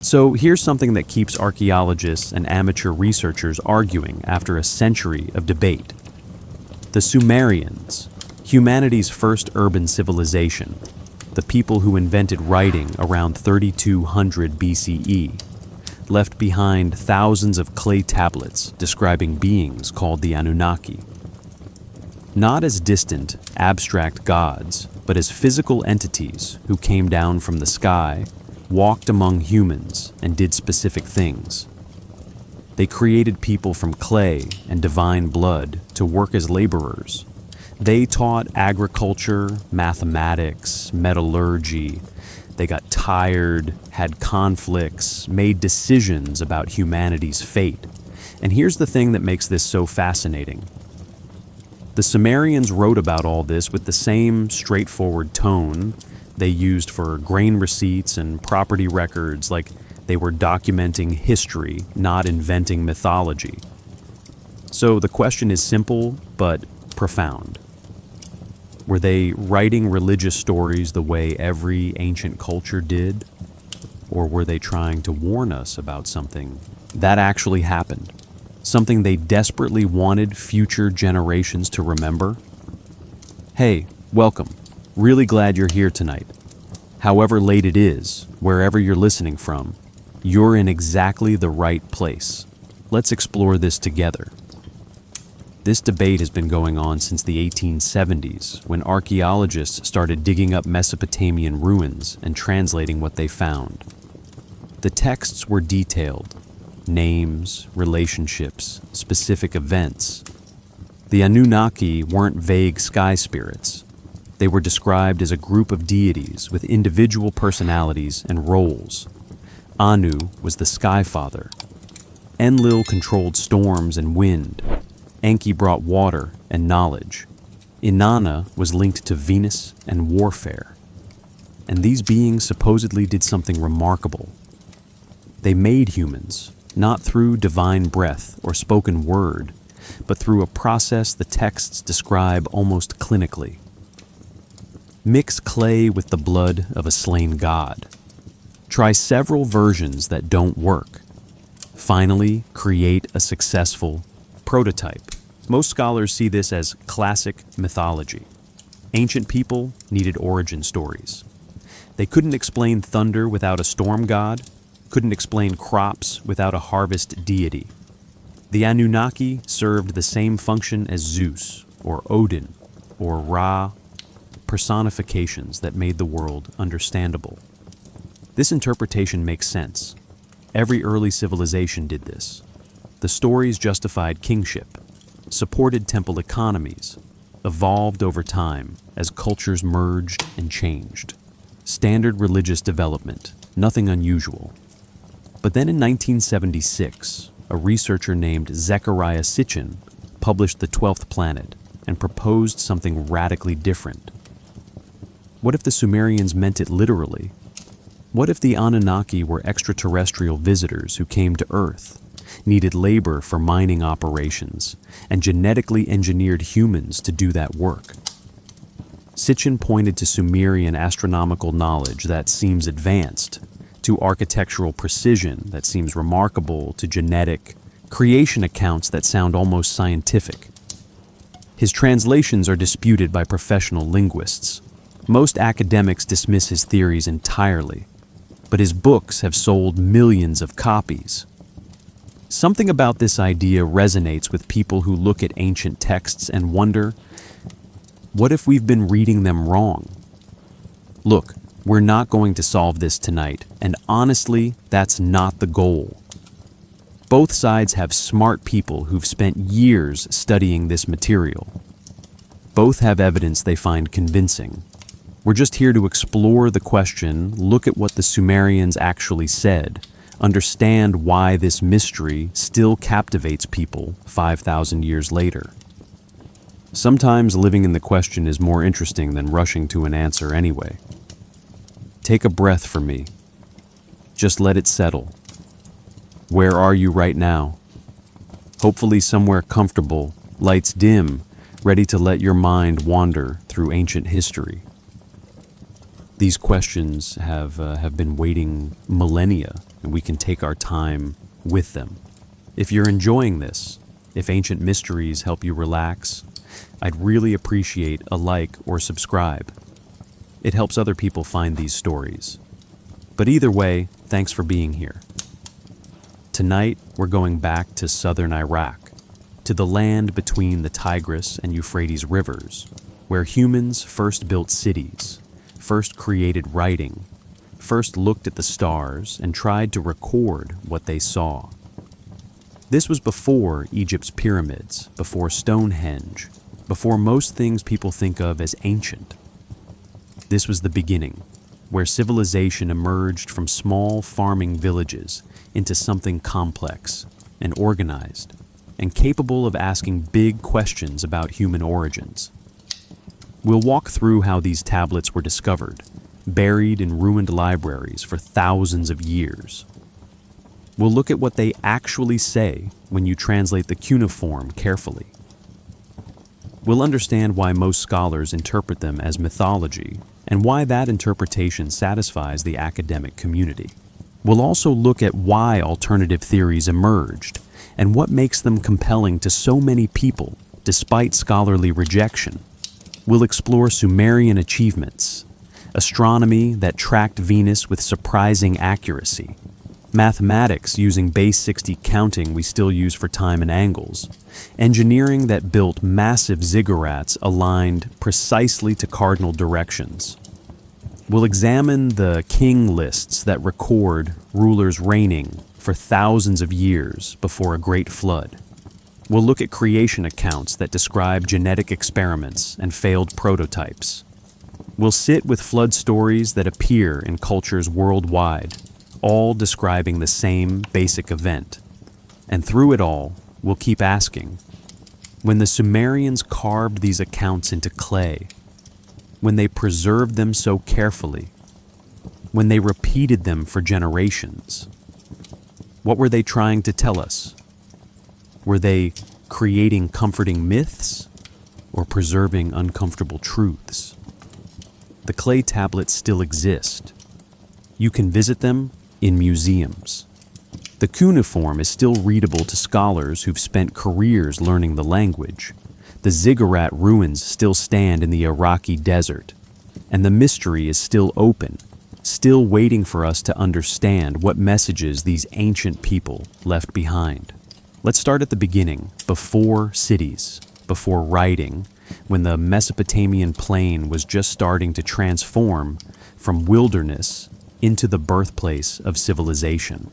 So here's something that keeps archaeologists and amateur researchers arguing after a century of debate. The Sumerians, humanity's first urban civilization, the people who invented writing around 3200 BCE, left behind thousands of clay tablets describing beings called the Anunnaki. Not as distant, abstract gods, but as physical entities who came down from the sky, walked among humans, and did specific things. They created people from clay and divine blood to work as laborers. They taught agriculture, mathematics, metallurgy. They got tired, had conflicts, made decisions about humanity's fate. And here's the thing that makes this so fascinating. The Sumerians wrote about all this with the same straightforward tone they used for grain receipts and property records, like they were documenting history, not inventing mythology. So the question is simple but profound. Were they writing religious stories the way every ancient culture did? Or were they trying to warn us about something that actually happened? Something they desperately wanted future generations to remember? Hey, welcome. Really glad you're here tonight. However late it is, wherever you're listening from, you're in exactly the right place. Let's explore this together. This debate has been going on since the 1870s, when archaeologists started digging up Mesopotamian ruins and translating what they found. The texts were detailed: names, relationships, specific events. The Anunnaki weren't vague sky spirits. They were described as a group of deities with individual personalities and roles. Anu was the sky father. Enlil controlled storms and wind. Enki brought water and knowledge. Inanna was linked to Venus and warfare. And these beings supposedly did something remarkable. They made humans, not through divine breath or spoken word, but through a process the texts describe almost clinically. Mix clay with the blood of a slain god. Try several versions that don't work. Finally, create a successful prototype. Most scholars see this as classic mythology. Ancient people needed origin stories. They couldn't explain thunder without a storm god, couldn't explain crops without a harvest deity. The Anunnaki served the same function as Zeus, or Odin, or Ra, personifications that made the world understandable. This interpretation makes sense. Every early civilization did this. The stories justified kingship, supported temple economies, evolved over time as cultures merged and changed. Standard religious development, nothing unusual. But then in 1976, a researcher named Zecharia Sitchin published The 12th Planet and proposed something radically different. What if the Sumerians meant it literally? What if the Anunnaki were extraterrestrial visitors who came to Earth, needed labor for mining operations, and genetically engineered humans to do that work? Sitchin pointed to Sumerian astronomical knowledge that seems advanced, to architectural precision that seems remarkable, to genetic creation accounts that sound almost scientific. His translations are disputed by professional linguists. Most academics dismiss his theories entirely, but his books have sold millions of copies. Something about this idea resonates with people who look at ancient texts and wonder, what if we've been reading them wrong? Look, we're not going to solve this tonight, and honestly, that's not the goal. Both sides have smart people who've spent years studying this material. Both have evidence they find convincing. We're just here to explore the question, look at what the Sumerians actually said, understand why this mystery still captivates people 5,000 years later. Sometimes living in the question is more interesting than rushing to an answer anyway. Take a breath for me. Just let it settle. Where are you right now? Hopefully somewhere comfortable, lights dim, ready to let your mind wander through ancient history. These questions have been waiting millennia and we can take our time with them. If you're enjoying this, if ancient mysteries help you relax, I'd really appreciate a like or subscribe. It helps other people find these stories. But either way, thanks for being here. Tonight, we're going back to southern Iraq, to the land between the Tigris and Euphrates rivers, where humans first built cities, first created writing, first looked at the stars and tried to record what they saw. This was before Egypt's pyramids, before Stonehenge, before most things people think of as ancient. This was the beginning, where civilization emerged from small farming villages into something complex and organized and capable of asking big questions about human origins. We'll walk through how these tablets were discovered, buried in ruined libraries for thousands of years. We'll look at what they actually say when you translate the cuneiform carefully. We'll understand why most scholars interpret them as mythology and why that interpretation satisfies the academic community. We'll also look at why alternative theories emerged and what makes them compelling to so many people despite scholarly rejection. We'll explore Sumerian achievements, astronomy that tracked Venus with surprising accuracy, mathematics using base 60 counting we still use for time and angles, engineering that built massive ziggurats aligned precisely to cardinal directions. We'll examine the king lists that record rulers reigning for thousands of years before a great flood. We'll look at creation accounts that describe genetic experiments and failed prototypes. We'll sit with flood stories that appear in cultures worldwide, all describing the same basic event. And through it all, we'll keep asking, when the Sumerians carved these accounts into clay, when they preserved them so carefully, when they repeated them for generations, what were they trying to tell us? Were they creating comforting myths or preserving uncomfortable truths? The clay tablets still exist. You can visit them in museums. The cuneiform is still readable to scholars who've spent careers learning the language. The ziggurat ruins still stand in the Iraqi desert, and the mystery is still open, still waiting for us to understand what messages these ancient people left behind. Let's start at the beginning, before cities, before writing, when the Mesopotamian plain was just starting to transform from wilderness into the birthplace of civilization.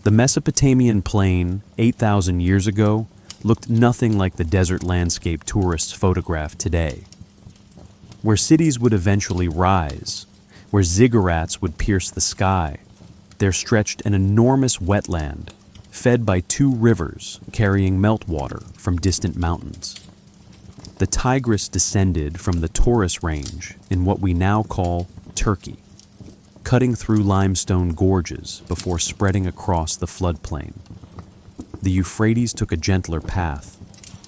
The Mesopotamian plain, 8,000 years ago, looked nothing like the desert landscape tourists photograph today. Where cities would eventually rise, where ziggurats would pierce the sky, there stretched an enormous wetland, fed by 2 rivers carrying meltwater from distant mountains. The Tigris descended from the Taurus range in what we now call Turkey, cutting through limestone gorges before spreading across the floodplain. The Euphrates took a gentler path,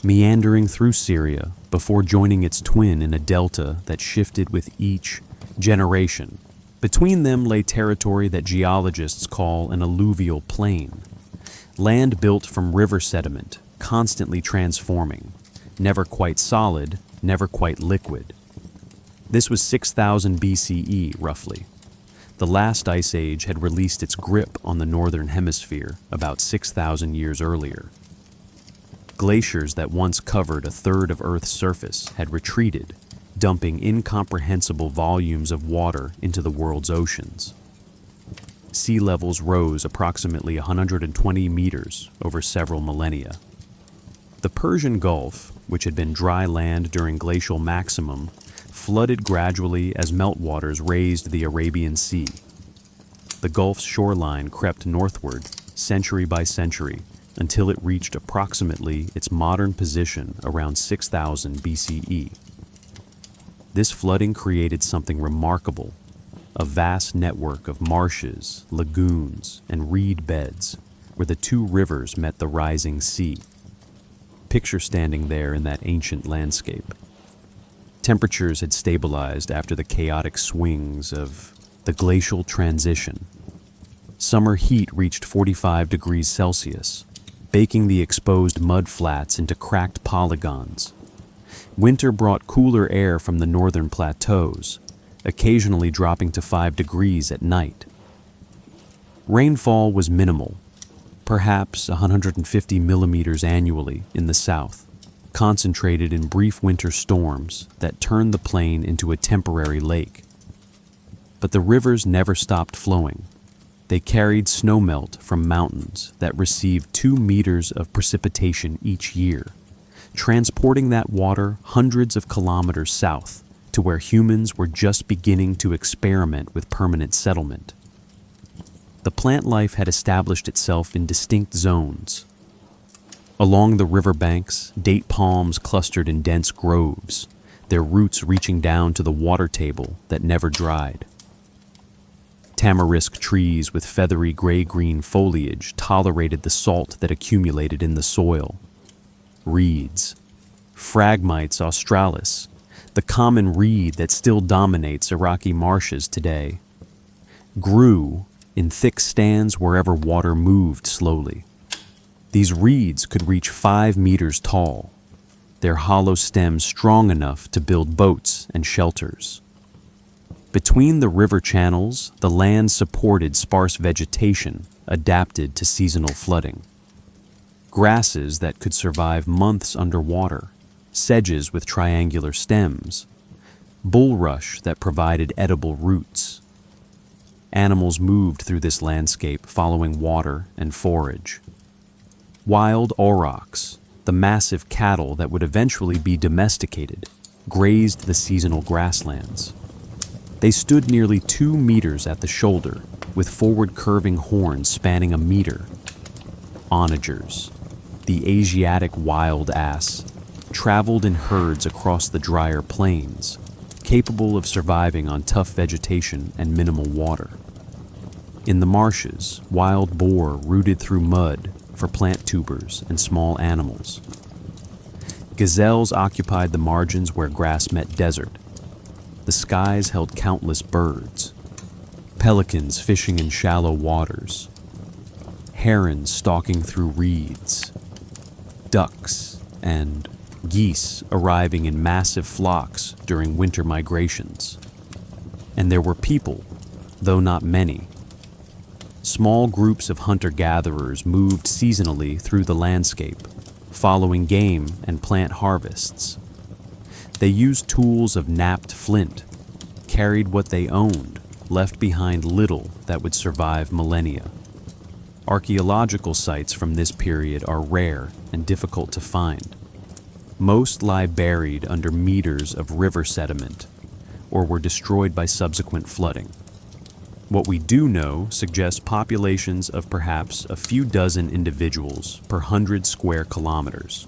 meandering through Syria before joining its twin in a delta that shifted with each generation. Between them lay territory that geologists call an alluvial plain, land built from river sediment, constantly transforming, never quite solid, never quite liquid. This was 6,000 BCE, roughly. The last ice age had released its grip on the northern hemisphere about 6,000 years earlier. Glaciers that once covered a third of Earth's surface had retreated, dumping incomprehensible volumes of water into the world's oceans. Sea levels rose approximately 120 meters over several millennia. The Persian Gulf, which had been dry land during glacial maximum, flooded gradually as meltwaters raised the Arabian Sea. The Gulf's shoreline crept northward, century by century, until it reached approximately its modern position around 6,000 BCE. This flooding created something remarkable, a vast network of marshes, lagoons, and reed beds where the 2 rivers met the rising sea. Picture standing there in that ancient landscape. Temperatures had stabilized after the chaotic swings of the glacial transition. Summer heat reached 45 degrees Celsius, baking the exposed mud flats into cracked polygons. Winter brought cooler air from the northern plateaus, occasionally dropping to 5 degrees at night. Rainfall was minimal, perhaps 150 millimeters annually in the south, concentrated in brief winter storms that turned the plain into a temporary lake. But the rivers never stopped flowing. They carried snowmelt from mountains that received 2 meters of precipitation each year, transporting that water hundreds of kilometers south to where humans were just beginning to experiment with permanent settlement. The plant life had established itself in distinct zones. Along the riverbanks, date palms clustered in dense groves, their roots reaching down to the water table that never dried. Tamarisk trees with feathery gray-green foliage tolerated the salt that accumulated in the soil. Reeds, Phragmites australis, the common reed that still dominates Iraqi marshes today, grew in thick stands wherever water moved slowly. These reeds could reach 5 meters tall, their hollow stems strong enough to build boats and shelters. Between the river channels, the land supported sparse vegetation adapted to seasonal flooding. Grasses that could survive months underwater, sedges with triangular stems, bulrush that provided edible roots. Animals moved through this landscape following water and forage. Wild aurochs, the massive cattle that would eventually be domesticated, grazed the seasonal grasslands. They stood nearly 2 meters at the shoulder, with forward curving horns spanning a meter. Onagers, the Asiatic wild ass, traveled in herds across the drier plains, capable of surviving on tough vegetation and minimal water. In the marshes, wild boar rooted through mud for plant tubers and small animals. Gazelles occupied the margins where grass met desert. The skies held countless birds, pelicans fishing in shallow waters, herons stalking through reeds, ducks and geese arriving in massive flocks during winter migrations. And there were people, though not many. Small groups of hunter-gatherers moved seasonally through the landscape, following game and plant harvests. They used tools of napped flint, carried what they owned, left behind little that would survive millennia. Archaeological sites from this period are rare and difficult to find. Most lie buried under meters of river sediment, or were destroyed by subsequent flooding. What we do know suggests populations of perhaps a few dozen individuals per 100 square kilometers.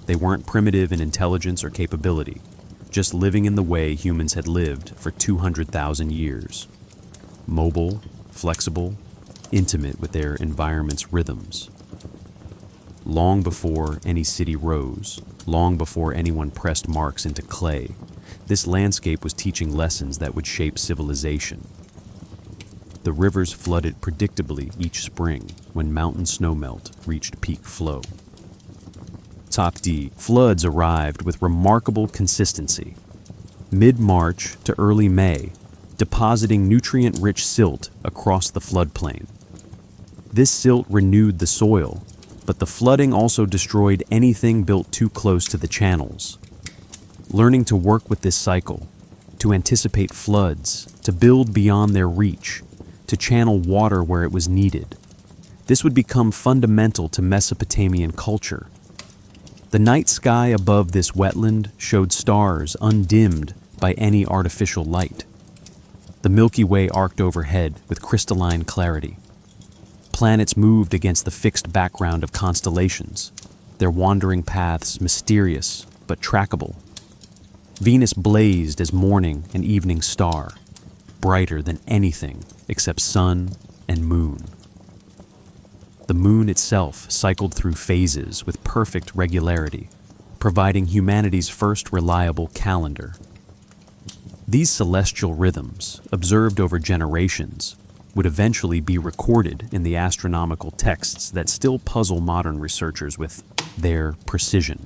They weren't primitive in intelligence or capability, just living in the way humans had lived for 200,000 years. Mobile, flexible, intimate with their environment's rhythms. Long before any city rose, long before anyone pressed marks into clay, this landscape was teaching lessons that would shape civilization. The rivers flooded predictably each spring when mountain snowmelt reached peak flow. Top D, floods arrived with remarkable consistency. Mid-March to early May, depositing nutrient-rich silt across the floodplain. This silt renewed the soil, but the flooding also destroyed anything built too close to the channels. Learning to work with this cycle, to anticipate floods, to build beyond their reach, to channel water where it was needed. This would become fundamental to Mesopotamian culture. The night sky above this wetland showed stars undimmed by any artificial light. The Milky Way arced overhead with crystalline clarity. Planets moved against the fixed background of constellations, their wandering paths mysterious but trackable. Venus blazed as morning and evening star, brighter than anything except sun and moon. The moon itself cycled through phases with perfect regularity, providing humanity's first reliable calendar. These celestial rhythms, observed over generations, would eventually be recorded in the astronomical texts that still puzzle modern researchers with their precision.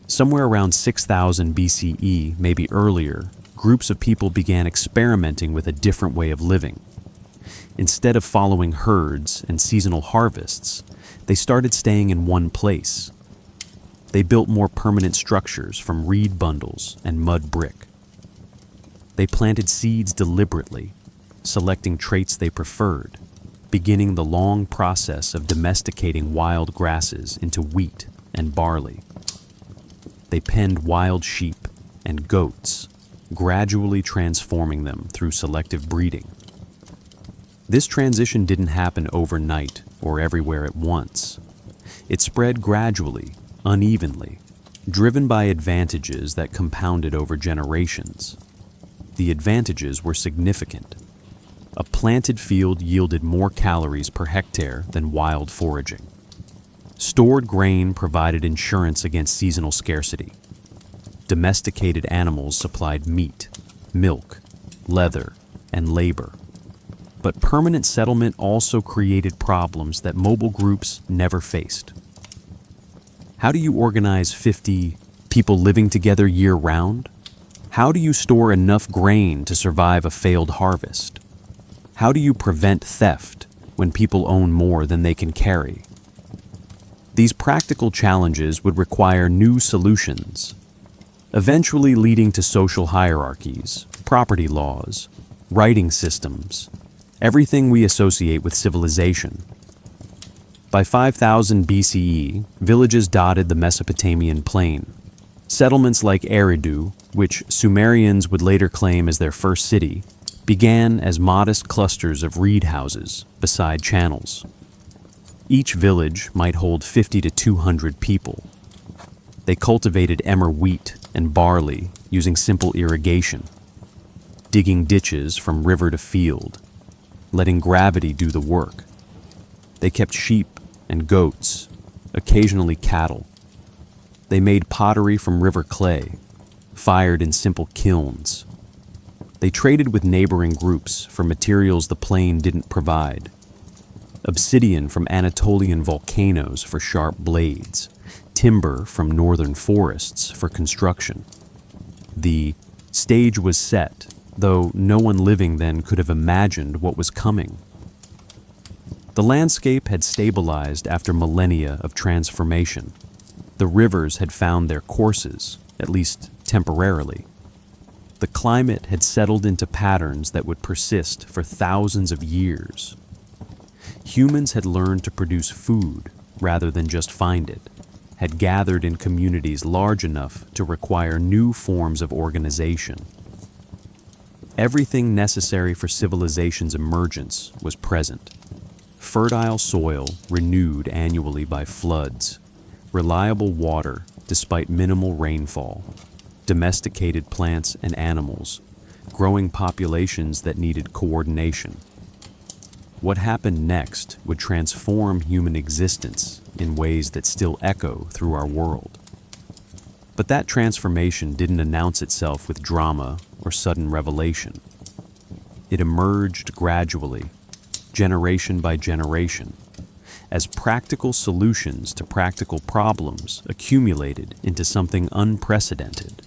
Somewhere around 6000 BCE, maybe earlier, groups of people began experimenting with a different way of living. Instead of following herds and seasonal harvests, they started staying in one place. They built more permanent structures from reed bundles and mud brick. They planted seeds deliberately, selecting traits they preferred, beginning the long process of domesticating wild grasses into wheat and barley. They penned wild sheep and goats, gradually transforming them through selective breeding. This transition didn't happen overnight or everywhere at once. It spread gradually, unevenly, driven by advantages that compounded over generations. The advantages were significant. A planted field yielded more calories per hectare than wild foraging. Stored grain provided insurance against seasonal scarcity. Domesticated animals supplied meat, milk, leather, and labor. But permanent settlement also created problems that mobile groups never faced. How do you organize 50 people living together year-round? How do you store enough grain to survive a failed harvest? How do you prevent theft when people own more than they can carry? These practical challenges would require new solutions, eventually leading to social hierarchies, property laws, writing systems, everything we associate with civilization. By 5000 BCE, villages dotted the Mesopotamian plain. Settlements like Eridu, which Sumerians would later claim as their first city, began as modest clusters of reed houses beside channels. Each village might hold 50 to 200 people. They cultivated emmer wheat and barley using simple irrigation, digging ditches from river to field, letting gravity do the work. They kept sheep and goats, occasionally cattle. They made pottery from river clay, fired in simple kilns. They traded with neighboring groups for materials the plain didn't provide. Obsidian from Anatolian volcanoes for sharp blades, timber from northern forests for construction. The stage was set, though no one living then could have imagined what was coming. The landscape had stabilized after millennia of transformation. The rivers had found their courses, at least temporarily. The climate had settled into patterns that would persist for thousands of years. Humans had learned to produce food rather than just find it, had gathered in communities large enough to require new forms of organization. Everything necessary for civilization's emergence was present. Fertile soil renewed annually by floods, reliable water despite minimal rainfall, domesticated plants and animals, growing populations that needed coordination. What happened next would transform human existence in ways that still echo through our world. But that transformation didn't announce itself with drama or sudden revelation. It emerged gradually, generation by generation, as practical solutions to practical problems accumulated into something unprecedented.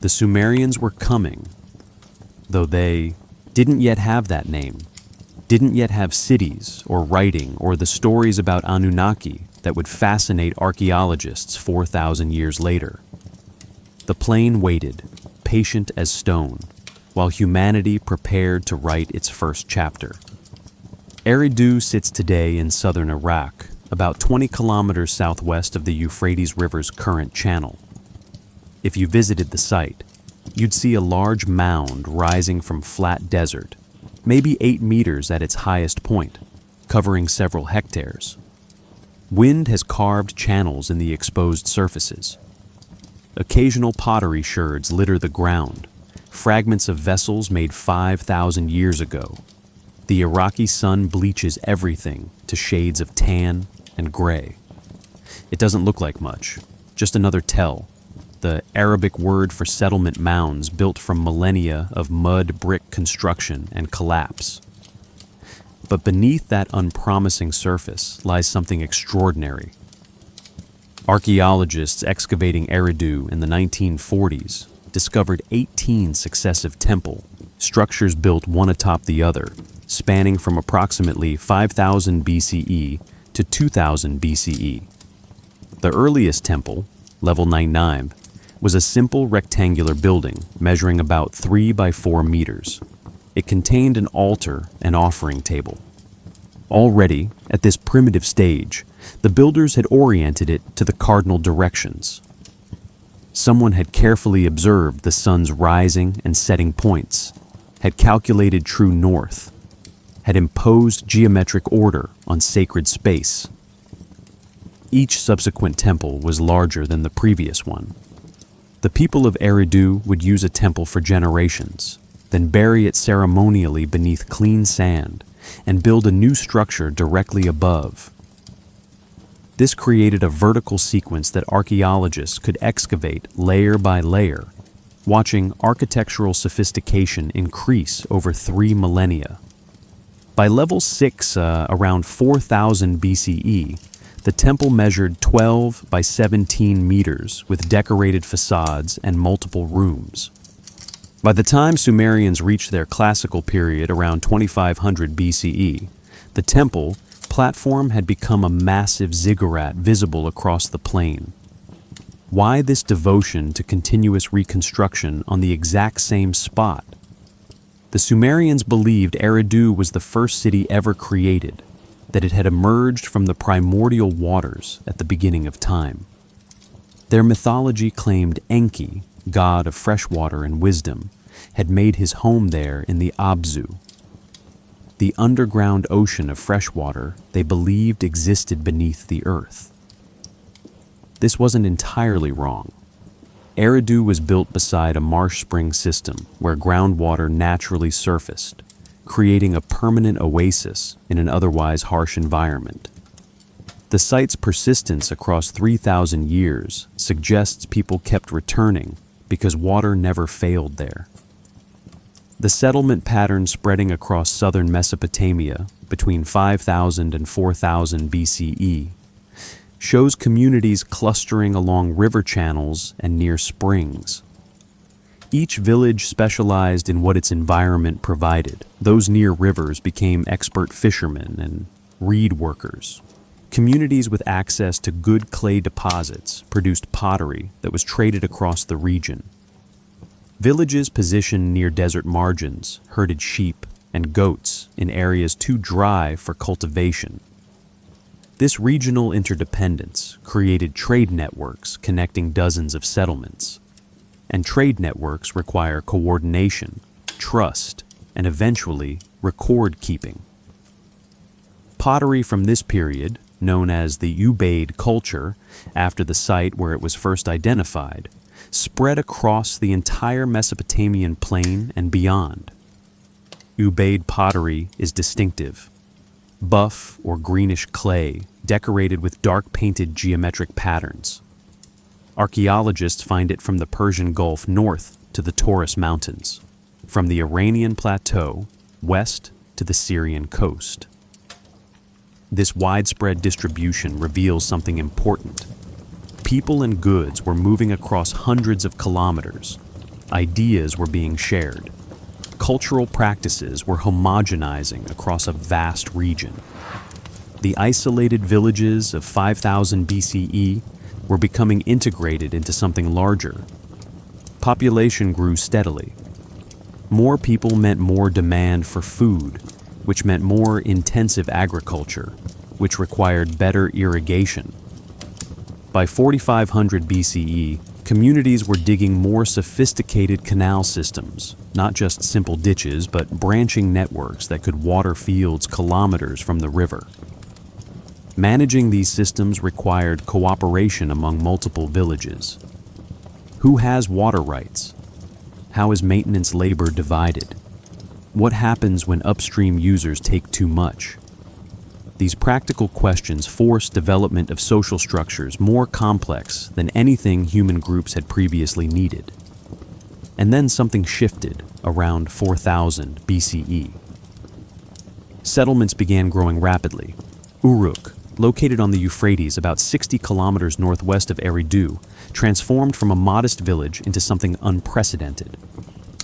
The Sumerians were coming, though they didn't yet have that name, didn't yet have cities or writing or the stories about Anunnaki that would fascinate archaeologists 4,000 years later. The plain waited, patient as stone, while humanity prepared to write its first chapter. Eridu sits today in southern Iraq, about 20 kilometers southwest of the Euphrates River's current channel. If you visited the site, you'd see a large mound rising from flat desert, maybe 8 meters at its highest point, covering several hectares. Wind has carved channels in the exposed surfaces. Occasional pottery sherds litter the ground, fragments of vessels made 5,000 years ago. The Iraqi sun bleaches everything to shades of tan and gray. It doesn't look like much, just another tell, the Arabic word for settlement mounds built from millennia of mud brick construction and collapse. But beneath that unpromising surface lies something extraordinary. Archaeologists excavating Eridu in the 1940s discovered 18 successive temple structures built one atop the other, spanning from approximately 5000 BCE to 2000 BCE. The earliest temple, level 99, was a simple rectangular building measuring about 3 by 4 meters. It contained an altar and offering table. Already, at this primitive stage, the builders had oriented it to the cardinal directions. Someone had carefully observed the sun's rising and setting points, had calculated true north, had imposed geometric order on sacred space. Each subsequent temple was larger than the previous one. The people of Eridu would use a temple for generations, then bury it ceremonially beneath clean sand and build a new structure directly above. This created a vertical sequence that archaeologists could excavate layer by layer, watching architectural sophistication increase over 3 millennia. By level 6, around 4000 BCE, the temple measured 12 by 17 meters with decorated facades and multiple rooms. By the time Sumerians reached their classical period around 2500 BCE, the temple platform had become a massive ziggurat visible across the plain. Why this devotion to continuous reconstruction on the exact same spot? The Sumerians believed Eridu was the first city ever created, that it had emerged from the primordial waters at the beginning of time. Their mythology claimed Enki, god of freshwater and wisdom, had made his home there in the Abzu. The underground ocean of freshwater they believed existed beneath the earth. This wasn't entirely wrong. Eridu was built beside a marsh spring system where groundwater naturally surfaced, creating a permanent oasis in an otherwise harsh environment. The site's persistence across 3,000 years suggests people kept returning because water never failed there. The settlement pattern spreading across southern Mesopotamia between 5000 and 4000 BCE shows communities clustering along river channels and near springs. Each village specialized in what its environment provided. Those near rivers became expert fishermen and reed workers. Communities with access to good clay deposits produced pottery that was traded across the region. Villages positioned near desert margins herded sheep and goats in areas too dry for cultivation. This regional interdependence created trade networks connecting dozens of settlements. And trade networks require coordination, trust, and eventually record keeping. Pottery from this period, known as the Ubaid culture, after the site where it was first identified, spread across the entire Mesopotamian plain and beyond. Ubaid pottery is distinctive. Buff or greenish clay decorated with dark painted geometric patterns. Archaeologists find it from the Persian Gulf north to the Taurus Mountains, from the Iranian plateau west to the Syrian coast. This widespread distribution reveals something important. People and goods were moving across hundreds of kilometers. Ideas were being shared. Cultural practices were homogenizing across a vast region. The isolated villages of 5000 BCE were becoming integrated into something larger. Population grew steadily. More people meant more demand for food, which meant more intensive agriculture, which required better irrigation. By 4500 BCE, communities were digging more sophisticated canal systems, not just simple ditches, but branching networks that could water fields kilometers from the river. Managing these systems required cooperation among multiple villages. Who has water rights? How is maintenance labor divided? What happens when upstream users take too much? These practical questions forced development of social structures more complex than anything human groups had previously needed. And then something shifted around 4000 BCE. Settlements began growing rapidly. Uruk, located on the Euphrates about 60 kilometers northwest of Eridu, transformed from a modest village into something unprecedented.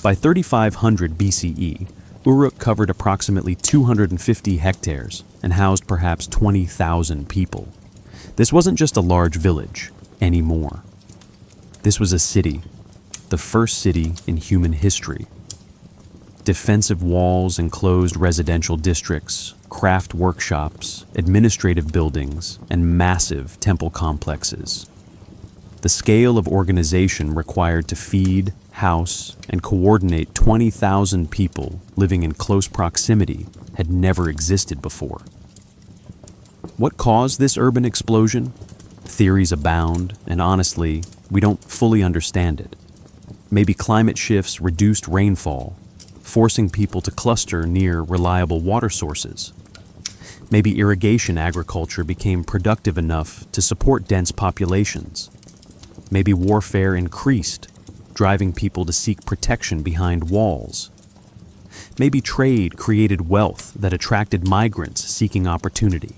By 3500 BCE, Uruk covered approximately 250 hectares and housed perhaps 20,000 people. This wasn't just a large village anymore. This was a city, the first city in human history. Defensive walls enclosed residential districts, craft workshops, administrative buildings, and massive temple complexes. The scale of organization required to feed, house, and coordinate 20,000 people living in close proximity had never existed before. What caused this urban explosion? Theories abound, and honestly, we don't fully understand it. Maybe climate shifts reduced rainfall, forcing people to cluster near reliable water sources. Maybe irrigation agriculture became productive enough to support dense populations. Maybe warfare increased, driving people to seek protection behind walls. Maybe trade created wealth that attracted migrants seeking opportunity.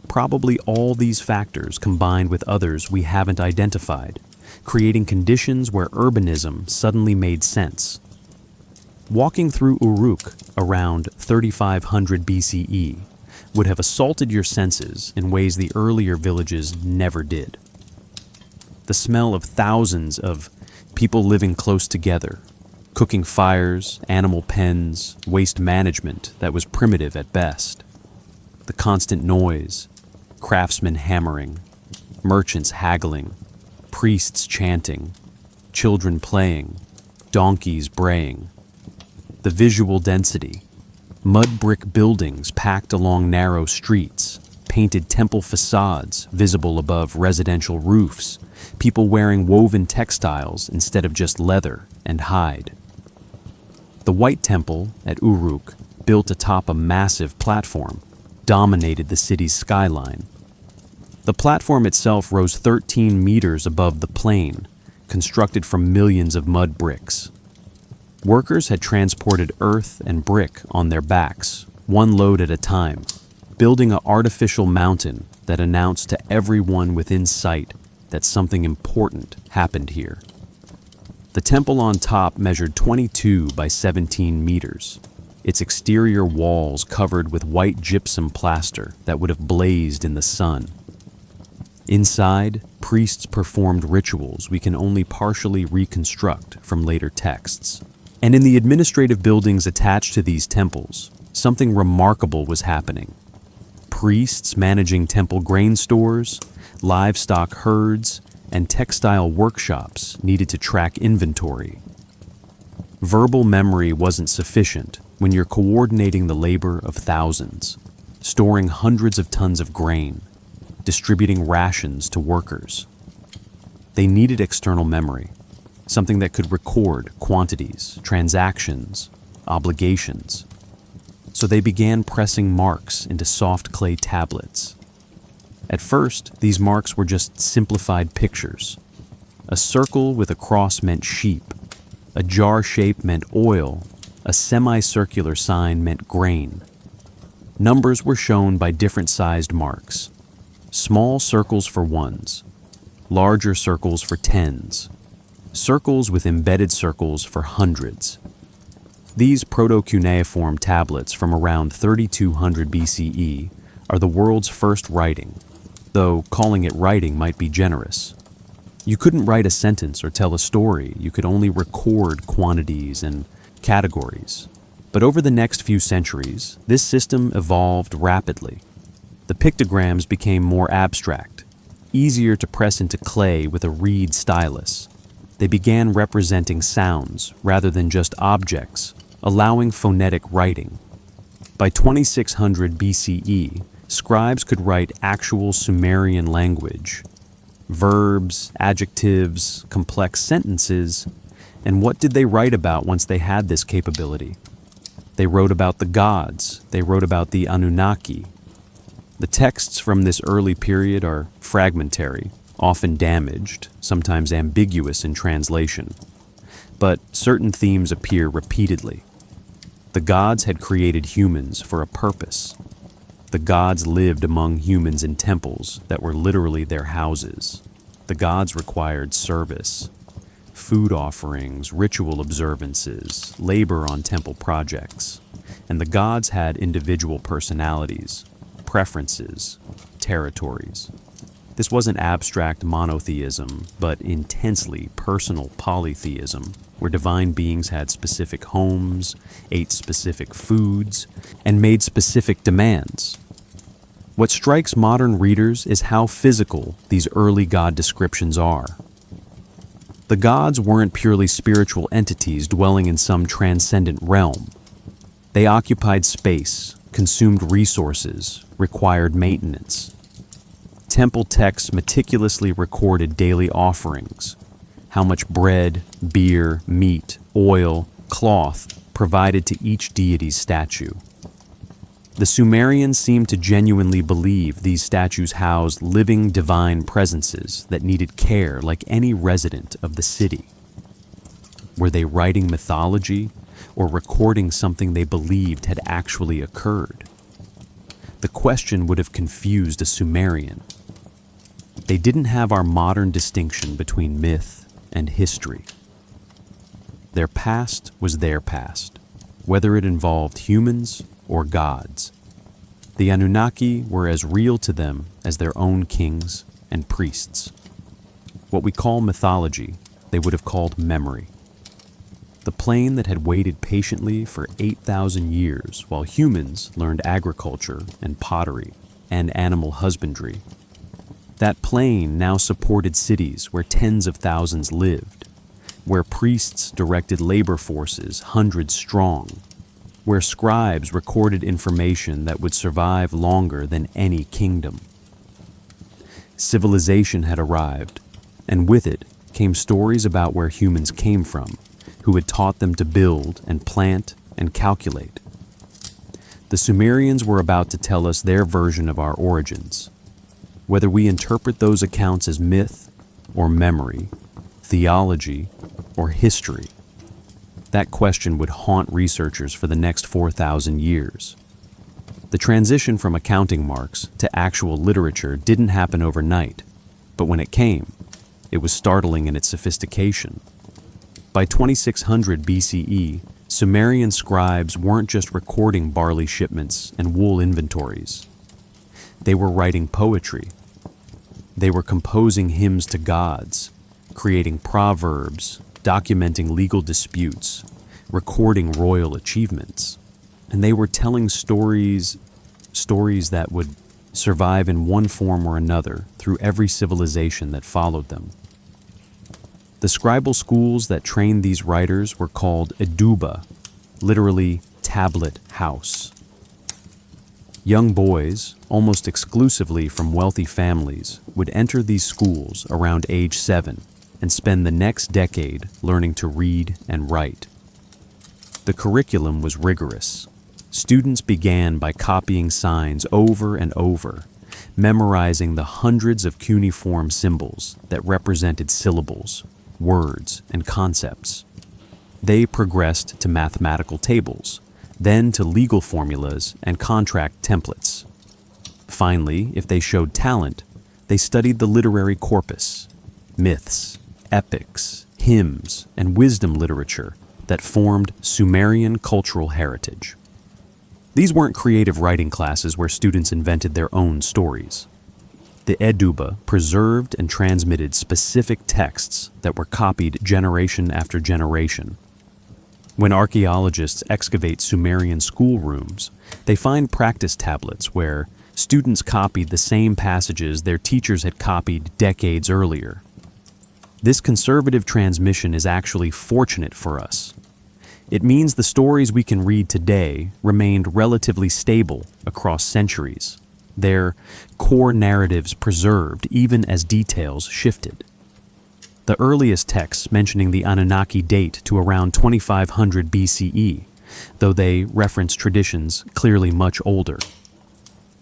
Probably all these factors combined with others we haven't identified, creating conditions where urbanism suddenly made sense. Walking through Uruk around 3500 BCE would have assaulted your senses in ways the earlier villages never did. The smell of thousands of people living close together, cooking fires, animal pens, waste management that was primitive at best. The constant noise, craftsmen hammering, merchants haggling, priests chanting, children playing, donkeys braying. The visual density, mud brick buildings packed along narrow streets, painted temple facades visible above residential roofs, people wearing woven textiles instead of just leather and hide. The White Temple at Uruk, built atop a massive platform, dominated the city's skyline. The platform itself rose 13 meters above the plain, constructed from millions of mud bricks. Workers had transported earth and brick on their backs, one load at a time, building an artificial mountain that announced to everyone within sight that something important happened here. The temple on top measured 22 by 17 meters, its exterior walls covered with white gypsum plaster that would have blazed in the sun. Inside, priests performed rituals we can only partially reconstruct from later texts. And in the administrative buildings attached to these temples, something remarkable was happening. Priests managing temple grain stores, livestock herds, and textile workshops needed to track inventory. Verbal memory wasn't sufficient when you're coordinating the labor of thousands, storing hundreds of tons of grain, distributing rations to workers. They needed external memory, something that could record quantities, transactions, obligations. So they began pressing marks into soft clay tablets. At first, these marks were just simplified pictures. A circle with a cross meant sheep, a jar shape meant oil, a semicircular sign meant grain. Numbers were shown by different sized marks. Small circles for ones, larger circles for tens, circles with embedded circles for hundreds. These proto-cuneiform tablets from around 3200 BCE are the world's first writing, though calling it writing might be generous. You couldn't write a sentence or tell a story, you could only record quantities and categories. But over the next few centuries, this system evolved rapidly. The pictograms became more abstract, easier to press into clay with a reed stylus. They began representing sounds rather than just objects, allowing phonetic writing. By 2600 BCE, scribes could write actual Sumerian language, verbs, adjectives, complex sentences. And what did they write about once they had this capability? They wrote about the gods, they wrote about the Anunnaki. The texts from this early period are fragmentary, often damaged, sometimes ambiguous in translation. But certain themes appear repeatedly. The gods had created humans for a purpose. The gods lived among humans in temples that were literally their houses. The gods required service, food offerings, ritual observances, labor on temple projects. And the gods had individual personalities, preferences, territories. This wasn't abstract monotheism, but intensely personal polytheism, where divine beings had specific homes, ate specific foods, and made specific demands. What strikes modern readers is how physical these early god descriptions are. The gods weren't purely spiritual entities dwelling in some transcendent realm. They occupied space, consumed resources, required maintenance. Temple texts meticulously recorded daily offerings, how much bread, beer, meat, oil, cloth provided to each deity's statue. The Sumerians seemed to genuinely believe these statues housed living divine presences that needed care like any resident of the city. Were they writing mythology or recording something they believed had actually occurred? The question would have confused a Sumerian. They didn't have our modern distinction between myth and history. Their past was their past, whether it involved humans or gods. The Anunnaki were as real to them as their own kings and priests. What we call mythology, they would have called memory. The plane that had waited patiently for 8,000 years while humans learned agriculture and pottery and animal husbandry. That plane now supported cities where tens of thousands lived, where priests directed labor forces hundreds strong, where scribes recorded information that would survive longer than any kingdom. Civilization had arrived, and with it came stories about where humans came from, who had taught them to build and plant and calculate. The Sumerians were about to tell us their version of our origins. Whether we interpret those accounts as myth or memory, theology or history, that question would haunt researchers for the next 4,000 years. The transition from accounting marks to actual literature didn't happen overnight, but when it came, it was startling in its sophistication. By 2600 BCE, Sumerian scribes weren't just recording barley shipments and wool inventories. They were writing poetry. They were composing hymns to gods, creating proverbs, documenting legal disputes, recording royal achievements. And they were telling stories that would survive in one form or another through every civilization that followed them. The scribal schools that trained these writers were called eduba, literally tablet house. Young boys, almost exclusively from wealthy families, would enter these schools around age 7 and spend the next decade learning to read and write. The curriculum was rigorous. Students began by copying signs over and over, memorizing the hundreds of cuneiform symbols that represented syllables, words, and concepts. They progressed to mathematical tables, then to legal formulas and contract templates. Finally, if they showed talent, they studied the literary corpus, myths, epics, hymns, and wisdom literature that formed Sumerian cultural heritage. These weren't creative writing classes where students invented their own stories. The eduba preserved and transmitted specific texts that were copied generation after generation. When archaeologists excavate Sumerian schoolrooms, they find practice tablets where students copied the same passages their teachers had copied decades earlier. This conservative transmission is actually fortunate for us. It means the stories we can read today remained relatively stable across centuries, their core narratives preserved even as details shifted. The earliest texts mentioning the Anunnaki date to around 2500 BCE, though they reference traditions clearly much older.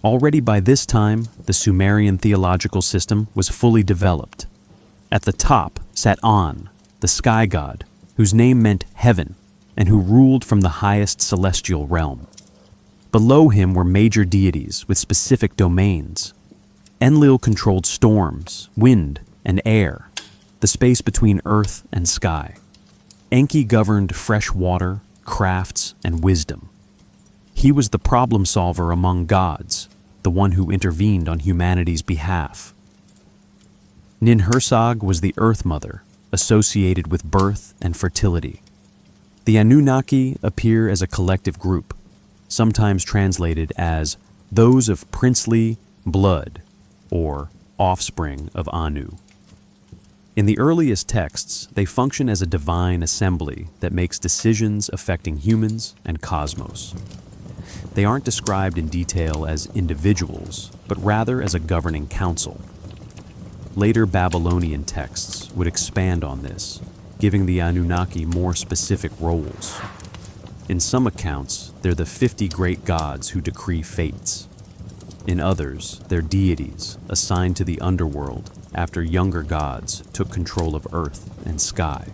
Already by this time, the Sumerian theological system was fully developed. At the top sat An, the sky god, whose name meant heaven, and who ruled from the highest celestial realm. Below him were major deities with specific domains. Enlil controlled storms, wind, and air, the space between earth and sky. Enki governed fresh water, crafts, and wisdom. He was the problem solver among gods, the one who intervened on humanity's behalf. Ninhursag was the Earth Mother, associated with birth and fertility. The Anunnaki appear as a collective group, sometimes translated as those of princely blood, or offspring of Anu. In the earliest texts, they function as a divine assembly that makes decisions affecting humans and cosmos. They aren't described in detail as individuals, but rather as a governing council. Later Babylonian texts would expand on this, giving the Anunnaki more specific roles. In some accounts, they're the 50 great gods who decree fates. In others, they're deities assigned to the underworld after younger gods took control of earth and sky.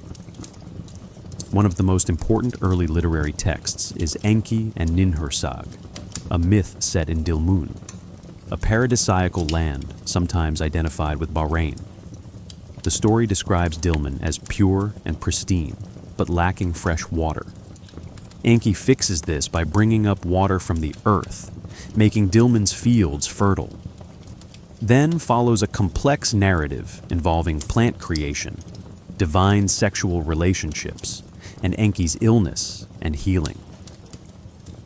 One of the most important early literary texts is Enki and Ninhursag, a myth set in Dilmun, a paradisiacal land sometimes identified with Bahrain. The story describes Dilmun as pure and pristine, but lacking fresh water. Enki fixes this by bringing up water from the earth, making Dilmun's fields fertile. Then follows a complex narrative involving plant creation, divine sexual relationships, and Enki's illness and healing.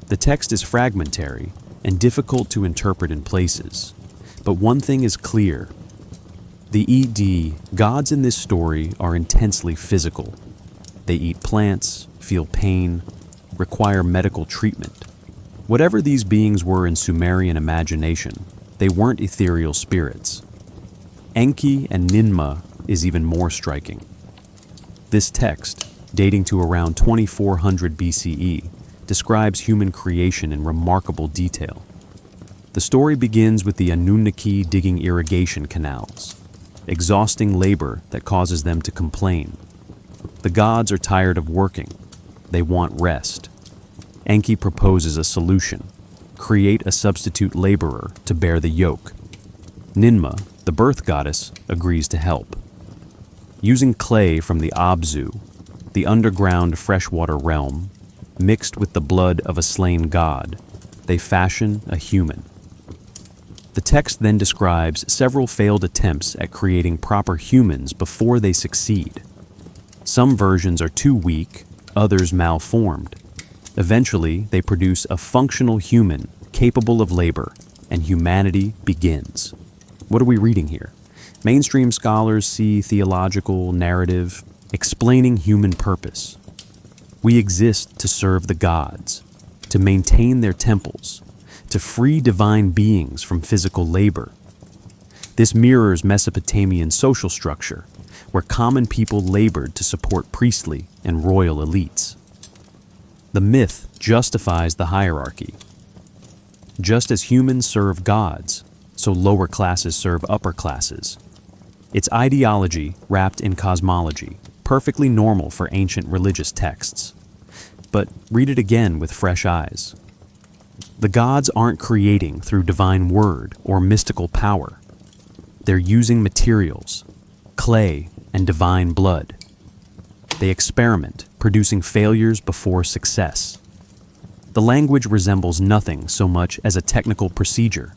The text is fragmentary and difficult to interpret in places, but one thing is clear. The gods in this story are intensely physical. They eat plants, feel pain, require medical treatment. Whatever these beings were in Sumerian imagination, they weren't ethereal spirits. Enki and Ninmah is even more striking. This text, dating to around 2400 BCE, describes human creation in remarkable detail. The story begins with the Anunnaki digging irrigation canals, exhausting labor that causes them to complain. The gods are tired of working. They want rest. Enki proposes a solution: create a substitute laborer to bear the yoke. Ninmah, the birth goddess, agrees to help. Using clay from the Abzu, the underground freshwater realm, mixed with the blood of a slain god, they fashion a human. The text then describes several failed attempts at creating proper humans before they succeed. Some versions are too weak, others malformed. Eventually, they produce a functional human capable of labor, and humanity begins. What are we reading here? Mainstream scholars see theological narrative explaining human purpose. We exist to serve the gods, to maintain their temples, to free divine beings from physical labor. This mirrors Mesopotamian social structure, where common people labored to support priestly and royal elites. The myth justifies the hierarchy. Just as humans serve gods, so lower classes serve upper classes. It's ideology wrapped in cosmology, perfectly normal for ancient religious texts. But read it again with fresh eyes. The gods aren't creating through divine word or mystical power. They're using materials, clay and divine blood. They experiment, producing failures before success. The language resembles nothing so much as a technical procedure.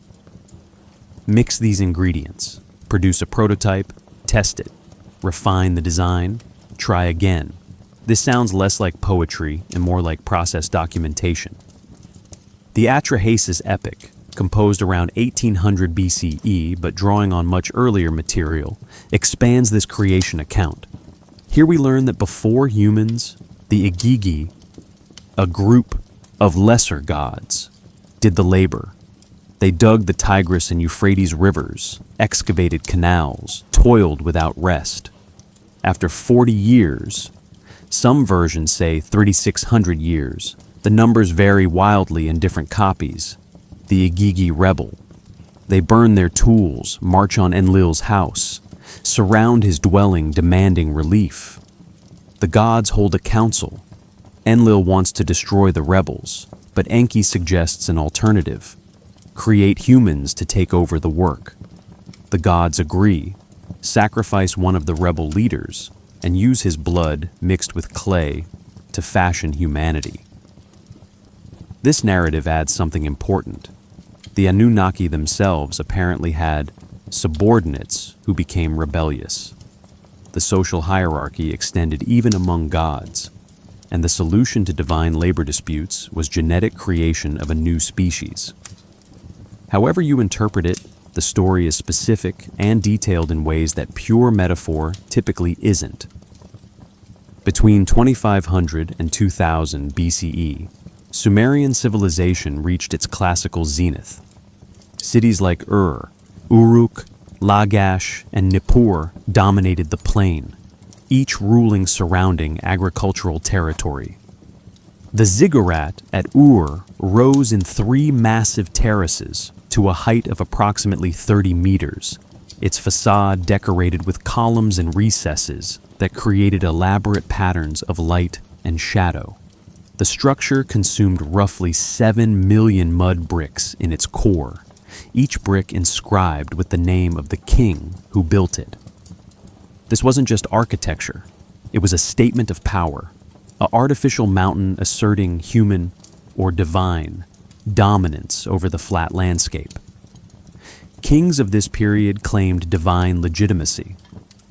Mix these ingredients, produce a prototype, test it, refine the design, try again. This sounds less like poetry and more like process documentation. The Atrahasis epic, composed around 1800 BCE but drawing on much earlier material, expands this creation account. Here we learn that before humans, the Igigi, a group of lesser gods, did the labor. They dug the Tigris and Euphrates rivers, excavated canals, toiled without rest. After 40 years, some versions say 3,600 years, the numbers vary wildly in different copies, the Igigi rebel. They burn their tools, march on Enlil's house, surround his dwelling demanding relief. The gods hold a council. Enlil wants to destroy the rebels, but Enki suggests an alternative: create humans to take over the work. The gods agree, sacrifice one of the rebel leaders, and use his blood mixed with clay to fashion humanity. This narrative adds something important. The Anunnaki themselves apparently had subordinates who became rebellious. The social hierarchy extended even among gods, and the solution to divine labor disputes was genetic creation of a new species. However you interpret it, the story is specific and detailed in ways that pure metaphor typically isn't. Between 2500 and 2000 BCE, Sumerian civilization reached its classical zenith. Cities like Uruk, Lagash, and Nippur dominated the plain, each ruling surrounding agricultural territory. The ziggurat at Ur rose in 3 massive terraces to a height of approximately 30 meters, its facade decorated with columns and recesses that created elaborate patterns of light and shadow. The structure consumed roughly 7 million mud bricks in its core, each brick inscribed with the name of the king who built it. This wasn't just architecture, it was a statement of power, an artificial mountain asserting human or divine dominance over the flat landscape. Kings of this period claimed divine legitimacy.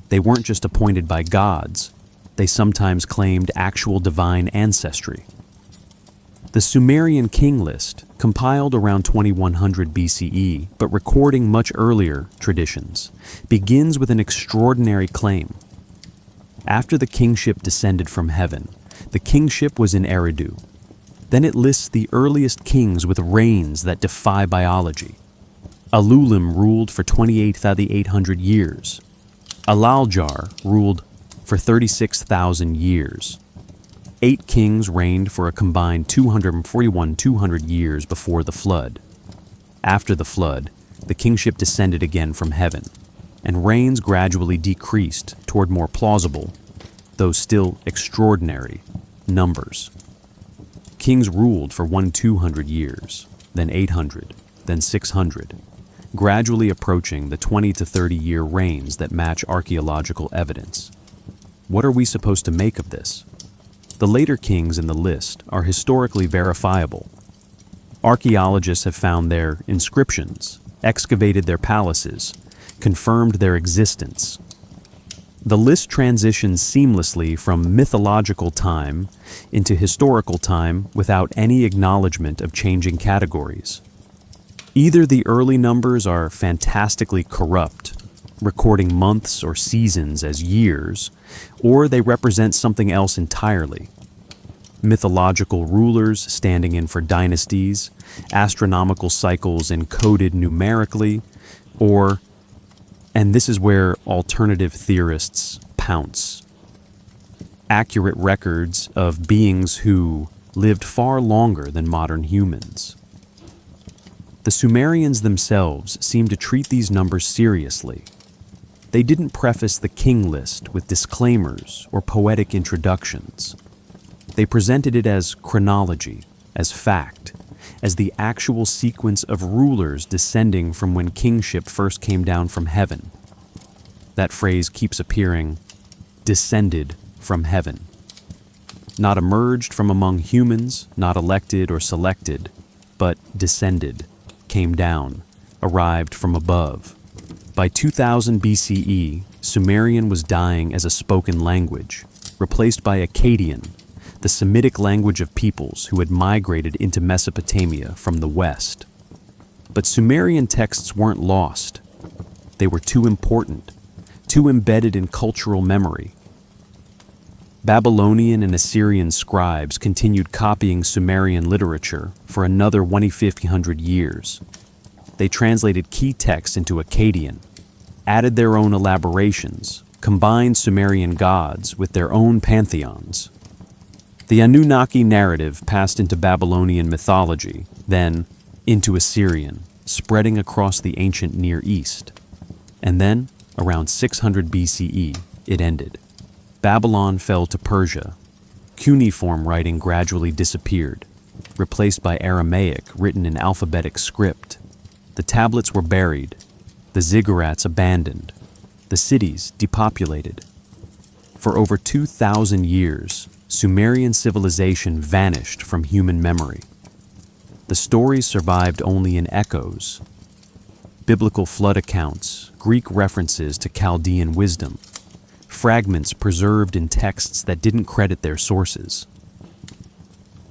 They weren't just appointed by gods, they sometimes claimed actual divine ancestry. The Sumerian king list, compiled around 2100 BCE, but recording much earlier traditions, begins with an extraordinary claim. After the kingship descended from heaven, the kingship was in Eridu. Then it lists the earliest kings with reigns that defy biology. Alulim ruled for 28,800 years. Alaljar ruled for 36,000 years. 8 kings reigned for a combined 200 years before the flood. After the flood, the kingship descended again from heaven, and reigns gradually decreased toward more plausible, though still extraordinary, numbers. Kings ruled for 200 years, then 800, then 600, gradually approaching the 20 to 30-year reigns that match archaeological evidence. What are we supposed to make of this? The later kings in the list are historically verifiable. Archaeologists have found their inscriptions, excavated their palaces, confirmed their existence. The list transitions seamlessly from mythological time into historical time without any acknowledgement of changing categories. Either the early numbers are fantastically corrupt, recording months or seasons as years, or they represent something else entirely. Mythological rulers standing in for dynasties, astronomical cycles encoded numerically, or, and this is where alternative theorists pounce, accurate records of beings who lived far longer than modern humans. The Sumerians themselves seem to treat these numbers seriously. They didn't preface the king list with disclaimers or poetic introductions. They presented it as chronology, as fact, as the actual sequence of rulers descending from when kingship first came down from heaven. That phrase keeps appearing, descended from heaven. Not emerged from among humans, not elected or selected, but descended, came down, arrived from above. By 2000 BCE, Sumerian was dying as a spoken language, replaced by Akkadian, the Semitic language of peoples who had migrated into Mesopotamia from the west. But Sumerian texts weren't lost. They were too important, too embedded in cultural memory. Babylonian and Assyrian scribes continued copying Sumerian literature for another 1,500 years. They translated key texts into Akkadian, added their own elaborations, combined Sumerian gods with their own pantheons. The Anunnaki narrative passed into Babylonian mythology, then, into Assyrian, spreading across the ancient Near East. And then, around 600 BCE, it ended. Babylon fell to Persia. Cuneiform writing gradually disappeared, replaced by Aramaic written in alphabetic script. The tablets were buried, the ziggurats abandoned, the cities depopulated. For over 2,000 years, Sumerian civilization vanished from human memory. The stories survived only in echoes. Biblical flood accounts, Greek references to Chaldean wisdom, fragments preserved in texts that didn't credit their sources.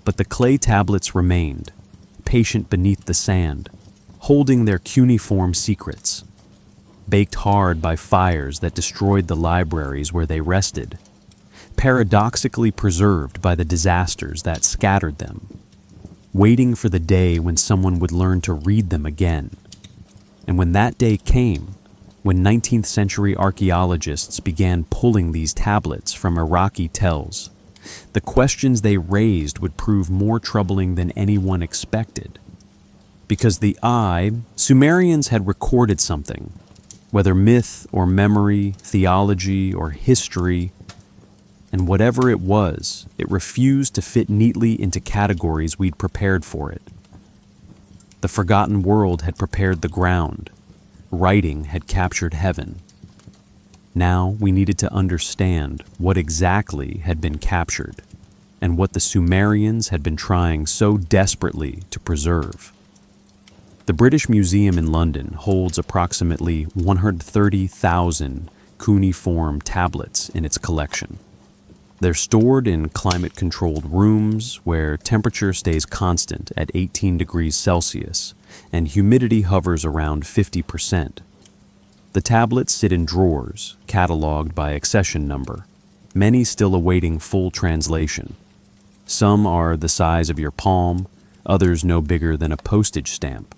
But the clay tablets remained, patient beneath the sand, holding their cuneiform secrets, baked hard by fires that destroyed the libraries where they rested, paradoxically preserved by the disasters that scattered them, waiting for the day when someone would learn to read them again. And when that day came, when 19th century archaeologists began pulling these tablets from Iraqi tells, the questions they raised would prove more troubling than anyone expected. Because Sumerians had recorded something, whether myth or memory, theology or history, and whatever it was, it refused to fit neatly into categories we'd prepared for it. The forgotten world had prepared the ground. Writing had captured heaven. Now we needed to understand what exactly had been captured and what the Sumerians had been trying so desperately to preserve. The British Museum in London holds approximately 130,000 cuneiform tablets in its collection. They're stored in climate-controlled rooms where temperature stays constant at 18 degrees Celsius and humidity hovers around 50%. The tablets sit in drawers, cataloged by accession number, many still awaiting full translation. Some are the size of your palm, others no bigger than a postage stamp.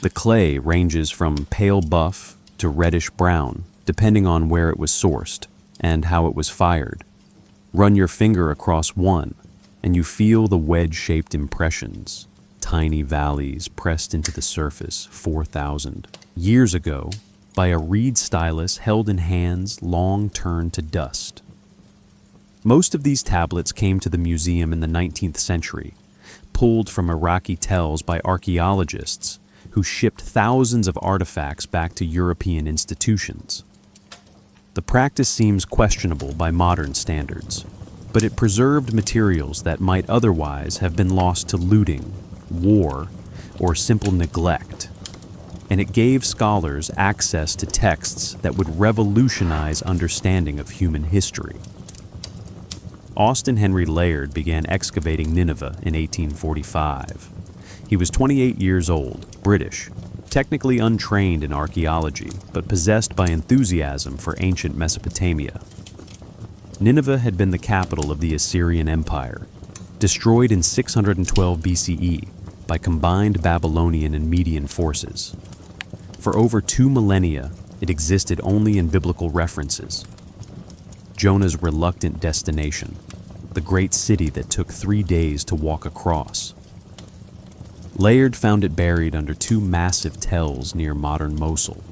The clay ranges from pale buff to reddish brown, depending on where it was sourced and how it was fired. Run your finger across one, and you feel the wedge-shaped impressions, tiny valleys pressed into the surface 4,000 years ago by a reed stylus held in hands long turned to dust. Most of these tablets came to the museum in the 19th century, pulled from Iraqi tells by archaeologists who shipped thousands of artifacts back to European institutions. The practice seems questionable by modern standards, but it preserved materials that might otherwise have been lost to looting, war, or simple neglect, and it gave scholars access to texts that would revolutionize understanding of human history. Austin Henry Layard began excavating Nineveh in 1845. He was 28 years old, British, technically untrained in archaeology, but possessed by enthusiasm for ancient Mesopotamia. Nineveh had been the capital of the Assyrian Empire, destroyed in 612 BCE by combined Babylonian and Median forces. For over 2 millennia, it existed only in biblical references. Jonah's reluctant destination, the great city that took 3 days to walk across. Layard found it buried under 2 massive tells near modern Mosul.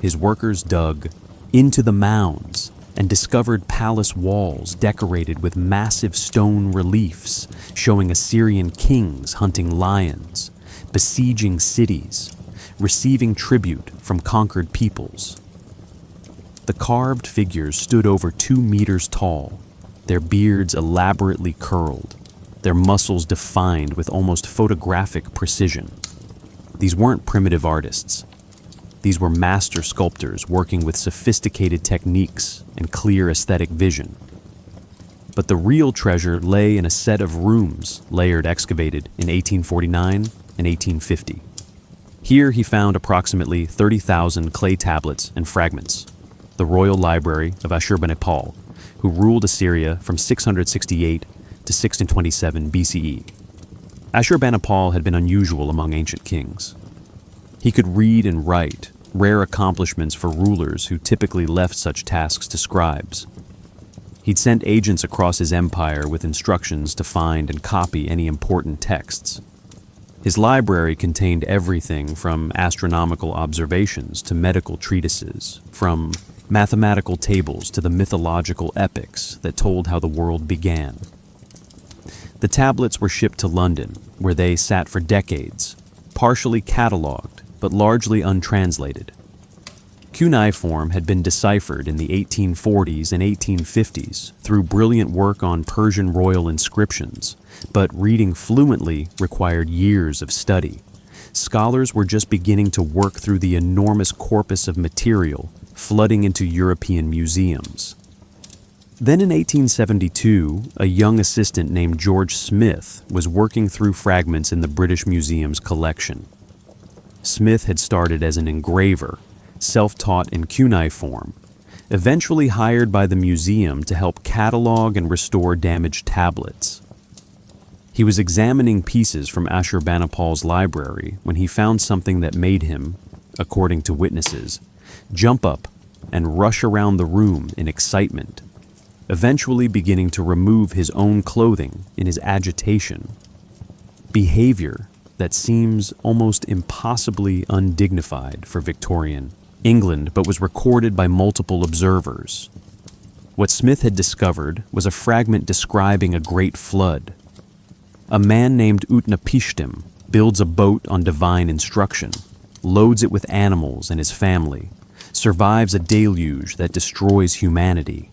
His workers dug into the mounds and discovered palace walls decorated with massive stone reliefs showing Assyrian kings hunting lions, besieging cities, receiving tribute from conquered peoples. The carved figures stood over 2 meters tall, their beards elaborately curled, their muscles defined with almost photographic precision. These weren't primitive artists. These were master sculptors working with sophisticated techniques and clear aesthetic vision. But the real treasure lay in a set of rooms Layard excavated in 1849 and 1850. Here he found approximately 30,000 clay tablets and fragments, the royal library of Ashurbanipal, who ruled Assyria from 668 to 627 BCE. Ashurbanipal had been unusual among ancient kings. He could read and write, rare accomplishments for rulers who typically left such tasks to scribes. He'd sent agents across his empire with instructions to find and copy any important texts. His library contained everything from astronomical observations to medical treatises, from mathematical tables to the mythological epics that told how the world began. The tablets were shipped to London, where they sat for decades, partially catalogued but largely untranslated. Cuneiform had been deciphered in the 1840s and 1850s through brilliant work on Persian royal inscriptions, but reading fluently required years of study. Scholars were just beginning to work through the enormous corpus of material flooding into European museums. Then in 1872, a young assistant named George Smith was working through fragments in the British Museum's collection. Smith had started as an engraver, self-taught in cuneiform, eventually hired by the museum to help catalog and restore damaged tablets. He was examining pieces from Ashurbanipal's library when he found something that made him, according to witnesses, jump up and rush around the room in excitement, eventually beginning to remove his own clothing in his agitation. Behavior that seems almost impossibly undignified for Victorian England, but was recorded by multiple observers. What Smith had discovered was a fragment describing a great flood. A man named Utnapishtim builds a boat on divine instruction, loads it with animals and his family, survives a deluge that destroys humanity.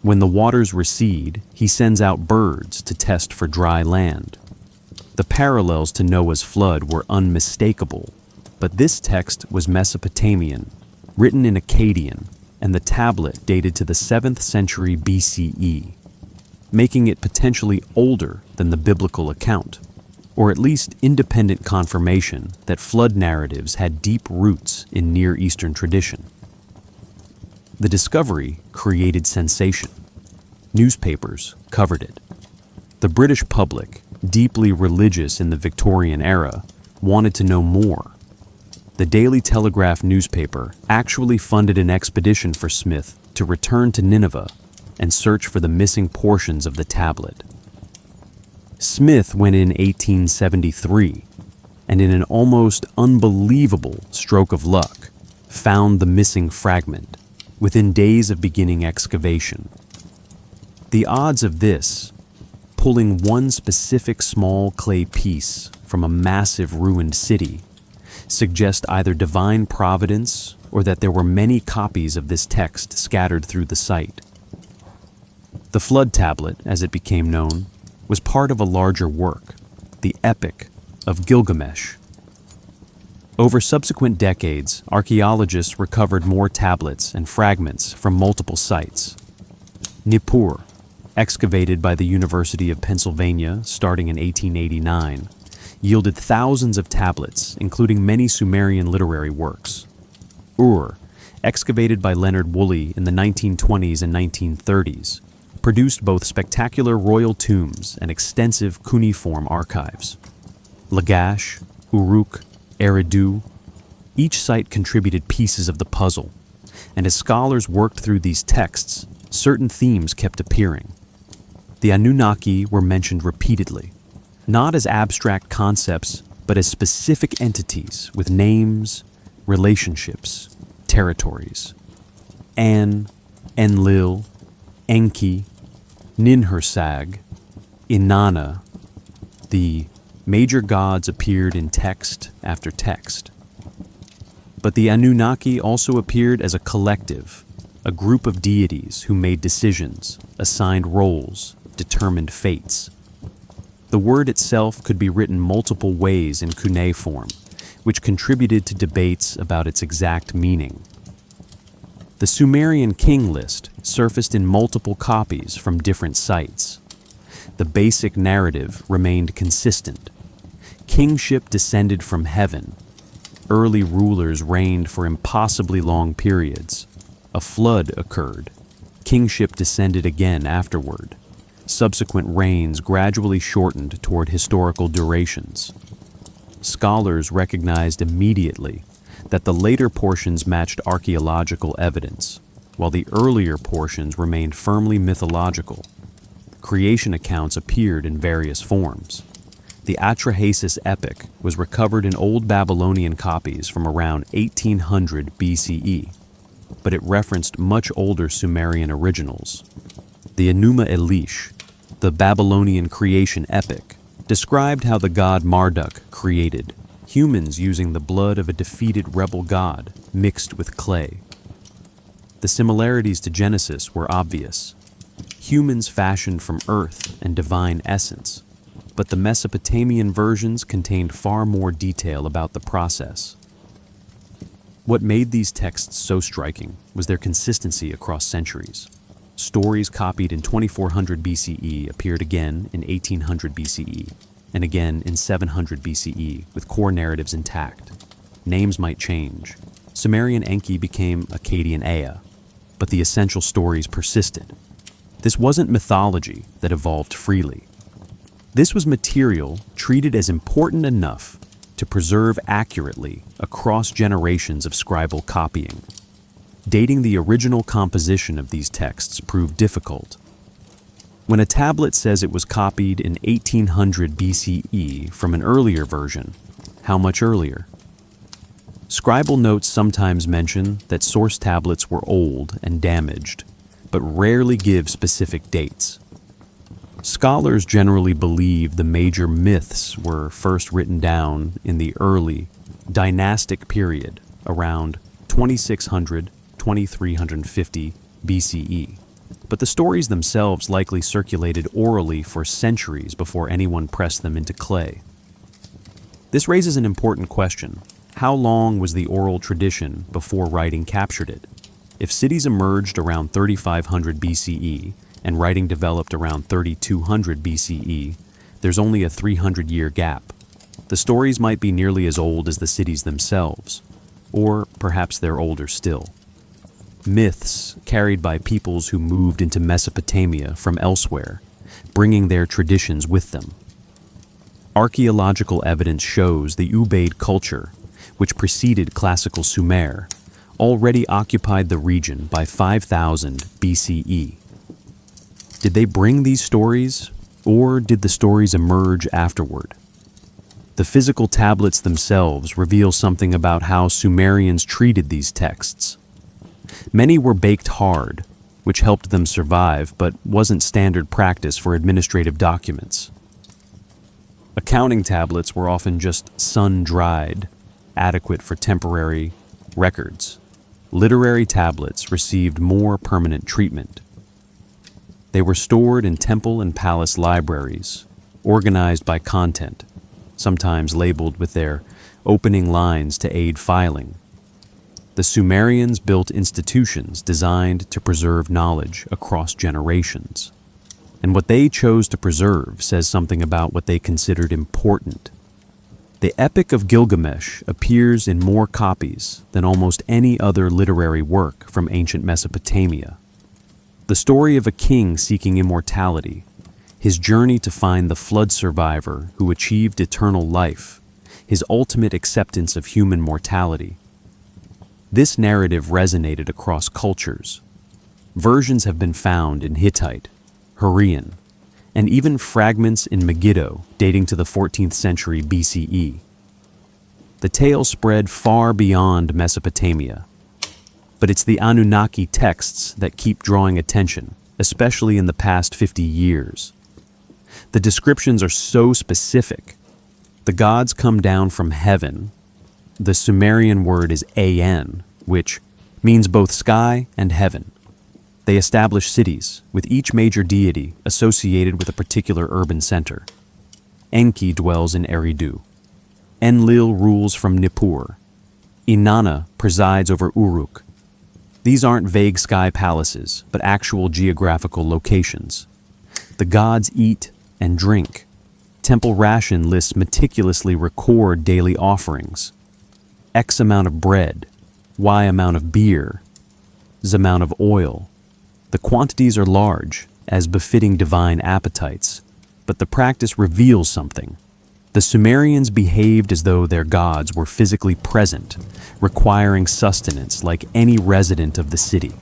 When the waters recede, he sends out birds to test for dry land. The parallels to Noah's flood were unmistakable, but this text was Mesopotamian, written in Akkadian, and the tablet dated to the 7th century BCE, making it potentially older than the biblical account, or at least independent confirmation that flood narratives had deep roots in Near Eastern tradition. The discovery created sensation. Newspapers covered it. The British public, deeply religious in the Victorian era, wanted to know more. The Daily Telegraph newspaper actually funded an expedition for Smith to return to Nineveh and search for the missing portions of the tablet. Smith went in 1873, and in an almost unbelievable stroke of luck, found the missing fragment within days of beginning excavation. The odds of this, pulling one specific small clay piece from a massive ruined city, suggest either divine providence or that there were many copies of this text scattered through the site. The Flood Tablet, as it became known, was part of a larger work, the Epic of Gilgamesh. Over subsequent decades, archaeologists recovered more tablets and fragments from multiple sites. Nippur, excavated by the University of Pennsylvania starting in 1889, yielded thousands of tablets, including many Sumerian literary works. Ur, excavated by Leonard Woolley in the 1920s and 1930s, produced both spectacular royal tombs and extensive cuneiform archives. Lagash, Uruk, Eridu, each site contributed pieces of the puzzle, and as scholars worked through these texts, certain themes kept appearing. The Anunnaki were mentioned repeatedly, not as abstract concepts, but as specific entities with names, relationships, territories. An, Enlil, Enki, Ninhursag, Inanna, the major gods appeared in text after text. But the Anunnaki also appeared as a collective, a group of deities who made decisions, assigned roles, determined fates. The word itself could be written multiple ways in cuneiform, which contributed to debates about its exact meaning. The Sumerian king list surfaced in multiple copies from different sites. The basic narrative remained consistent. Kingship descended from heaven. Early rulers reigned for impossibly long periods. A flood occurred. Kingship descended again afterward. Subsequent reigns gradually shortened toward historical durations. Scholars recognized immediately that the later portions matched archaeological evidence, while the earlier portions remained firmly mythological. Creation accounts appeared in various forms. The Atrahasis epic was recovered in Old Babylonian copies from around 1800 BCE, but it referenced much older Sumerian originals. The Enuma Elish, the Babylonian creation epic, described how the god Marduk created humans using the blood of a defeated rebel god mixed with clay. The similarities to Genesis were obvious. Humans fashioned from earth and divine essence, but the Mesopotamian versions contained far more detail about the process. What made these texts so striking was their consistency across centuries. Stories copied in 2400 BCE appeared again in 1800 BCE, and again in 700 BCE, with core narratives intact. Names might change. Sumerian Enki became Akkadian Ea, but the essential stories persisted. This wasn't mythology that evolved freely. This was material treated as important enough to preserve accurately across generations of scribal copying. Dating the original composition of these texts proved difficult. When a tablet says it was copied in 1800 BCE from an earlier version, how much earlier? Scribal notes sometimes mention that source tablets were old and damaged, but rarely give specific dates. Scholars generally believe the major myths were first written down in the early dynastic period around 2600–2350 BCE, but the stories themselves likely circulated orally for centuries before anyone pressed them into clay. This raises an important question. How long was the oral tradition before writing captured it? If cities emerged around 3500 BCE and writing developed around 3200 BCE, there's only a 300-year gap. The stories might be nearly as old as the cities themselves, or perhaps they're older still. Myths carried by peoples who moved into Mesopotamia from elsewhere, bringing their traditions with them. Archaeological evidence shows the Ubaid culture, which preceded classical Sumer, already occupied the region by 5000 BCE. Did they bring these stories, or did the stories emerge afterward? The physical tablets themselves reveal something about how Sumerians treated these texts. Many were baked hard, which helped them survive but wasn't standard practice for administrative documents. Accounting tablets were often just sun-dried, adequate for temporary records. Literary tablets received more permanent treatment. They were stored in temple and palace libraries, organized by content, sometimes labeled with their opening lines to aid filing. The Sumerians built institutions designed to preserve knowledge across generations. And what they chose to preserve says something about what they considered important. The Epic of Gilgamesh appears in more copies than almost any other literary work from ancient Mesopotamia. The story of a king seeking immortality, his journey to find the flood survivor who achieved eternal life, his ultimate acceptance of human mortality. This narrative resonated across cultures. Versions have been found in Hittite, Hurrian, and even fragments in Megiddo dating to the 14th century BCE. The tale spread far beyond Mesopotamia, but it's the Anunnaki texts that keep drawing attention, especially in the past 50 years. The descriptions are so specific. The gods come down from heaven. The Sumerian word is An, which means both sky and heaven. They establish cities, with each major deity associated with a particular urban center. Enki dwells in Eridu. Enlil rules from Nippur. Inanna presides over Uruk. These aren't vague sky palaces, but actual geographical locations. The gods eat and drink. Temple ration lists meticulously record daily offerings. X amount of bread, Y amount of beer, Z amount of oil. The quantities are large, as befitting divine appetites, but the practice reveals something. The Sumerians behaved as though their gods were physically present, requiring sustenance like any resident of the city.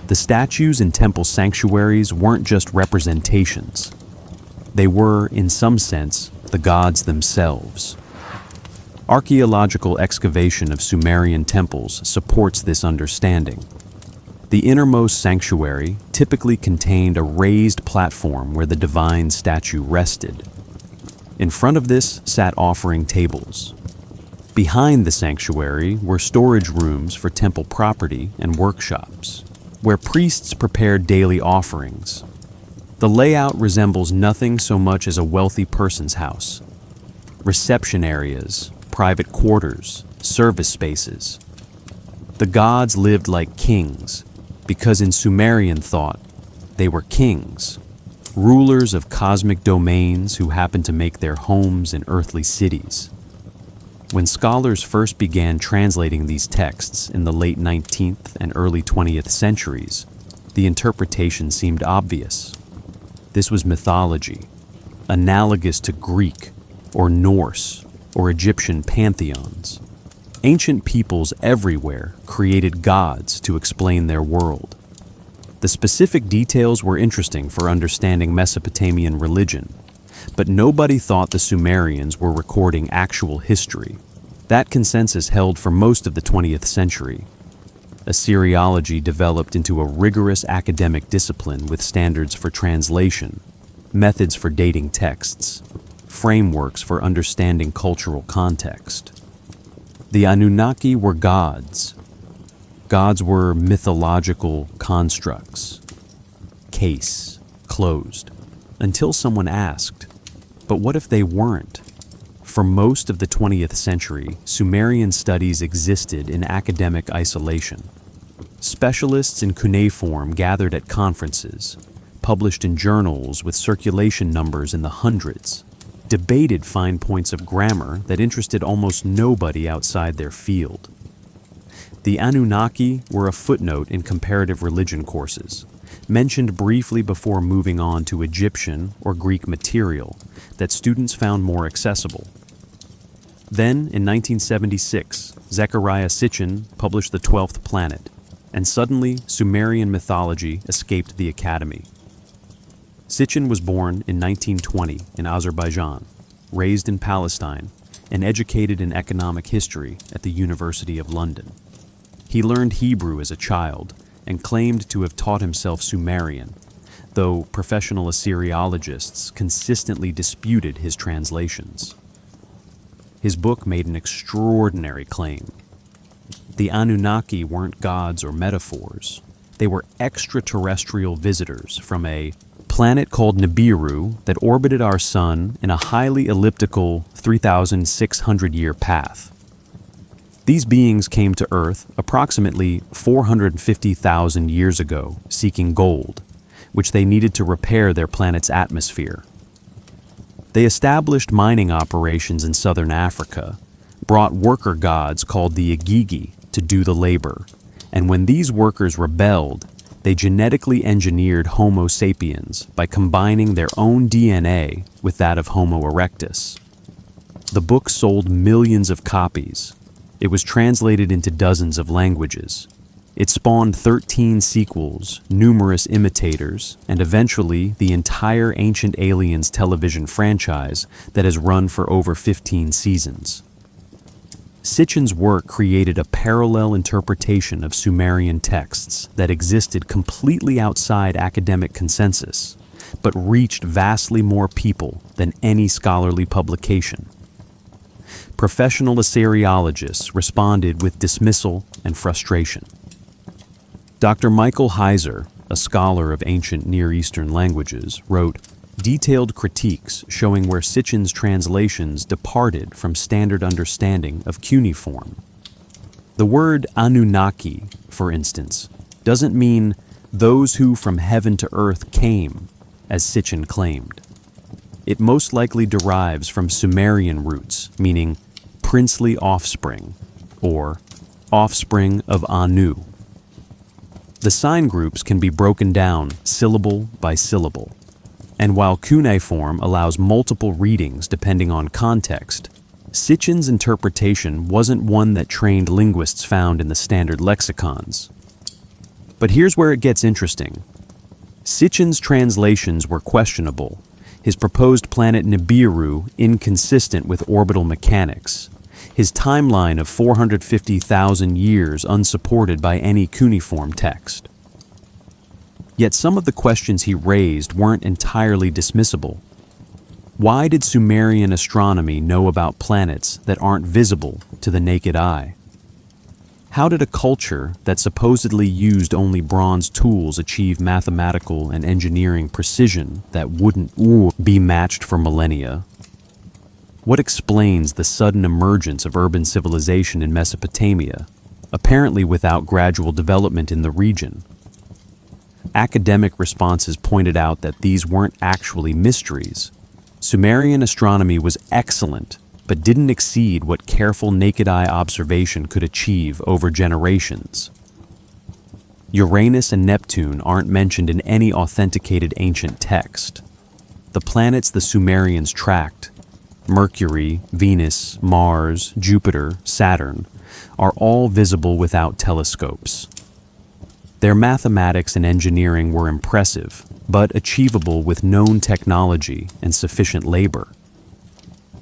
The statues in temple sanctuaries weren't just representations. They were, in some sense, the gods themselves. Archaeological excavation of Sumerian temples supports this understanding. The innermost sanctuary typically contained a raised platform where the divine statue rested. In front of this sat offering tables. Behind the sanctuary were storage rooms for temple property and workshops, where priests prepared daily offerings. The layout resembles nothing so much as a wealthy person's house. Reception areas, private quarters, service spaces. The gods lived like kings, because in Sumerian thought, they were kings, rulers of cosmic domains who happened to make their homes in earthly cities. When scholars first began translating these texts in the late 19th and early 20th centuries, the interpretation seemed obvious. This was mythology, analogous to Greek or Norse or Egyptian pantheons. Ancient peoples everywhere created gods to explain their world. The specific details were interesting for understanding Mesopotamian religion, but nobody thought the Sumerians were recording actual history. That consensus held for most of the 20th century. Assyriology developed into a rigorous academic discipline with standards for translation, methods for dating texts, frameworks for understanding cultural context. The Anunnaki were gods. Gods were mythological constructs. Case closed. Until someone asked, but what if they weren't? For most of the 20th century, Sumerian studies existed in academic isolation. Specialists in cuneiform gathered at conferences, published in journals with circulation numbers in the hundreds, debated fine points of grammar that interested almost nobody outside their field. The Anunnaki were a footnote in comparative religion courses, mentioned briefly before moving on to Egyptian or Greek material that students found more accessible. Then, in 1976, Zecharia Sitchin published The 12th Planet, and suddenly Sumerian mythology escaped the academy. Sitchin was born in 1920 in Azerbaijan, raised in Palestine, and educated in economic history at the University of London. He learned Hebrew as a child and claimed to have taught himself Sumerian, though professional Assyriologists consistently disputed his translations. His book made an extraordinary claim. The Anunnaki weren't gods or metaphors. They were extraterrestrial visitors from a planet called Nibiru that orbited our sun in a highly elliptical 3,600-year path. These beings came to Earth approximately 450,000 years ago seeking gold, which they needed to repair their planet's atmosphere. They established mining operations in southern Africa, brought worker gods called the Igigi to do the labor, and when these workers rebelled, they genetically engineered Homo sapiens by combining their own DNA with that of Homo erectus. The book sold millions of copies. It was translated into dozens of languages. It spawned 13 sequels, numerous imitators, and eventually the entire Ancient Aliens television franchise that has run for over 15 seasons. Sitchin's work created a parallel interpretation of Sumerian texts that existed completely outside academic consensus, but reached vastly more people than any scholarly publication. Professional Assyriologists responded with dismissal and frustration. Dr. Michael Heiser, a scholar of ancient Near Eastern languages, wrote detailed critiques showing where Sitchin's translations departed from standard understanding of cuneiform. The word Anunnaki, for instance, doesn't mean those who from heaven to earth came, as Sitchin claimed. It most likely derives from Sumerian roots, meaning princely offspring, or offspring of Anu. The sign groups can be broken down syllable by syllable. And while cuneiform allows multiple readings depending on context, Sitchin's interpretation wasn't one that trained linguists found in the standard lexicons. But here's where it gets interesting. Sitchin's translations were questionable. his proposed planet Nibiru inconsistent with orbital mechanics, his timeline of 450,000 years unsupported by any cuneiform text. Yet some of the questions he raised weren't entirely dismissible. Why did Sumerian astronomy know about planets that aren't visible to the naked eye? How did a culture that supposedly used only bronze tools achieve mathematical and engineering precision that wouldn't be matched for millennia? What explains the sudden emergence of urban civilization in Mesopotamia, apparently without gradual development in the region? Academic responses pointed out that these weren't actually mysteries. Sumerian astronomy was excellent, but didn't exceed what careful naked-eye observation could achieve over generations. Uranus and Neptune aren't mentioned in any authenticated ancient text. The planets the Sumerians tracked, Mercury, Venus, Mars, Jupiter, Saturn, are all visible without telescopes. Their mathematics and engineering were impressive, but achievable with known technology and sufficient labor.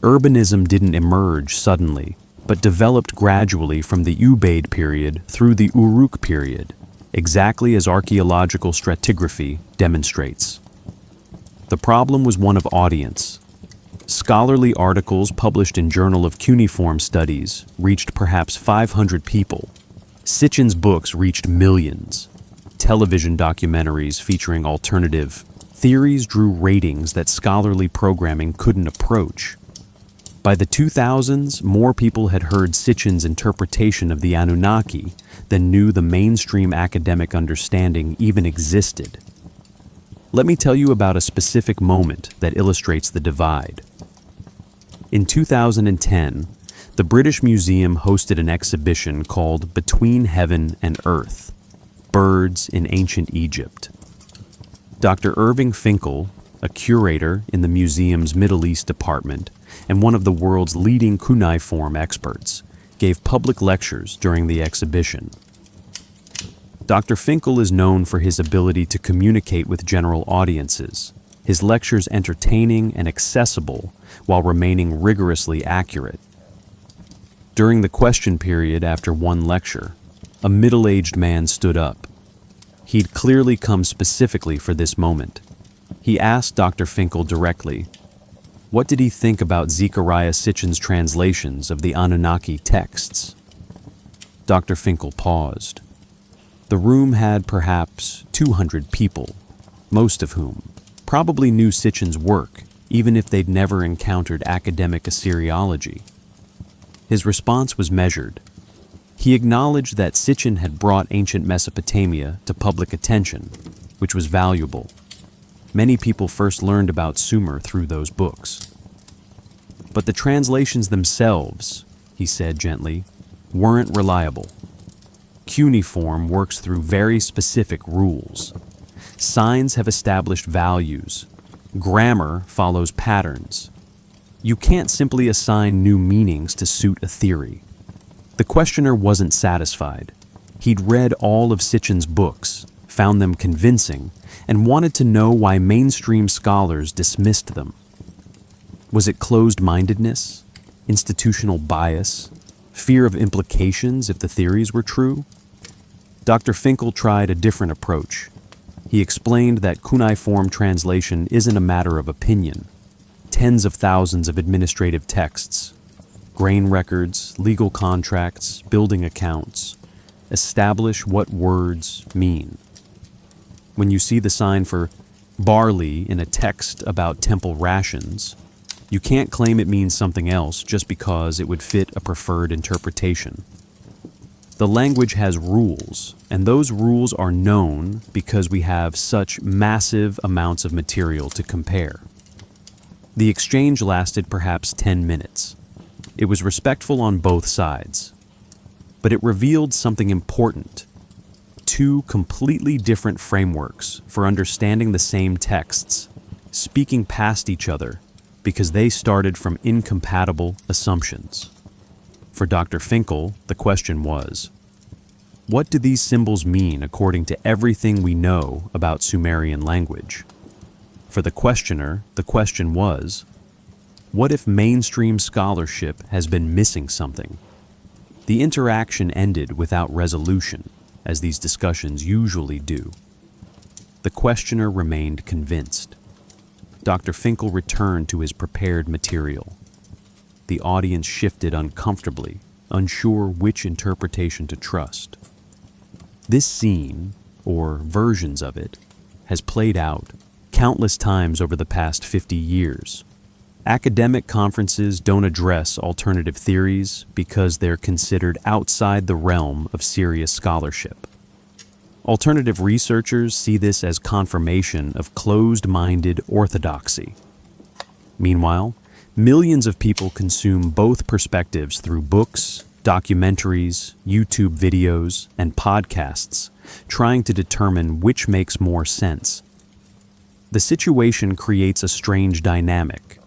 Urbanism didn't emerge suddenly, but developed gradually from the Ubaid period through the Uruk period, exactly as archaeological stratigraphy demonstrates. The problem was one of audience. Scholarly articles published in Journal of Cuneiform Studies reached perhaps 500 people. Sitchin's books reached millions. Television documentaries featuring alternative theories drew ratings that scholarly programming couldn't approach. By the 2000s, more people had heard Sitchin's interpretation of the Anunnaki than knew the mainstream academic understanding even existed. Let me tell you about a specific moment that illustrates the divide. In 2010, the British Museum hosted an exhibition called Between Heaven and Earth: Birds in Ancient Egypt. Dr. Irving Finkel, a curator in the museum's Middle East department and one of the world's leading cuneiform experts, gave public lectures during the exhibition. Dr. Finkel is known for his ability to communicate with general audiences, his lectures entertaining and accessible while remaining rigorously accurate. During the question period after one lecture, a middle-aged man stood up. He'd clearly come specifically for this moment. He asked Dr. Finkel directly, what did he think about Zecharia Sitchin's translations of the Anunnaki texts? Dr. Finkel paused. The room had perhaps 200 people, most of whom probably knew Sitchin's work, even if they'd never encountered academic Assyriology. His response was measured. He acknowledged that Sitchin had brought ancient Mesopotamia to public attention, which was valuable. Many people first learned about Sumer through those books. But the translations themselves, he said gently, weren't reliable. Cuneiform works through very specific rules. Signs have established values. Grammar follows patterns. You can't simply assign new meanings to suit a theory. The questioner wasn't satisfied. He'd read all of Sitchin's books, found them convincing, and wanted to know why mainstream scholars dismissed them. Was it closed-mindedness, institutional bias, fear of implications if the theories were true? Dr. Finkel tried a different approach. He explained that cuneiform translation isn't a matter of opinion. Tens of thousands of administrative texts, grain records, legal contracts, building accounts, establish what words mean. When you see the sign for barley in a text about temple rations, you can't claim it means something else just because it would fit a preferred interpretation. The language has rules, and those rules are known because we have such massive amounts of material to compare. The exchange lasted perhaps 10 minutes. It was respectful on both sides, but it revealed something important. Two completely different frameworks for understanding the same texts, speaking past each other because they started from incompatible assumptions. For Dr. Finkel, the question was, what do these symbols mean according to everything we know about Sumerian language? For the questioner, the question was, what if mainstream scholarship has been missing something? The interaction ended without resolution, as these discussions usually do. The questioner remained convinced. Dr. Finkel returned to his prepared material. The audience shifted uncomfortably, unsure which interpretation to trust. This scene, or versions of it, has played out countless times over the past 50 years. Academic conferences don't address alternative theories because they're considered outside the realm of serious scholarship. Alternative researchers see this as confirmation of closed-minded orthodoxy. Meanwhile, millions of people consume both perspectives through books, documentaries, YouTube videos, and podcasts, trying to determine which makes more sense. The situation creates a strange dynamic.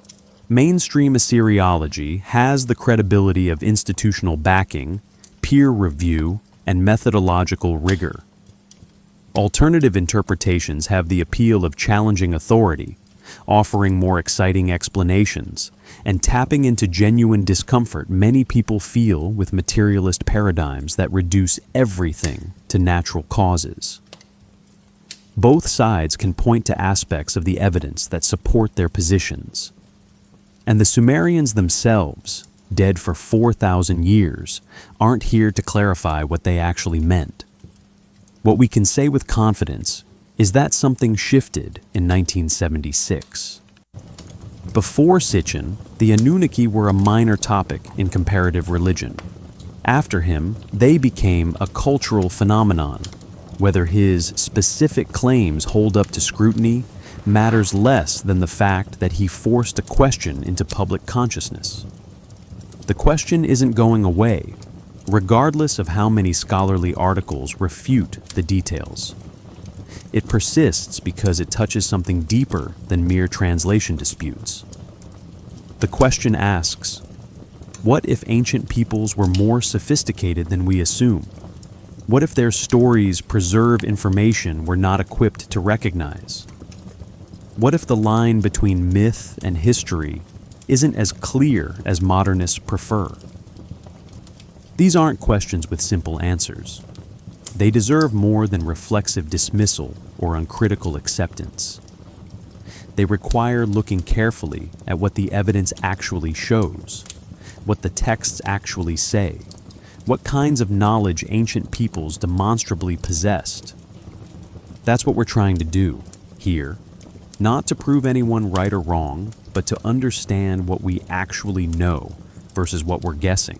Mainstream Assyriology has the credibility of institutional backing, peer review, and methodological rigor. Alternative interpretations have the appeal of challenging authority, offering more exciting explanations, and tapping into genuine discomfort many people feel with materialist paradigms that reduce everything to natural causes. Both sides can point to aspects of the evidence that support their positions. And the Sumerians themselves, dead for 4,000 years, aren't here to clarify what they actually meant. What we can say with confidence is that something shifted in 1976. Before Sitchin, the Anunnaki were a minor topic in comparative religion. After him, they became a cultural phenomenon. Whether his specific claims hold up to scrutiny matters less than the fact that he forced a question into public consciousness. The question isn't going away, regardless of how many scholarly articles refute the details. It persists because it touches something deeper than mere translation disputes. The question asks, what if ancient peoples were more sophisticated than we assume? What if their stories preserve information we're not equipped to recognize? What if the line between myth and history isn't as clear as modernists prefer? These aren't questions with simple answers. They deserve more than reflexive dismissal or uncritical acceptance. They require looking carefully at what the evidence actually shows, what the texts actually say, what kinds of knowledge ancient peoples demonstrably possessed. That's what we're trying to do here, not to prove anyone right or wrong, but to understand what we actually know versus what we're guessing.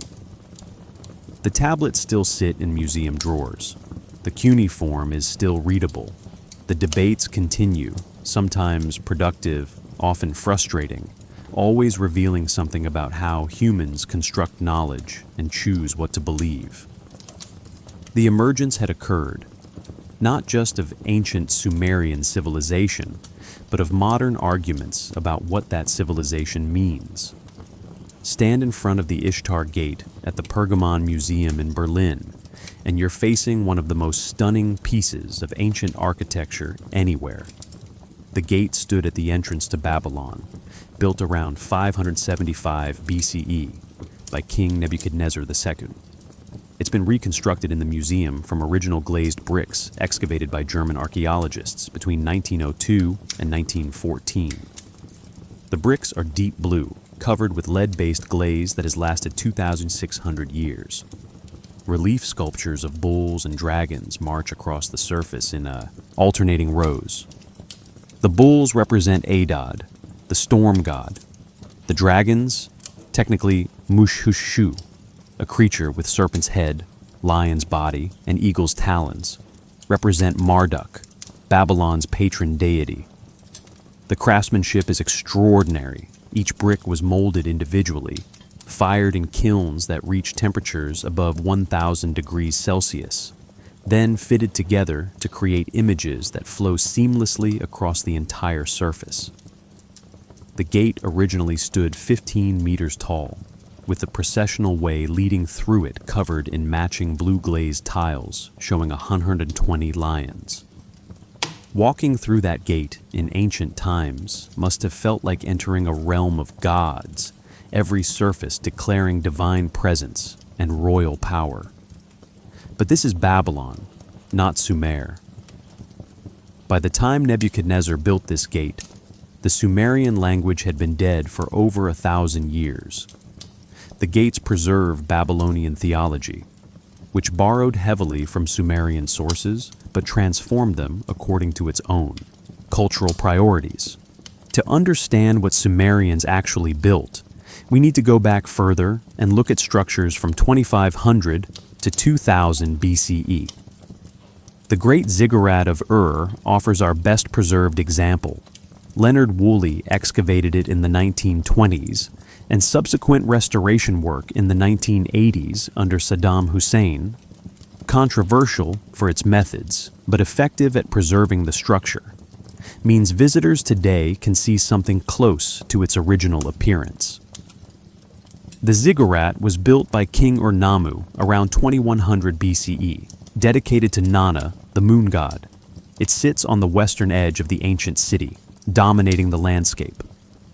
The tablets still sit in museum drawers. The cuneiform is still readable. The debates continue, sometimes productive, often frustrating, always revealing something about how humans construct knowledge and choose what to believe. The emergence had occurred, not just of ancient Sumerian civilization, but of modern arguments about what that civilization means. Stand in front of the Ishtar Gate at the Pergamon Museum in Berlin, and you're facing one of the most stunning pieces of ancient architecture anywhere. The gate stood at the entrance to Babylon, built around 575 BCE by King Nebuchadnezzar II. It's been reconstructed in the museum from original glazed bricks excavated by German archaeologists between 1902 and 1914. The bricks are deep blue, covered with lead-based glaze that has lasted 2,600 years. Relief sculptures of bulls and dragons march across the surface in alternating rows. The bulls represent Adad, the storm god. The dragons, technically Mushushu, a creature with serpent's head, lion's body, and eagle's talons, represent Marduk, Babylon's patron deity. The craftsmanship is extraordinary. Each brick was molded individually, fired in kilns that reach temperatures above 1,000 degrees Celsius, then fitted together to create images that flow seamlessly across the entire surface. The gate originally stood 15 meters tall, with the processional way leading through it covered in matching blue glazed tiles showing 120 lions. Walking through that gate in ancient times must have felt like entering a realm of gods, every surface declaring divine presence and royal power. But this is Babylon, not Sumer. By the time Nebuchadnezzar built this gate, the Sumerian language had been dead for over 1,000 years. The gates preserve Babylonian theology, which borrowed heavily from Sumerian sources but transformed them according to its own cultural priorities. To understand what Sumerians actually built, we need to go back further and look at structures from 2500 to 2000 BCE. The Great Ziggurat of Ur offers our best preserved example. Leonard Woolley excavated it in the 1920s, and subsequent restoration work in the 1980s under Saddam Hussein, controversial for its methods, but effective at preserving the structure, means visitors today can see something close to its original appearance. The ziggurat was built by King Ur-Nammu around 2100 BCE, dedicated to Nana, the moon god. It sits on the western edge of the ancient city, dominating the landscape.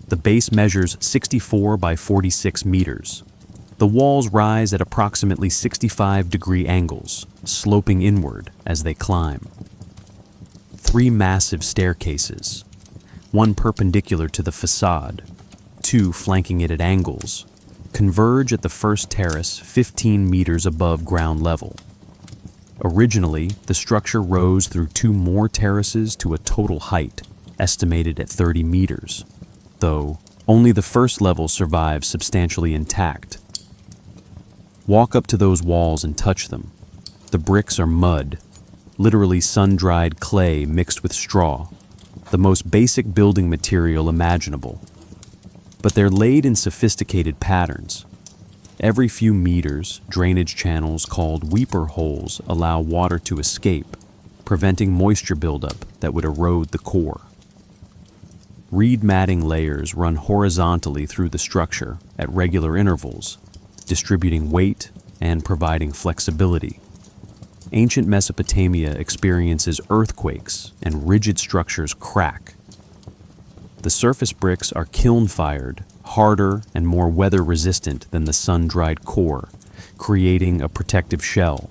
The base measures 64 by 46 meters. The walls rise at approximately 65-degree angles, sloping inward as they climb. 3 massive staircases, one perpendicular to the facade, 2 flanking it at angles, converge at the first terrace 15 meters above ground level. Originally, the structure rose through 2 more terraces to a total height, estimated at 30 meters, though only the first level survives substantially intact. Walk up to those walls and touch them. The bricks are mud, literally sun-dried clay mixed with straw, the most basic building material imaginable. But they're laid in sophisticated patterns. Every few meters, drainage channels called weeper holes allow water to escape, preventing moisture buildup that would erode the core. Reed matting layers run horizontally through the structure at regular intervals, distributing weight and providing flexibility. Ancient Mesopotamia experiences earthquakes and rigid structures crack. The surface bricks are kiln-fired, harder and more weather-resistant than the sun-dried core, creating a protective shell.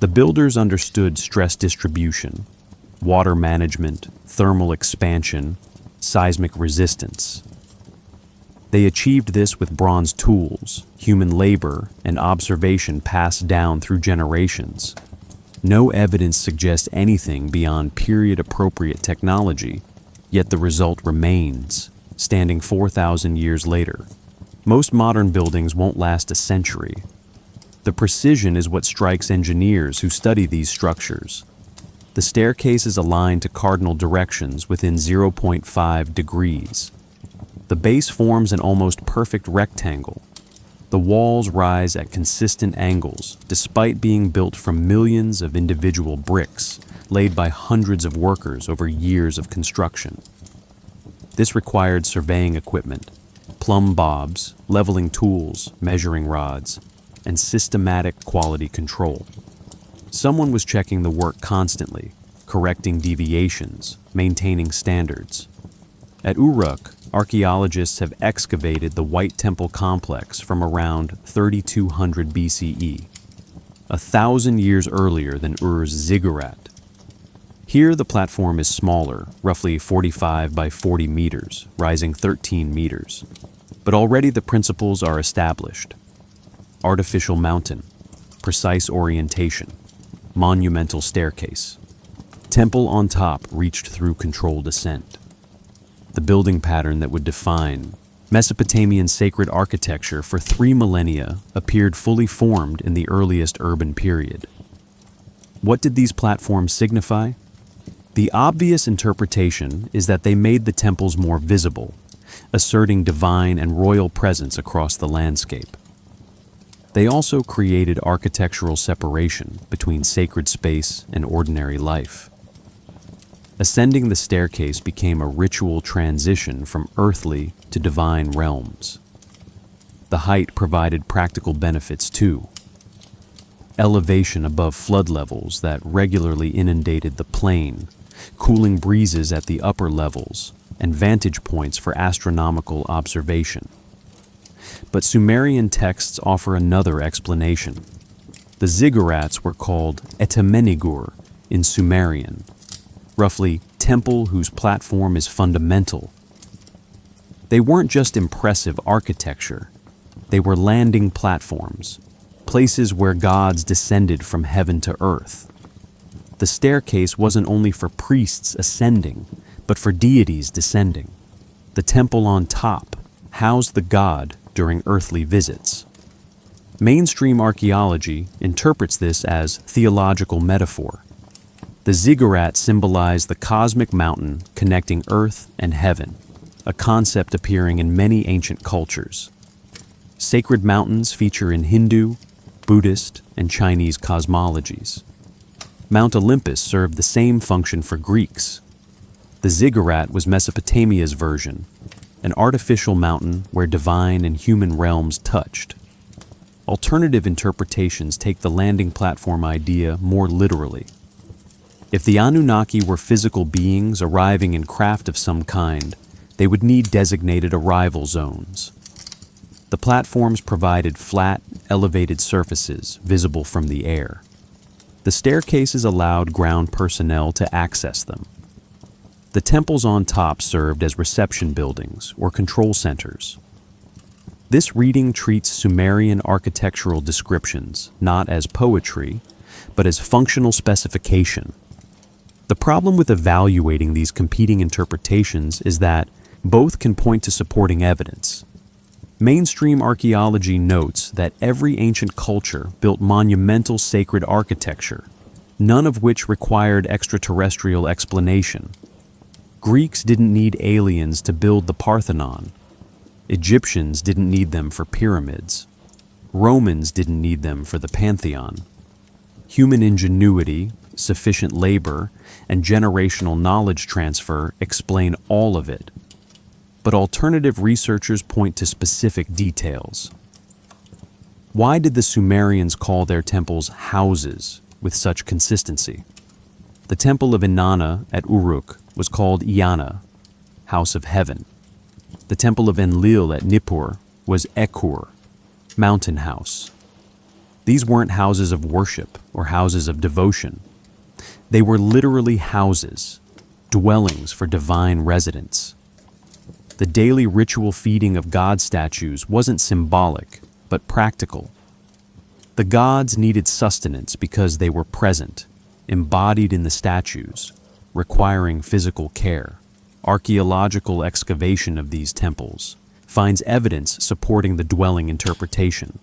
The builders understood stress distribution, water management, thermal expansion, seismic resistance. They achieved this with bronze tools, human labor, and observation passed down through generations. No evidence suggests anything beyond period-appropriate technology, yet the result remains, standing 4,000 years later. Most modern buildings won't last a century. The precision is what strikes engineers who study these structures. The staircase is aligned to cardinal directions within 0.5 degrees. The base forms an almost perfect rectangle. The walls rise at consistent angles, despite being built from millions of individual bricks, laid by hundreds of workers over years of construction. This required surveying equipment, plumb bobs, leveling tools, measuring rods, and systematic quality control. Someone was checking the work constantly, correcting deviations, maintaining standards. At Uruk, archaeologists have excavated the White Temple complex from around 3200 BCE, 1,000 years earlier than Ur's ziggurat. Here the platform is smaller, roughly 45 by 40 meters, rising 13 meters. But already the principles are established. Artificial mountain, precise orientation, monumental staircase. Temple on top reached through controlled ascent. The building pattern that would define Mesopotamian sacred architecture for 3 millennia appeared fully formed in the earliest urban period. What did these platforms signify? The obvious interpretation is that they made the temples more visible, asserting divine and royal presence across the landscape. They also created architectural separation between sacred space and ordinary life. Ascending the staircase became a ritual transition from earthly to divine realms. The height provided practical benefits too. Elevation above flood levels that regularly inundated the plain cooling breezes at the upper levels, and vantage points for astronomical observation. But Sumerian texts offer another explanation. The ziggurats were called etemenigur in Sumerian, roughly temple whose platform is fundamental. They weren't just impressive architecture, they were landing platforms, places where gods descended from heaven to earth. The staircase wasn't only for priests ascending, but for deities descending. The temple on top housed the god during earthly visits. Mainstream archaeology interprets this as theological metaphor. The ziggurat symbolized the cosmic mountain connecting earth and heaven, a concept appearing in many ancient cultures. Sacred mountains feature in Hindu, Buddhist, and Chinese cosmologies. Mount Olympus served the same function for Greeks. The ziggurat was Mesopotamia's version, an artificial mountain where divine and human realms touched. Alternative interpretations take the landing platform idea more literally. If the Anunnaki were physical beings arriving in craft of some kind, they would need designated arrival zones. The platforms provided flat, elevated surfaces visible from the air. The staircases allowed ground personnel to access them. The temples on top served as reception buildings or control centers. This reading treats Sumerian architectural descriptions not as poetry, but as functional specification. The problem with evaluating these competing interpretations is that both can point to supporting evidence. Mainstream archaeology notes that every ancient culture built monumental sacred architecture, none of which required extraterrestrial explanation. Greeks didn't need aliens to build the Parthenon. Egyptians didn't need them for pyramids. Romans didn't need them for the Pantheon. Human ingenuity, sufficient labor, and generational knowledge transfer explain all of it. But alternative researchers point to specific details. Why did the Sumerians call their temples houses with such consistency? The temple of Inanna at Uruk was called Iana, House of Heaven. The temple of Enlil at Nippur was Ekur, Mountain House. These weren't houses of worship or houses of devotion. They were literally houses, dwellings for divine residents. The daily ritual feeding of god statues wasn't symbolic, but practical. The gods needed sustenance because they were present, embodied in the statues, requiring physical care. Archaeological excavation of these temples finds evidence supporting the dwelling interpretation.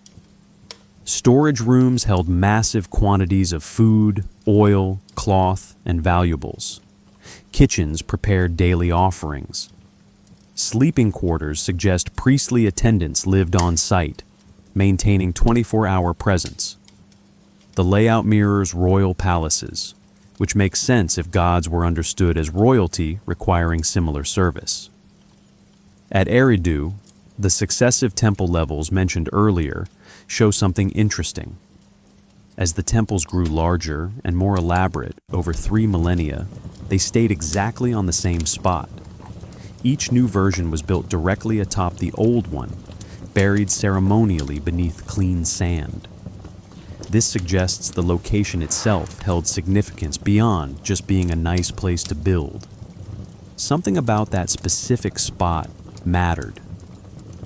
Storage rooms held massive quantities of food, oil, cloth, and valuables. Kitchens prepared daily offerings. Sleeping quarters suggest priestly attendants lived on site, maintaining 24-hour presence. The layout mirrors royal palaces, which makes sense if gods were understood as royalty requiring similar service. At Eridu, the successive temple levels mentioned earlier show something interesting. As the temples grew larger and more elaborate over 3 millennia, they stayed exactly on the same spot. Each new version was built directly atop the old one, buried ceremonially beneath clean sand. This suggests the location itself held significance beyond just being a nice place to build. Something about that specific spot mattered.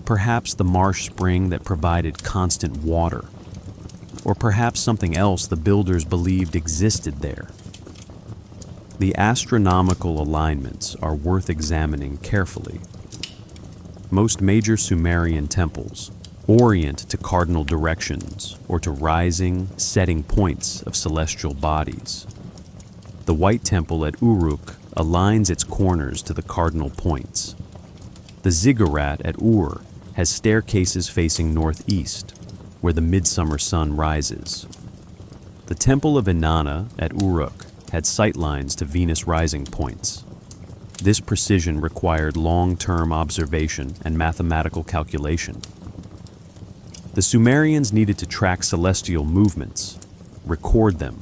Perhaps the marsh spring that provided constant water, or perhaps something else the builders believed existed there. The astronomical alignments are worth examining carefully. Most major Sumerian temples orient to cardinal directions or to rising, setting points of celestial bodies. The White Temple at Uruk aligns its corners to the cardinal points. The ziggurat at Ur has staircases facing northeast, where the midsummer sun rises. The Temple of Inanna at Uruk had sightlines to Venus rising points. This precision required long-term observation and mathematical calculation. The Sumerians needed to track celestial movements, record them,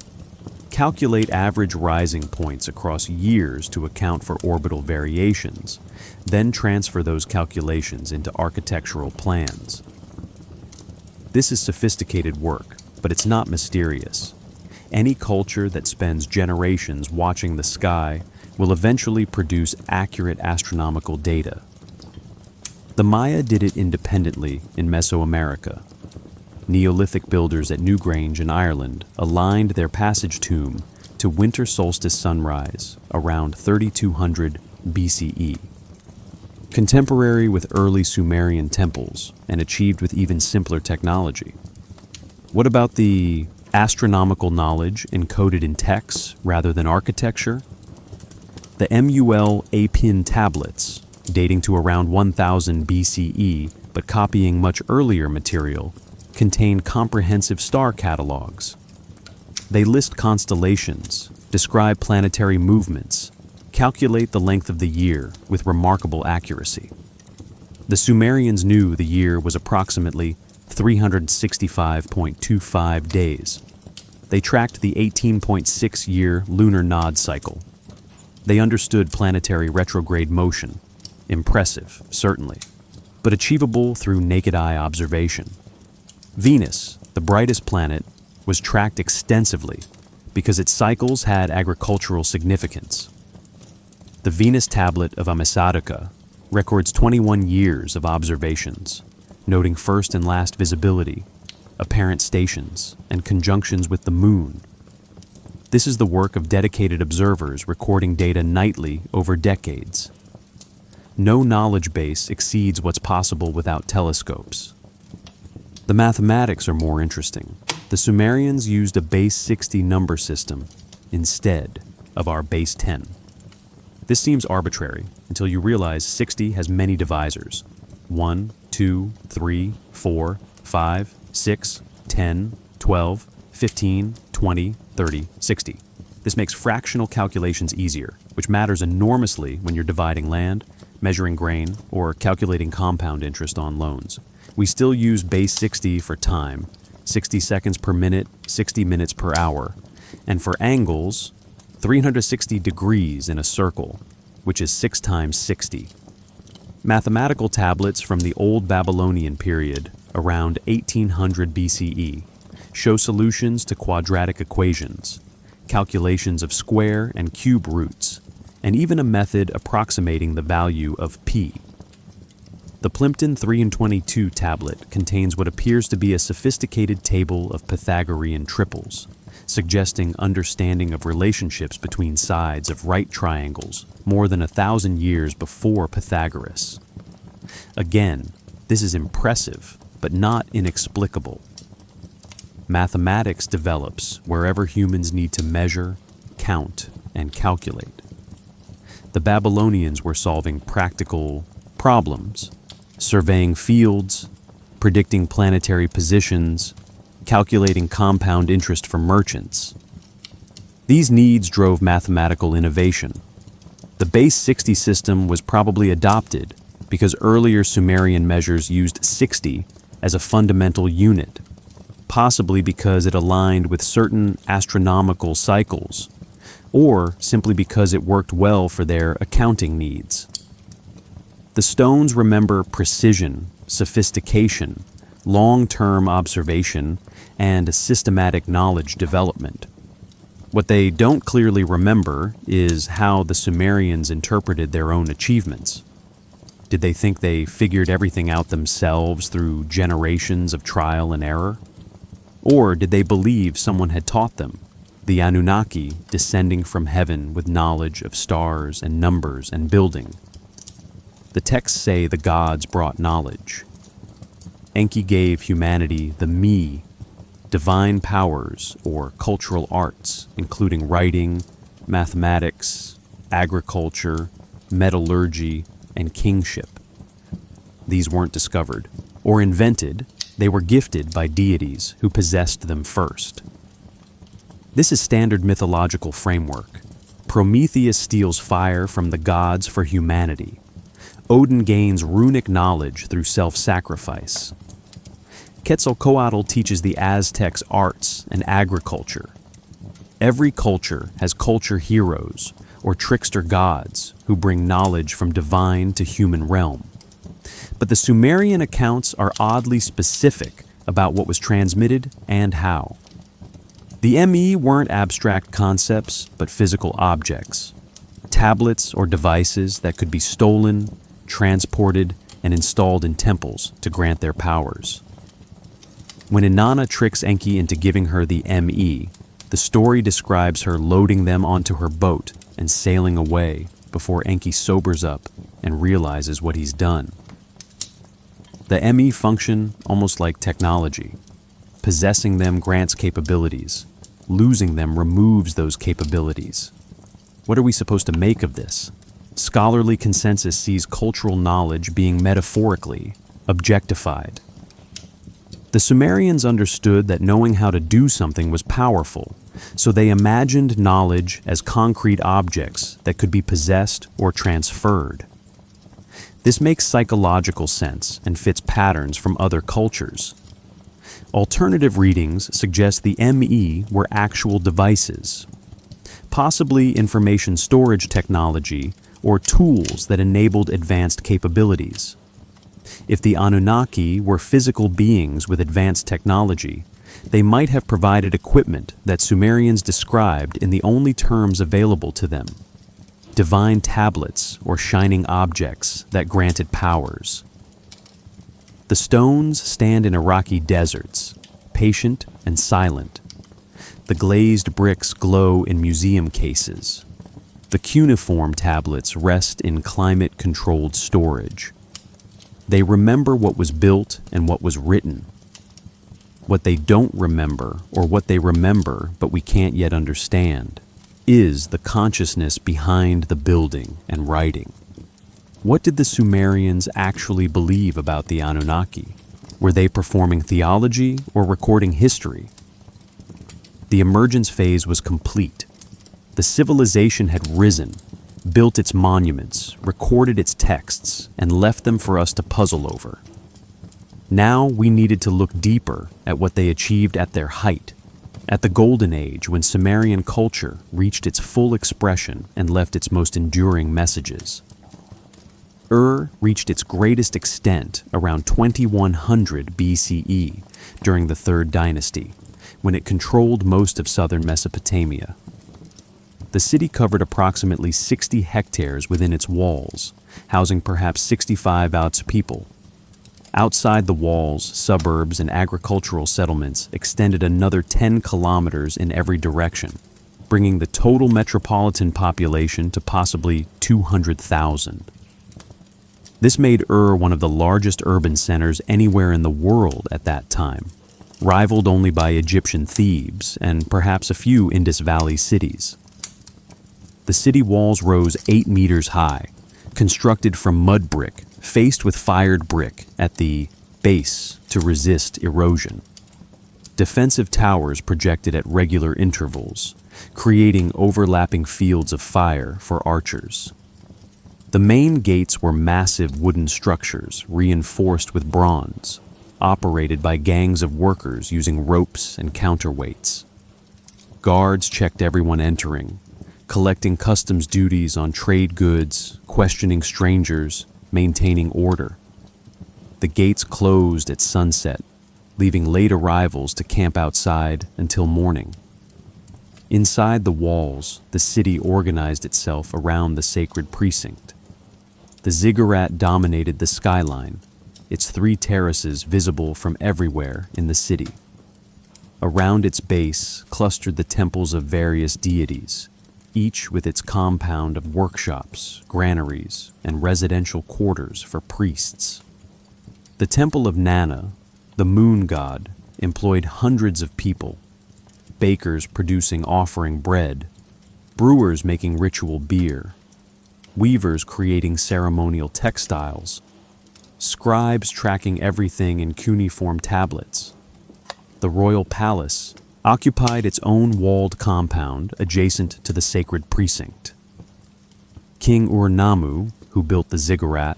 calculate average rising points across years to account for orbital variations, then transfer those calculations into architectural plans. This is sophisticated work, but it's not mysterious. Any culture that spends generations watching the sky will eventually produce accurate astronomical data. The Maya did it independently in Mesoamerica. Neolithic builders at Newgrange in Ireland aligned their passage tomb to winter solstice sunrise around 3200 BCE. Contemporary with early Sumerian temples and achieved with even simpler technology. What about the astronomical knowledge encoded in texts rather than architecture? The MUL Apin tablets, dating to around 1000 BCE but copying much earlier material, contain comprehensive star catalogs. They list constellations, describe planetary movements, calculate the length of the year with remarkable accuracy. The Sumerians knew the year was approximately 365.25 days. They tracked the 18.6-year lunar nod cycle. They understood planetary retrograde motion. Impressive, certainly, but achievable through naked eye observation. Venus, the brightest planet, was tracked extensively because its cycles had agricultural significance. The Venus tablet of Amisadika records 21 years of observations, noting first and last visibility, apparent stations, and conjunctions with the moon. This is the work of dedicated observers recording data nightly over decades. No knowledge base exceeds what's possible without telescopes. The mathematics are more interesting. The Sumerians used a base 60 number system instead of our base 10. This seems arbitrary until you realize 60 has many divisors. 1, 2, 3, 4, 5, 6, 10, 12, 15, 20, 30, 60. This makes fractional calculations easier, which matters enormously when you're dividing land, measuring grain, or calculating compound interest on loans. We still use base 60 for time, 60 seconds per minute, 60 minutes per hour, and for angles, 360 degrees in a circle, which is 6 times 60. Mathematical tablets from the Old Babylonian period, around 1800 BCE, show solutions to quadratic equations, calculations of square and cube roots, and even a method approximating the value of p. The Plimpton 3:22 tablet contains what appears to be a sophisticated table of Pythagorean triples, suggesting understanding of relationships between sides of right triangles more than 1,000 years before Pythagoras. Again, this is impressive, but not inexplicable. Mathematics develops wherever humans need to measure, count, and calculate. The Babylonians were solving practical problems, surveying fields, predicting planetary positions, calculating compound interest for merchants. These needs drove mathematical innovation. The base 60 system was probably adopted because earlier Sumerian measures used 60 as a fundamental unit, possibly because it aligned with certain astronomical cycles, or simply because it worked well for their accounting needs. The stones remember precision, sophistication, long-term observation, and systematic knowledge development. What they don't clearly remember is how the Sumerians interpreted their own achievements. Did they think they figured everything out themselves through generations of trial and error? Or did they believe someone had taught them, the Anunnaki descending from heaven with knowledge of stars and numbers and building? The texts say the gods brought knowledge. Enki gave humanity the me, divine powers or cultural arts, including writing, mathematics, agriculture, metallurgy, and kingship. These weren't discovered or invented, they were gifted by deities who possessed them first. This is standard mythological framework. Prometheus steals fire from the gods for humanity. Odin gains runic knowledge through self-sacrifice. Quetzalcoatl teaches the Aztecs arts and agriculture. Every culture has culture heroes, or trickster gods, who bring knowledge from divine to human realm. But the Sumerian accounts are oddly specific about what was transmitted and how. The ME weren't abstract concepts, but physical objects. Tablets or devices that could be stolen, transported, and installed in temples to grant their powers. When Inanna tricks Enki into giving her the ME, the story describes her loading them onto her boat and sailing away before Enki sobers up and realizes what he's done. The ME function almost like technology. Possessing them grants capabilities. Losing them removes those capabilities. What are we supposed to make of this? Scholarly consensus sees cultural knowledge being metaphorically objectified. The Sumerians understood that knowing how to do something was powerful, so they imagined knowledge as concrete objects that could be possessed or transferred. This makes psychological sense and fits patterns from other cultures. Alternative readings suggest the ME were actual devices, possibly information storage technology or tools that enabled advanced capabilities. If the Anunnaki were physical beings with advanced technology, they might have provided equipment that Sumerians described in the only terms available to them: divine tablets or shining objects that granted powers. The stones stand in Iraqi deserts, patient and silent. The glazed bricks glow in museum cases. The cuneiform tablets rest in climate-controlled storage. They remember what was built and what was written. What they don't remember, or what they remember but we can't yet understand, is the consciousness behind the building and writing. What did the Sumerians actually believe about the Anunnaki? Were they performing theology or recording history? The emergence phase was complete. The civilization had risen, built its monuments, recorded its texts, and left them for us to puzzle over. Now we needed to look deeper at what they achieved at their height, at the Golden Age when Sumerian culture reached its full expression and left its most enduring messages. Reached its greatest extent around 2100 BCE during the Third Dynasty, when it controlled most of southern Mesopotamia. The city covered approximately 60 hectares within its walls, housing perhaps 65,000 people. Outside the walls, suburbs and agricultural settlements extended another 10 kilometers in every direction, bringing the total metropolitan population to possibly 200,000. This made one of the largest urban centers anywhere in the world at that time, rivaled only by Egyptian Thebes and perhaps a few Indus Valley cities. The city walls rose 8 meters high, constructed from mud brick, faced with fired brick at the base to resist erosion. Defensive towers projected at regular intervals, creating overlapping fields of fire for archers. The main gates were massive wooden structures reinforced with bronze, operated by gangs of workers using ropes and counterweights. Guards checked everyone entering, collecting customs duties on trade goods, questioning strangers, maintaining order. The gates closed at sunset, leaving late arrivals to camp outside until morning. Inside the walls, the city organized itself around the sacred precinct. The ziggurat dominated the skyline, its 3 terraces visible from everywhere in the city. Around its base clustered the temples of various deities, each with its compound of workshops, granaries, and residential quarters for priests. The temple of Nana, the moon god, employed hundreds of people, bakers producing offering bread, brewers making ritual beer, weavers creating ceremonial textiles, scribes tracking everything in cuneiform tablets. The royal palace occupied its own walled compound adjacent to the sacred precinct. King Ur-Nammu, who built the ziggurat,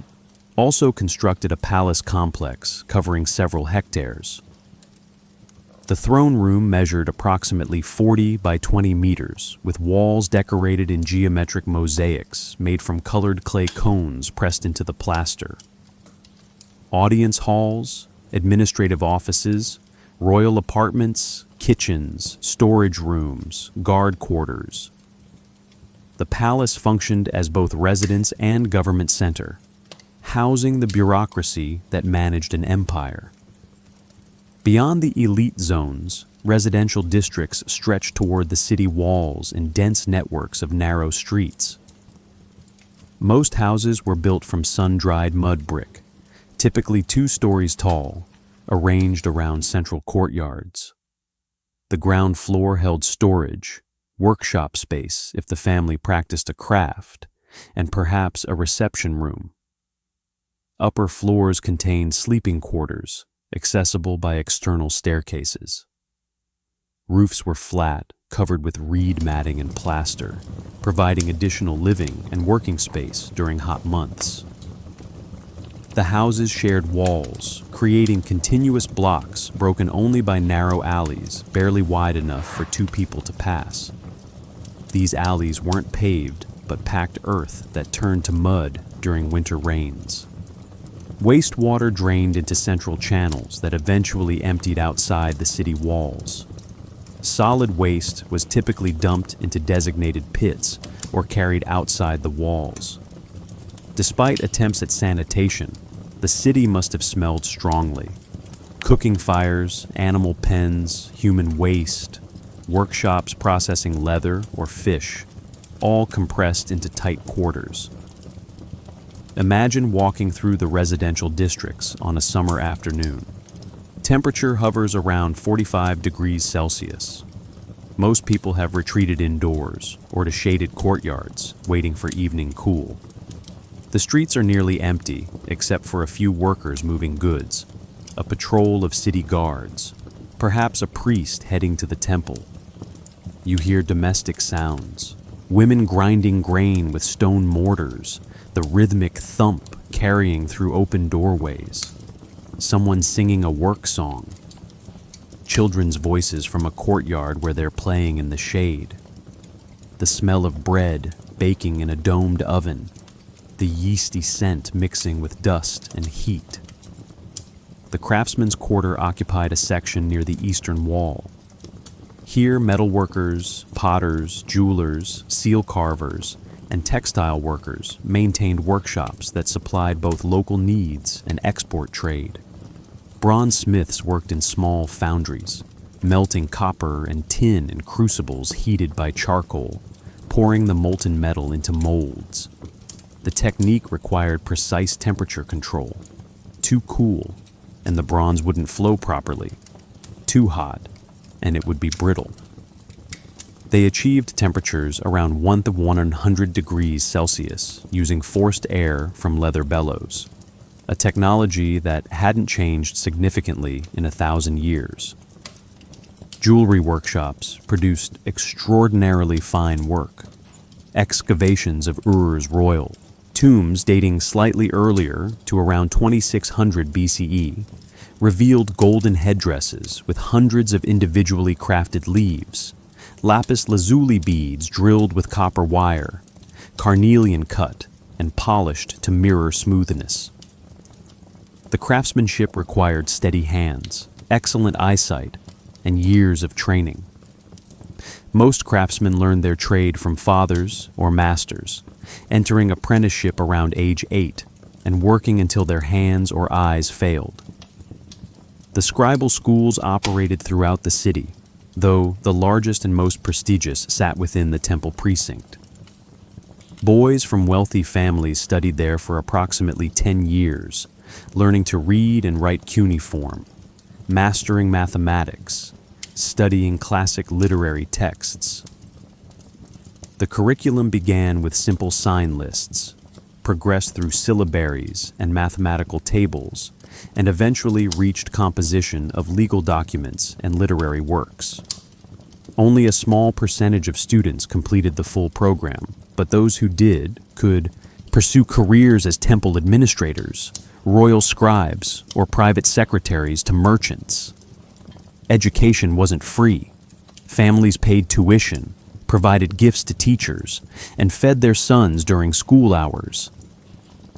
also constructed a palace complex covering several hectares. The throne room measured approximately 40 by 20 meters, with walls decorated in geometric mosaics made from colored clay cones pressed into the plaster. Audience halls, administrative offices, royal apartments, kitchens, storage rooms, guard quarters. The palace functioned as both residence and government center, housing the bureaucracy that managed an empire. Beyond the elite zones, residential districts stretched toward the city walls in dense networks of narrow streets. Most houses were built from sun-dried mud brick, typically 2 stories tall, arranged around central courtyards. The ground floor held storage, workshop space if the family practiced a craft, and perhaps a reception room. Upper floors contained sleeping quarters, accessible by external staircases. Roofs were flat, covered with reed matting and plaster, providing additional living and working space during hot months. The houses shared walls, creating continuous blocks broken only by narrow alleys barely wide enough for 2 people to pass. These alleys weren't paved, but packed earth that turned to mud during winter rains. Wastewater drained into central channels that eventually emptied outside the city walls. Solid waste was typically dumped into designated pits or carried outside the walls. Despite attempts at sanitation, the city must have smelled strongly. Cooking fires, animal pens, human waste, workshops processing leather or fish, all compressed into tight quarters. Imagine walking through the residential districts on a summer afternoon. Temperature hovers around 45 degrees Celsius. Most people have retreated indoors or to shaded courtyards, waiting for evening cool. The streets are nearly empty, except for a few workers moving goods, a patrol of city guards, perhaps a priest heading to the temple. You hear domestic sounds, women grinding grain with stone mortars, the rhythmic thump carrying through open doorways, someone singing a work song, children's voices from a courtyard where they're playing in the shade, the smell of bread baking in a domed oven, the yeasty scent mixing with dust and heat. The craftsman's quarter occupied a section near the eastern wall. Here, metalworkers, potters, jewelers, seal carvers, and textile workers maintained workshops that supplied both local needs and export trade. Bronze smiths worked in small foundries, melting copper and tin in crucibles heated by charcoal, pouring the molten metal into molds. The technique required precise temperature control. Too cool, and the bronze wouldn't flow properly. Too hot, and it would be brittle. They achieved temperatures around 100 degrees Celsius using forced air from leather bellows, a technology that hadn't changed significantly in 1,000 years. Jewelry workshops produced extraordinarily fine work. Excavations of Ur's royal, tombs dating slightly earlier to around 2600 BCE, revealed golden headdresses with hundreds of individually crafted leaves, lapis lazuli beads drilled with copper wire, carnelian cut and polished to mirror smoothness. The craftsmanship required steady hands, excellent eyesight, and years of training. Most craftsmen learned their trade from fathers or masters, entering apprenticeship around age 8 and working until their hands or eyes failed. The scribal schools operated throughout the city, though the largest and most prestigious sat within the temple precinct. Boys from wealthy families studied there for approximately 10 years, learning to read and write cuneiform, mastering mathematics, studying classic literary texts. The curriculum began with simple sign lists, progressed through syllabaries and mathematical tables, and eventually reached composition of legal documents and literary works. Only a small percentage of students completed the full program, but those who did could pursue careers as temple administrators, royal scribes, or private secretaries to merchants. Education wasn't free. Families paid tuition, provided gifts to teachers, and fed their sons during school hours.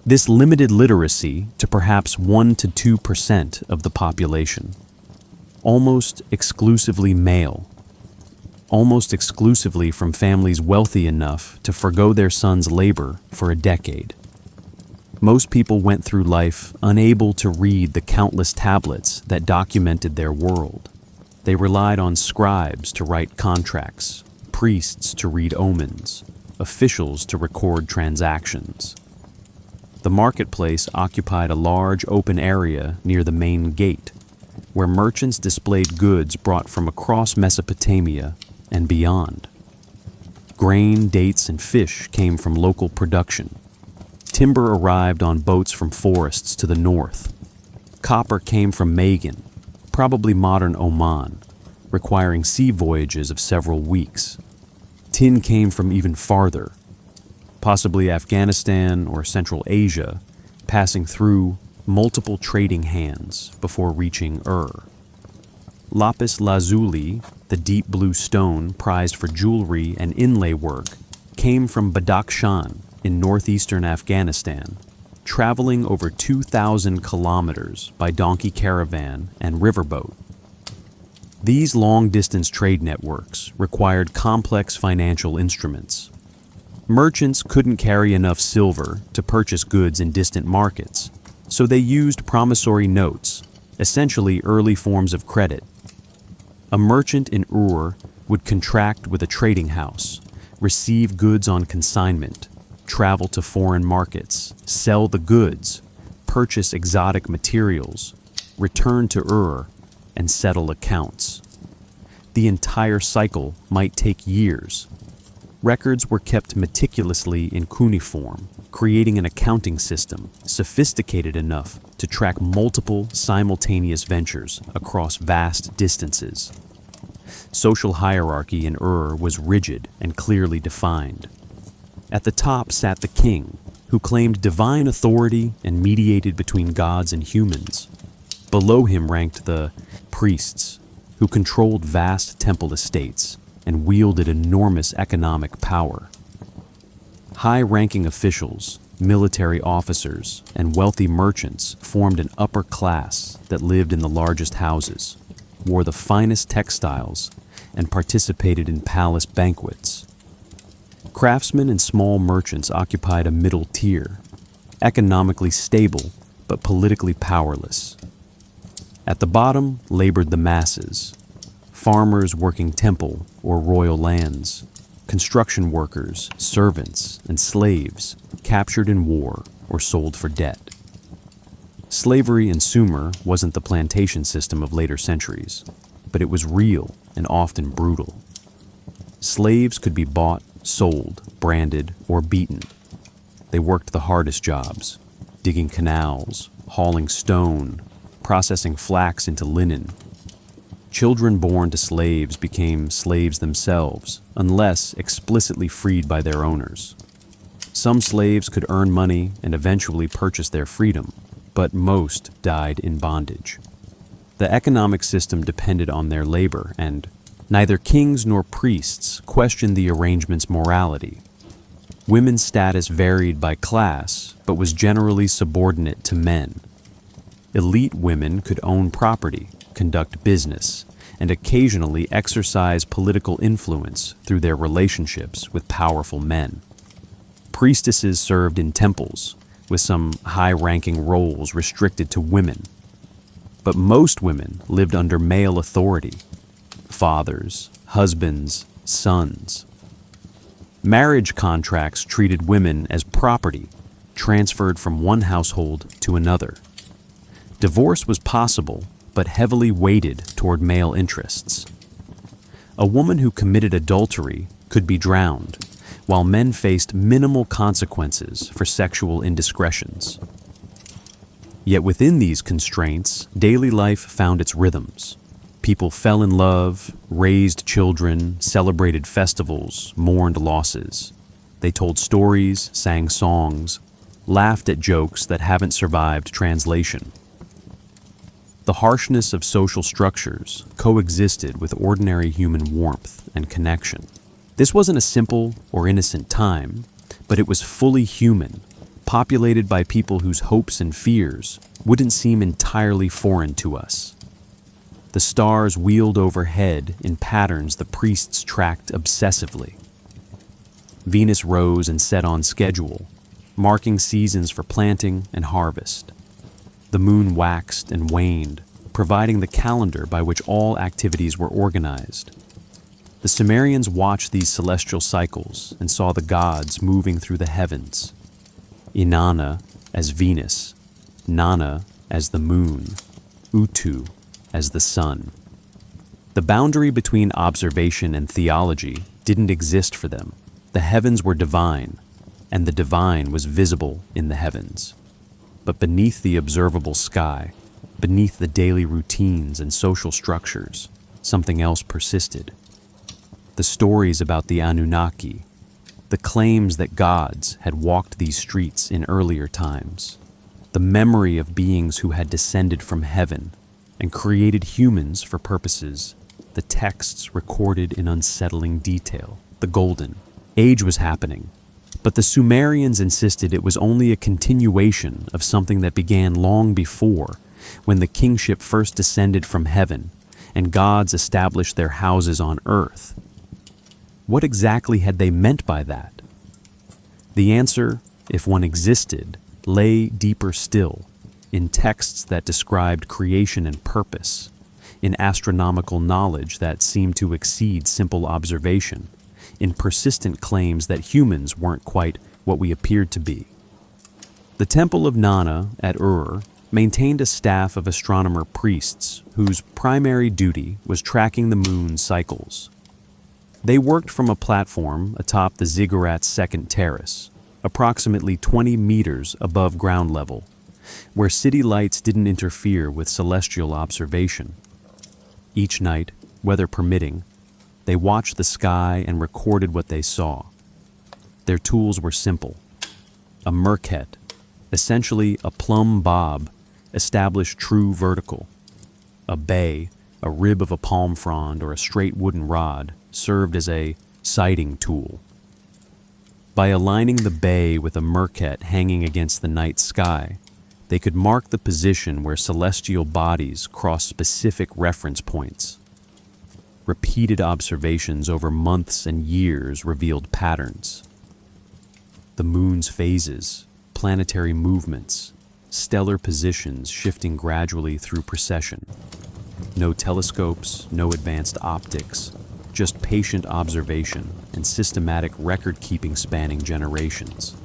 This limited literacy to perhaps 1 to 2% of the population. Almost exclusively male. Almost exclusively from families wealthy enough to forgo their sons' labor for a decade. Most people went through life unable to read the countless tablets that documented their world. They relied on scribes to write contracts, priests to read omens, officials to record transactions. The marketplace occupied a large open area near the main gate, where merchants displayed goods brought from across Mesopotamia and beyond. Grain, dates, and fish came from local production. Timber arrived on boats from forests to the north. Copper came from Magan, probably modern Oman, requiring sea voyages of several weeks. Tin came from even farther, possibly Afghanistan or Central Asia, passing through multiple trading hands before reaching Ur. Lapis lazuli, the deep blue stone prized for jewelry and inlay work, came from Badakhshan in northeastern Afghanistan, traveling over 2,000 kilometers by donkey caravan and riverboat. These long-distance trade networks required complex financial instruments. Merchants couldn't carry enough silver to purchase goods in distant markets, so they used promissory notes, essentially early forms of credit. A merchant in Ur would contract with a trading house, receive goods on consignment, travel to foreign markets, sell the goods, purchase exotic materials, return to Ur, and settle accounts. The entire cycle might take years. Records were kept meticulously in cuneiform, creating an accounting system sophisticated enough to track multiple simultaneous ventures across vast distances. Social hierarchy in Ur was rigid and clearly defined. At the top sat the king, who claimed divine authority and mediated between gods and humans. Below him ranked the priests, who controlled vast temple estates and wielded enormous economic power. High-ranking officials, military officers, and wealthy merchants formed an upper class that lived in the largest houses, wore the finest textiles, and participated in palace banquets. Craftsmen and small merchants occupied a middle tier, economically stable but politically powerless. At the bottom labored the masses, farmers working temple or royal lands, construction workers, servants, and slaves captured in war or sold for debt. Slavery in Sumer wasn't the plantation system of later centuries, but it was real and often brutal. Slaves could be bought, sold, branded, or beaten. They worked the hardest jobs, digging canals, hauling stone, processing flax into linen. Children born to slaves became slaves themselves, unless explicitly freed by their owners. Some slaves could earn money and eventually purchase their freedom, but most died in bondage. The economic system depended on their labor, and neither kings nor priests questioned the arrangement's morality. Women's status varied by class, but was generally subordinate to men. Elite women could own property, conduct business, and occasionally exercise political influence through their relationships with powerful men. Priestesses served in temples, with some high-ranking roles restricted to women. But most women lived under male authority: fathers, husbands, sons. Marriage contracts treated women as property, transferred from one household to another. Divorce was possible, but heavily weighted toward male interests. A woman who committed adultery could be drowned, while men faced minimal consequences for sexual indiscretions. Yet within these constraints, daily life found its rhythms. People fell in love, raised children, celebrated festivals, mourned losses. They told stories, sang songs, laughed at jokes that haven't survived translation. The harshness of social structures coexisted with ordinary human warmth and connection. This wasn't a simple or innocent time, but it was fully human, populated by people whose hopes and fears wouldn't seem entirely foreign to us. The stars wheeled overhead in patterns the priests tracked obsessively. Venus rose and set on schedule, marking seasons for planting and harvest. The moon waxed and waned, providing the calendar by which all activities were organized. The Sumerians watched these celestial cycles and saw the gods moving through the heavens. Inanna as Venus, Nana as the moon, Utu as the sun. The boundary between observation and theology didn't exist for them. The heavens were divine, and the divine was visible in the heavens. But beneath the observable sky, beneath the daily routines and social structures, something else persisted. The stories about the Anunnaki, the claims that gods had walked these streets in earlier times, the memory of beings who had descended from heaven and created humans for purposes, the texts recorded in unsettling detail. The golden age was happening, but the Sumerians insisted it was only a continuation of something that began long before, when the kingship first descended from heaven and gods established their houses on earth. What exactly had they meant by that? The answer, if one existed, lay deeper still, in texts that described creation and purpose, in astronomical knowledge that seemed to exceed simple observation, in persistent claims that humans weren't quite what we appeared to be. The Temple of Nana at Ur maintained a staff of astronomer priests whose primary duty was tracking the moon's cycles. They worked from a platform atop the ziggurat's second terrace, approximately 20 meters above ground level, where city lights didn't interfere with celestial observation. Each night, weather permitting, they watched the sky and recorded what they saw. Their tools were simple. A merket, essentially a plumb bob, established true vertical. A bay, a rib of a palm frond or a straight wooden rod, served as a sighting tool. By aligning the bay with a merket hanging against the night sky, they could mark the position where celestial bodies cross specific reference points. Repeated observations over months and years revealed patterns. The moon's phases, planetary movements, stellar positions shifting gradually through precession. No telescopes, no advanced optics, just patient observation and systematic record-keeping spanning generations.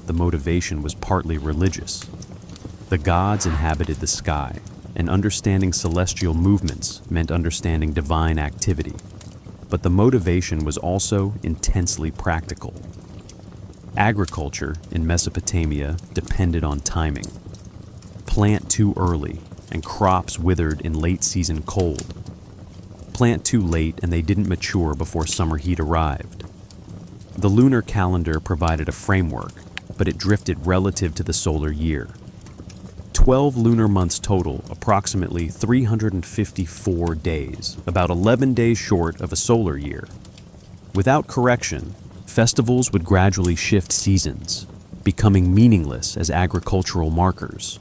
The motivation was partly religious. The gods inhabited the sky, and understanding celestial movements meant understanding divine activity. But the motivation was also intensely practical. Agriculture in Mesopotamia depended on timing. Plant too early, and crops withered in late-season cold. Plant too late, and they didn't mature before summer heat arrived. The lunar calendar provided a framework, but it drifted relative to the solar year. 12 lunar months total, approximately 354 days, about 11 days short of a solar year. Without correction, festivals would gradually shift seasons, becoming meaningless as agricultural markers.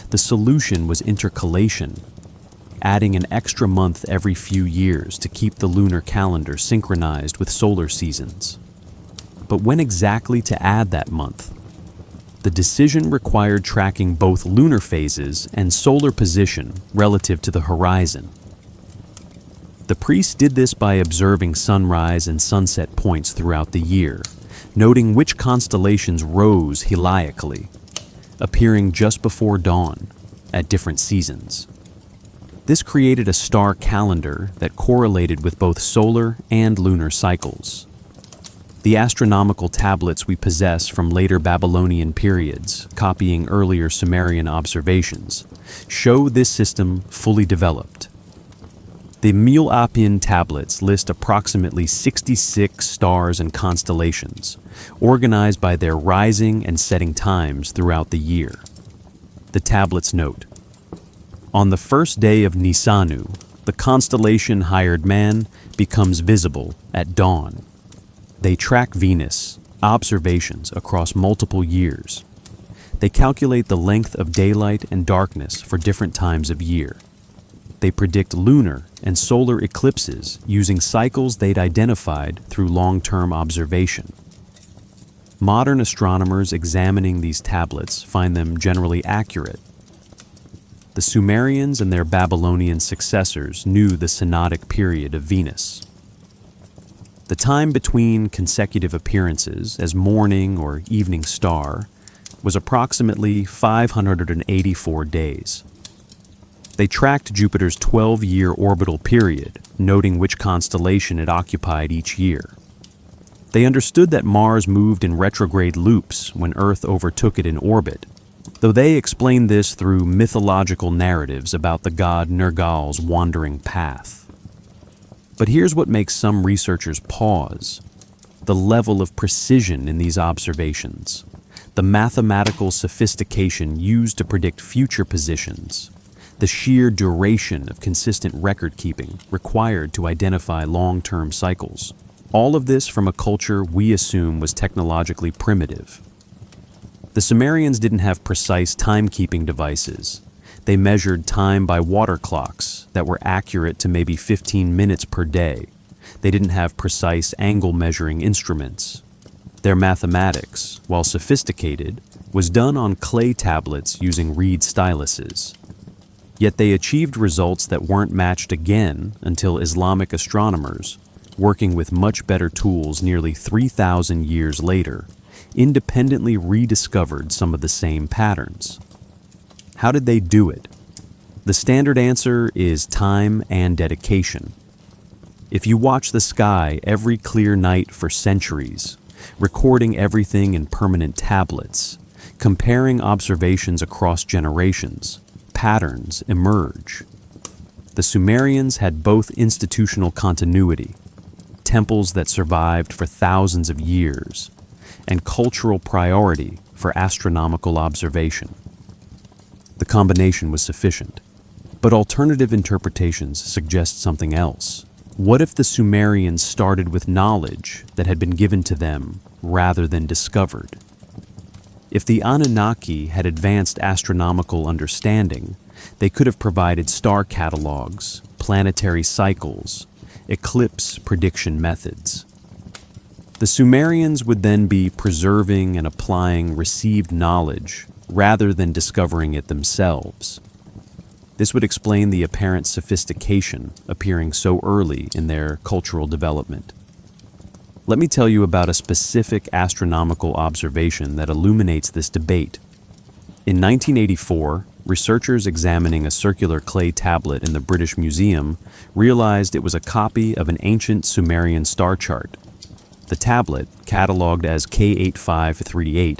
The solution was intercalation, adding an extra month every few years to keep the lunar calendar synchronized with solar seasons. But when exactly to add that month? The decision required tracking both lunar phases and solar position relative to the horizon. The priests did this by observing sunrise and sunset points throughout the year, noting which constellations rose heliacally, appearing just before dawn at different seasons. This created a star calendar that correlated with both solar and lunar cycles. The astronomical tablets we possess from later Babylonian periods, copying earlier Sumerian observations, show this system fully developed. The Mule-Apin tablets list approximately 66 stars and constellations, organized by their rising and setting times throughout the year. The tablets note, On the first day of Nisanu, the constellation Hired Man becomes visible at dawn. They track Venus, observations across multiple years. They calculate the length of daylight and darkness for different times of year. They predict lunar and solar eclipses using cycles they'd identified through long-term observation. Modern astronomers examining these tablets find them generally accurate. The Sumerians and their Babylonian successors knew the synodic period of Venus. The time between consecutive appearances as morning or evening star was approximately 584 days. They tracked Jupiter's 12-year orbital period, noting which constellation it occupied each year. They understood that Mars moved in retrograde loops when Earth overtook it in orbit, though they explained this through mythological narratives about the god Nergal's wandering path. But here's what makes some researchers pause: the level of precision in these observations, the mathematical sophistication used to predict future positions, the sheer duration of consistent record-keeping required to identify long-term cycles. All of this from a culture we assume was technologically primitive. The Sumerians didn't have precise timekeeping devices. They measured time by water clocks that were accurate to maybe 15 minutes per day. They didn't have precise angle measuring instruments. Their mathematics, while sophisticated, was done on clay tablets using reed styluses. Yet they achieved results that weren't matched again until Islamic astronomers, working with much better tools nearly 3,000 years later, independently rediscovered some of the same patterns. How did they do it? The standard answer is time and dedication. If you watch the sky every clear night for centuries, recording everything in permanent tablets, comparing observations across generations, patterns emerge. The Sumerians had both institutional continuity, temples that survived for thousands of years, and cultural priority for astronomical observation. The combination was sufficient, but alternative interpretations suggest something else. What if the Sumerians started with knowledge that had been given to them rather than discovered? If the Anunnaki had advanced astronomical understanding, they could have provided star catalogs, planetary cycles, eclipse prediction methods. The Sumerians would then be preserving and applying received knowledge rather than discovering it themselves. This would explain the apparent sophistication appearing so early in their cultural development. Let me tell you about a specific astronomical observation that illuminates this debate. In 1984, researchers examining a circular clay tablet in the British Museum realized it was a copy of an ancient Sumerian star chart. The tablet, catalogued as K8538,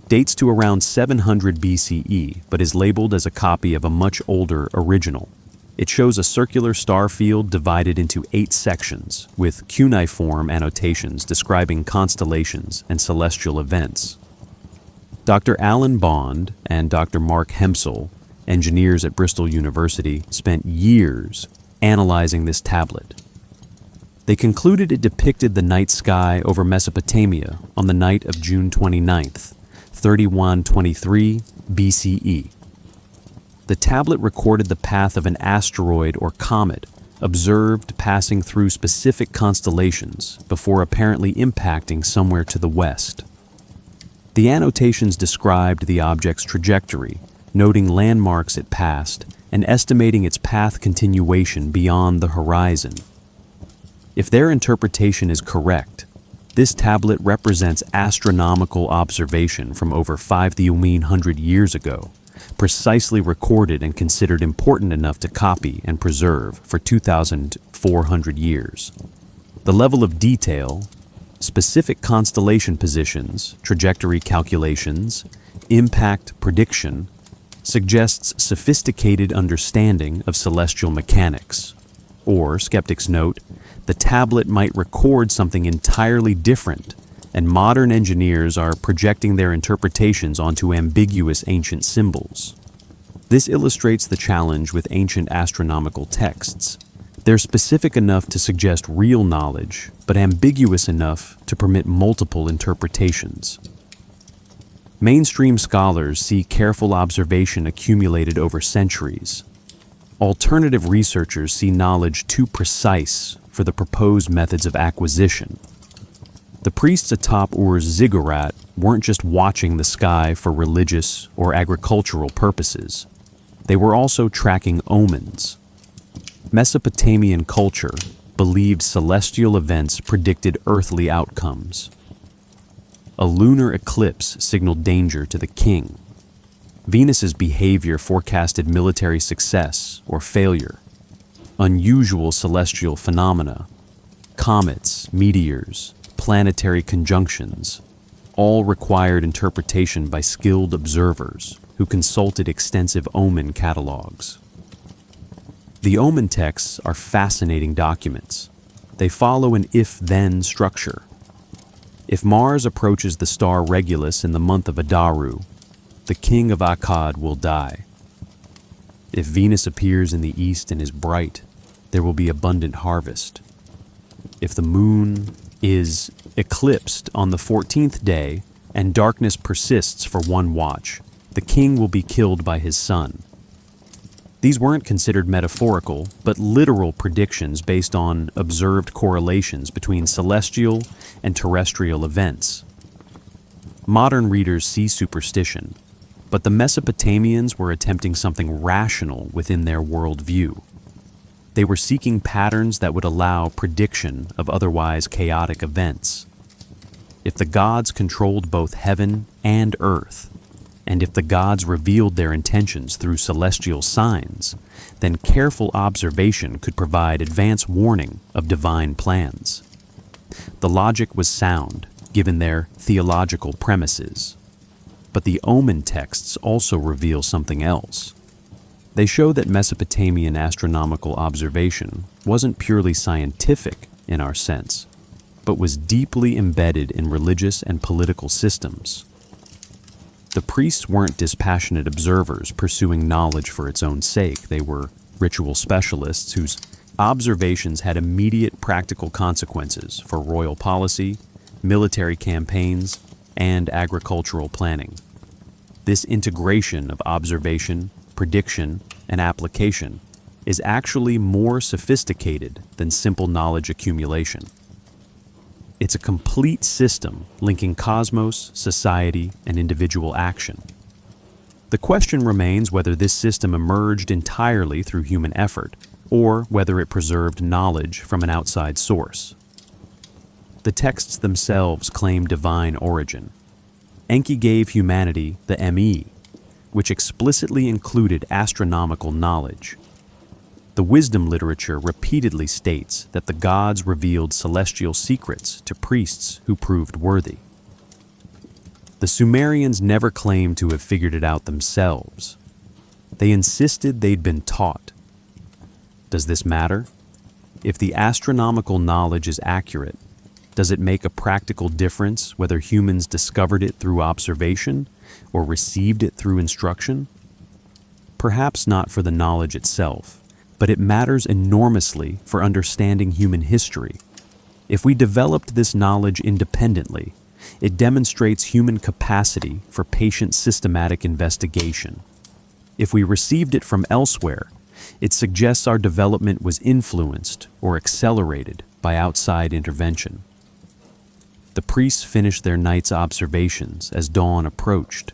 dates to around 700 BCE, but is labeled as a copy of a much older original. It shows a circular star field divided into 8 sections, with cuneiform annotations describing constellations and celestial events. Dr. Alan Bond and Dr. Mark Hempsel, engineers at Bristol University, spent years analyzing this tablet. They concluded it depicted the night sky over Mesopotamia on the night of June 29th, 3123 BCE. The tablet recorded the path of an asteroid or comet observed passing through specific constellations before apparently impacting somewhere to the west. The annotations described the object's trajectory, noting landmarks it passed and estimating its path continuation beyond the horizon. If their interpretation is correct, this tablet represents astronomical observation from over 5,100 years ago, precisely recorded and considered important enough to copy and preserve for 2,400 years. The level of detail, specific constellation positions, trajectory calculations, impact prediction, suggests sophisticated understanding of celestial mechanics. Or, skeptics note, the tablet might record something entirely different, and modern engineers are projecting their interpretations onto ambiguous ancient symbols. This illustrates the challenge with ancient astronomical texts. They're specific enough to suggest real knowledge, but ambiguous enough to permit multiple interpretations. Mainstream scholars see careful observation accumulated over centuries. Alternative researchers see knowledge too precise for the proposed methods of acquisition. The priests atop Ur's ziggurat weren't just watching the sky for religious or agricultural purposes. They were also tracking omens. Mesopotamian culture believed celestial events predicted earthly outcomes. A lunar eclipse signaled danger to the king. Venus's behavior forecasted military success or failure. Unusual celestial phenomena, comets, meteors, planetary conjunctions, all required interpretation by skilled observers who consulted extensive omen catalogs. The omen texts are fascinating documents. They follow an if-then structure. If Mars approaches the star Regulus in the month of Adaru, the king of Akkad will die. If Venus appears in the east and is bright, there will be abundant harvest. If the moon is eclipsed on the 14th day and darkness persists for one watch, the king will be killed by his son. These weren't considered metaphorical, but literal predictions based on observed correlations between celestial and terrestrial events. Modern readers see superstition, but the Mesopotamians were attempting something rational within their worldview. They were seeking patterns that would allow prediction of otherwise chaotic events. If the gods controlled both heaven and earth, and if the gods revealed their intentions through celestial signs, then careful observation could provide advance warning of divine plans. The logic was sound, given their theological premises. But the omen texts also reveal something else. They show that Mesopotamian astronomical observation wasn't purely scientific in our sense, but was deeply embedded in religious and political systems. The priests weren't dispassionate observers pursuing knowledge for its own sake. They were ritual specialists whose observations had immediate practical consequences for royal policy, military campaigns, and agricultural planning. This integration of observation, prediction, and application is actually more sophisticated than simple knowledge accumulation. It's a complete system linking cosmos, society, and individual action. The question remains whether this system emerged entirely through human effort, or whether it preserved knowledge from an outside source. The texts themselves claim divine origin. Enki gave humanity the Me, which explicitly included astronomical knowledge. The wisdom literature repeatedly states that the gods revealed celestial secrets to priests who proved worthy. The Sumerians never claimed to have figured it out themselves. They insisted they'd been taught. Does this matter? If the astronomical knowledge is accurate, does it make a practical difference whether humans discovered it through observation or received it through instruction? Perhaps not for the knowledge itself, but it matters enormously for understanding human history. If we developed this knowledge independently, it demonstrates human capacity for patient systematic investigation. If we received it from elsewhere, it suggests our development was influenced or accelerated by outside intervention. The priests finished their night's observations as dawn approached.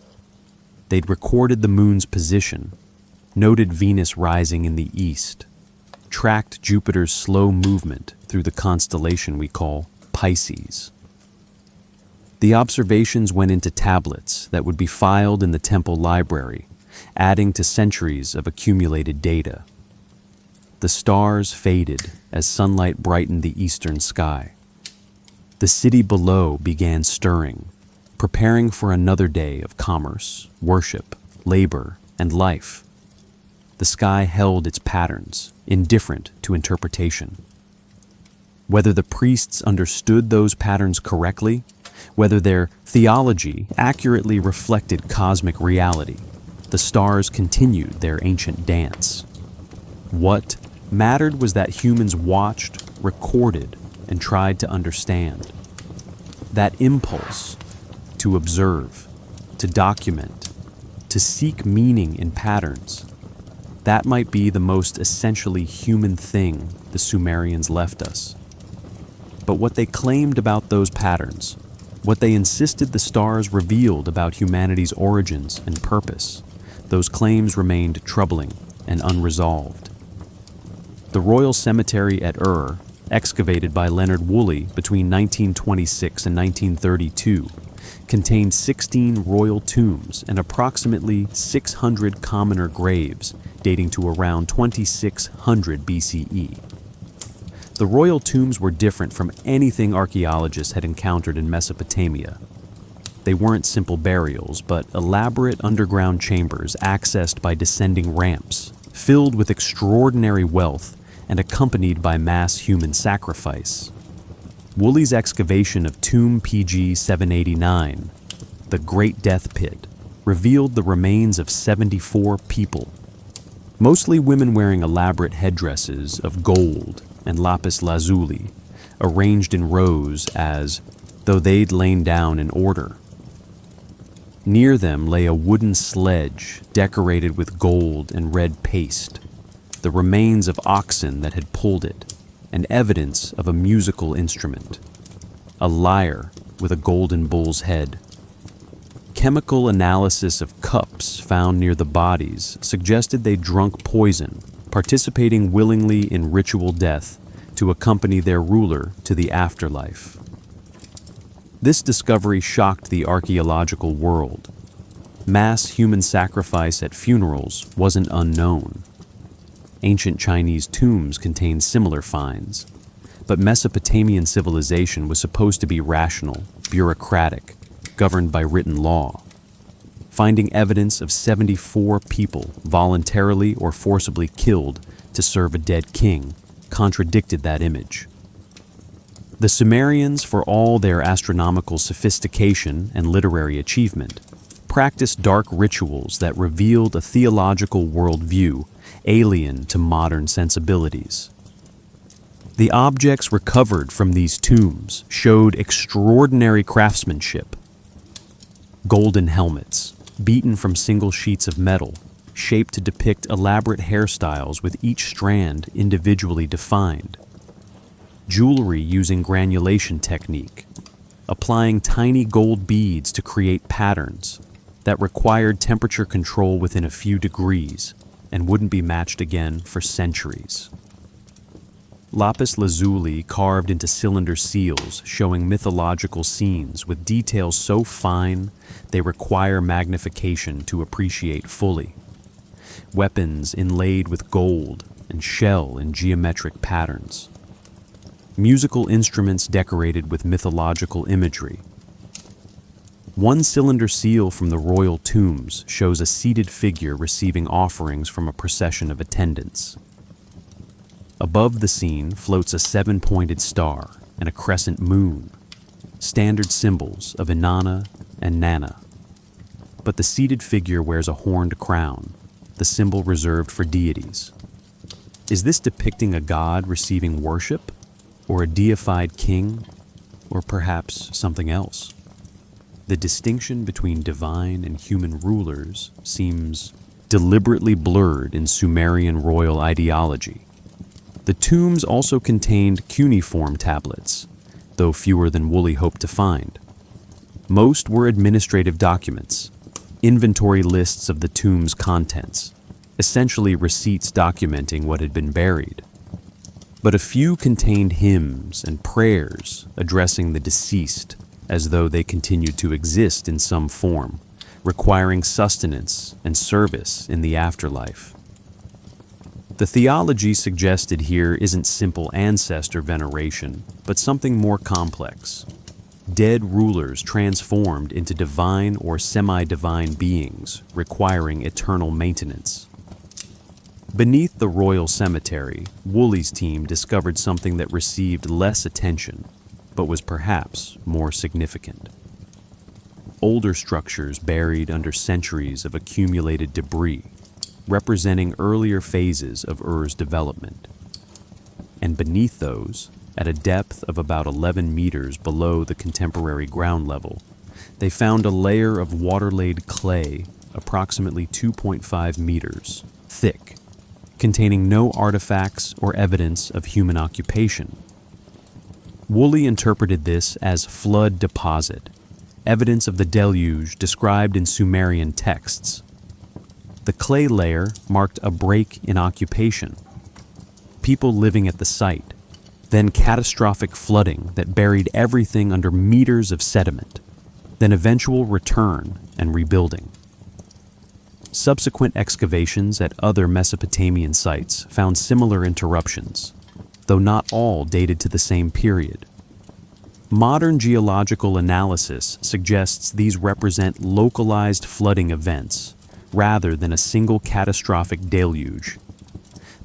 They'd recorded the moon's position, noted Venus rising in the east, tracked Jupiter's slow movement through the constellation we call Pisces. The observations went into tablets that would be filed in the temple library, adding to centuries of accumulated data. The stars faded as sunlight brightened the eastern sky. The city below began stirring, preparing for another day of commerce, worship, labor, and life. The sky held its patterns, indifferent to interpretation. Whether the priests understood those patterns correctly, whether their theology accurately reflected cosmic reality, the stars continued their ancient dance. What mattered was that humans watched, recorded, and tried to understand. That impulse to observe, to document, to seek meaning in patterns, that might be the most essentially human thing the Sumerians left us. But what they claimed about those patterns, what they insisted the stars revealed about humanity's origins and purpose, those claims remained troubling and unresolved. The royal cemetery at Ur, excavated by Leonard Woolley between 1926 and 1932, contained 16 royal tombs and approximately 600 commoner graves dating to around 2600 BCE. The royal tombs were different from anything archaeologists had encountered in Mesopotamia. They weren't simple burials, but elaborate underground chambers accessed by descending ramps, filled with extraordinary wealth and accompanied by mass human sacrifice. Woolley's excavation of Tomb PG 789, the Great Death Pit, revealed the remains of 74 people, mostly women wearing elaborate headdresses of gold and lapis lazuli, arranged in rows as though they'd lain down in order. Near them lay a wooden sledge decorated with gold and red paste, the remains of oxen that had pulled it, and evidence of a musical instrument, a lyre with a golden bull's head. Chemical analysis of cups found near the bodies suggested they drunk poison, participating willingly in ritual death to accompany their ruler to the afterlife. This discovery shocked the archaeological world. Mass human sacrifice at funerals wasn't unknown. Ancient Chinese tombs contained similar finds, but Mesopotamian civilization was supposed to be rational, bureaucratic, governed by written law. Finding evidence of 74 people voluntarily or forcibly killed to serve a dead king contradicted that image. The Sumerians, for all their astronomical sophistication and literary achievement, practiced dark rituals that revealed a theological worldview alien to modern sensibilities. The objects recovered from these tombs showed extraordinary craftsmanship. Golden helmets, beaten from single sheets of metal, shaped to depict elaborate hairstyles with each strand individually defined. Jewelry using granulation technique, applying tiny gold beads to create patterns that required temperature control within a few degrees and wouldn't be matched again for centuries. Lapis lazuli carved into cylinder seals showing mythological scenes with details so fine they require magnification to appreciate fully. Weapons inlaid with gold and shell in geometric patterns. Musical instruments decorated with mythological imagery. One cylinder seal from the royal tombs shows a seated figure receiving offerings from a procession of attendants. Above the scene floats a seven-pointed star and a crescent moon, standard symbols of Inanna and Nanna. But the seated figure wears a horned crown, the symbol reserved for deities. Is this depicting a god receiving worship, or a deified king, or perhaps something else? The distinction between divine and human rulers seems deliberately blurred in Sumerian royal ideology. The tombs also contained cuneiform tablets, though fewer than Woolley hoped to find. Most were administrative documents, inventory lists of the tomb's contents, essentially receipts documenting what had been buried. But a few contained hymns and prayers addressing the deceased as though they continued to exist in some form, requiring sustenance and service in the afterlife. The theology suggested here isn't simple ancestor veneration, but something more complex. Dead rulers transformed into divine or semi-divine beings, requiring eternal maintenance. Beneath the royal cemetery, Woolley's team discovered something that received less attention, but was perhaps more significant. older structures buried under centuries of accumulated debris, representing earlier phases of Ur's development. And beneath those, at a depth of about 11 meters below the contemporary ground level, they found a layer of water-laid clay approximately 2.5 meters thick, containing no artifacts or evidence of human occupation. Woolley interpreted this as flood deposit, evidence of the deluge described in Sumerian texts. The clay layer marked a break in occupation, people living at the site, then catastrophic flooding that buried everything under meters of sediment, then eventual return and rebuilding. Subsequent excavations at other Mesopotamian sites found similar interruptions, though not all dated to the same period. Modern geological analysis suggests these represent localized flooding events rather than a single catastrophic deluge.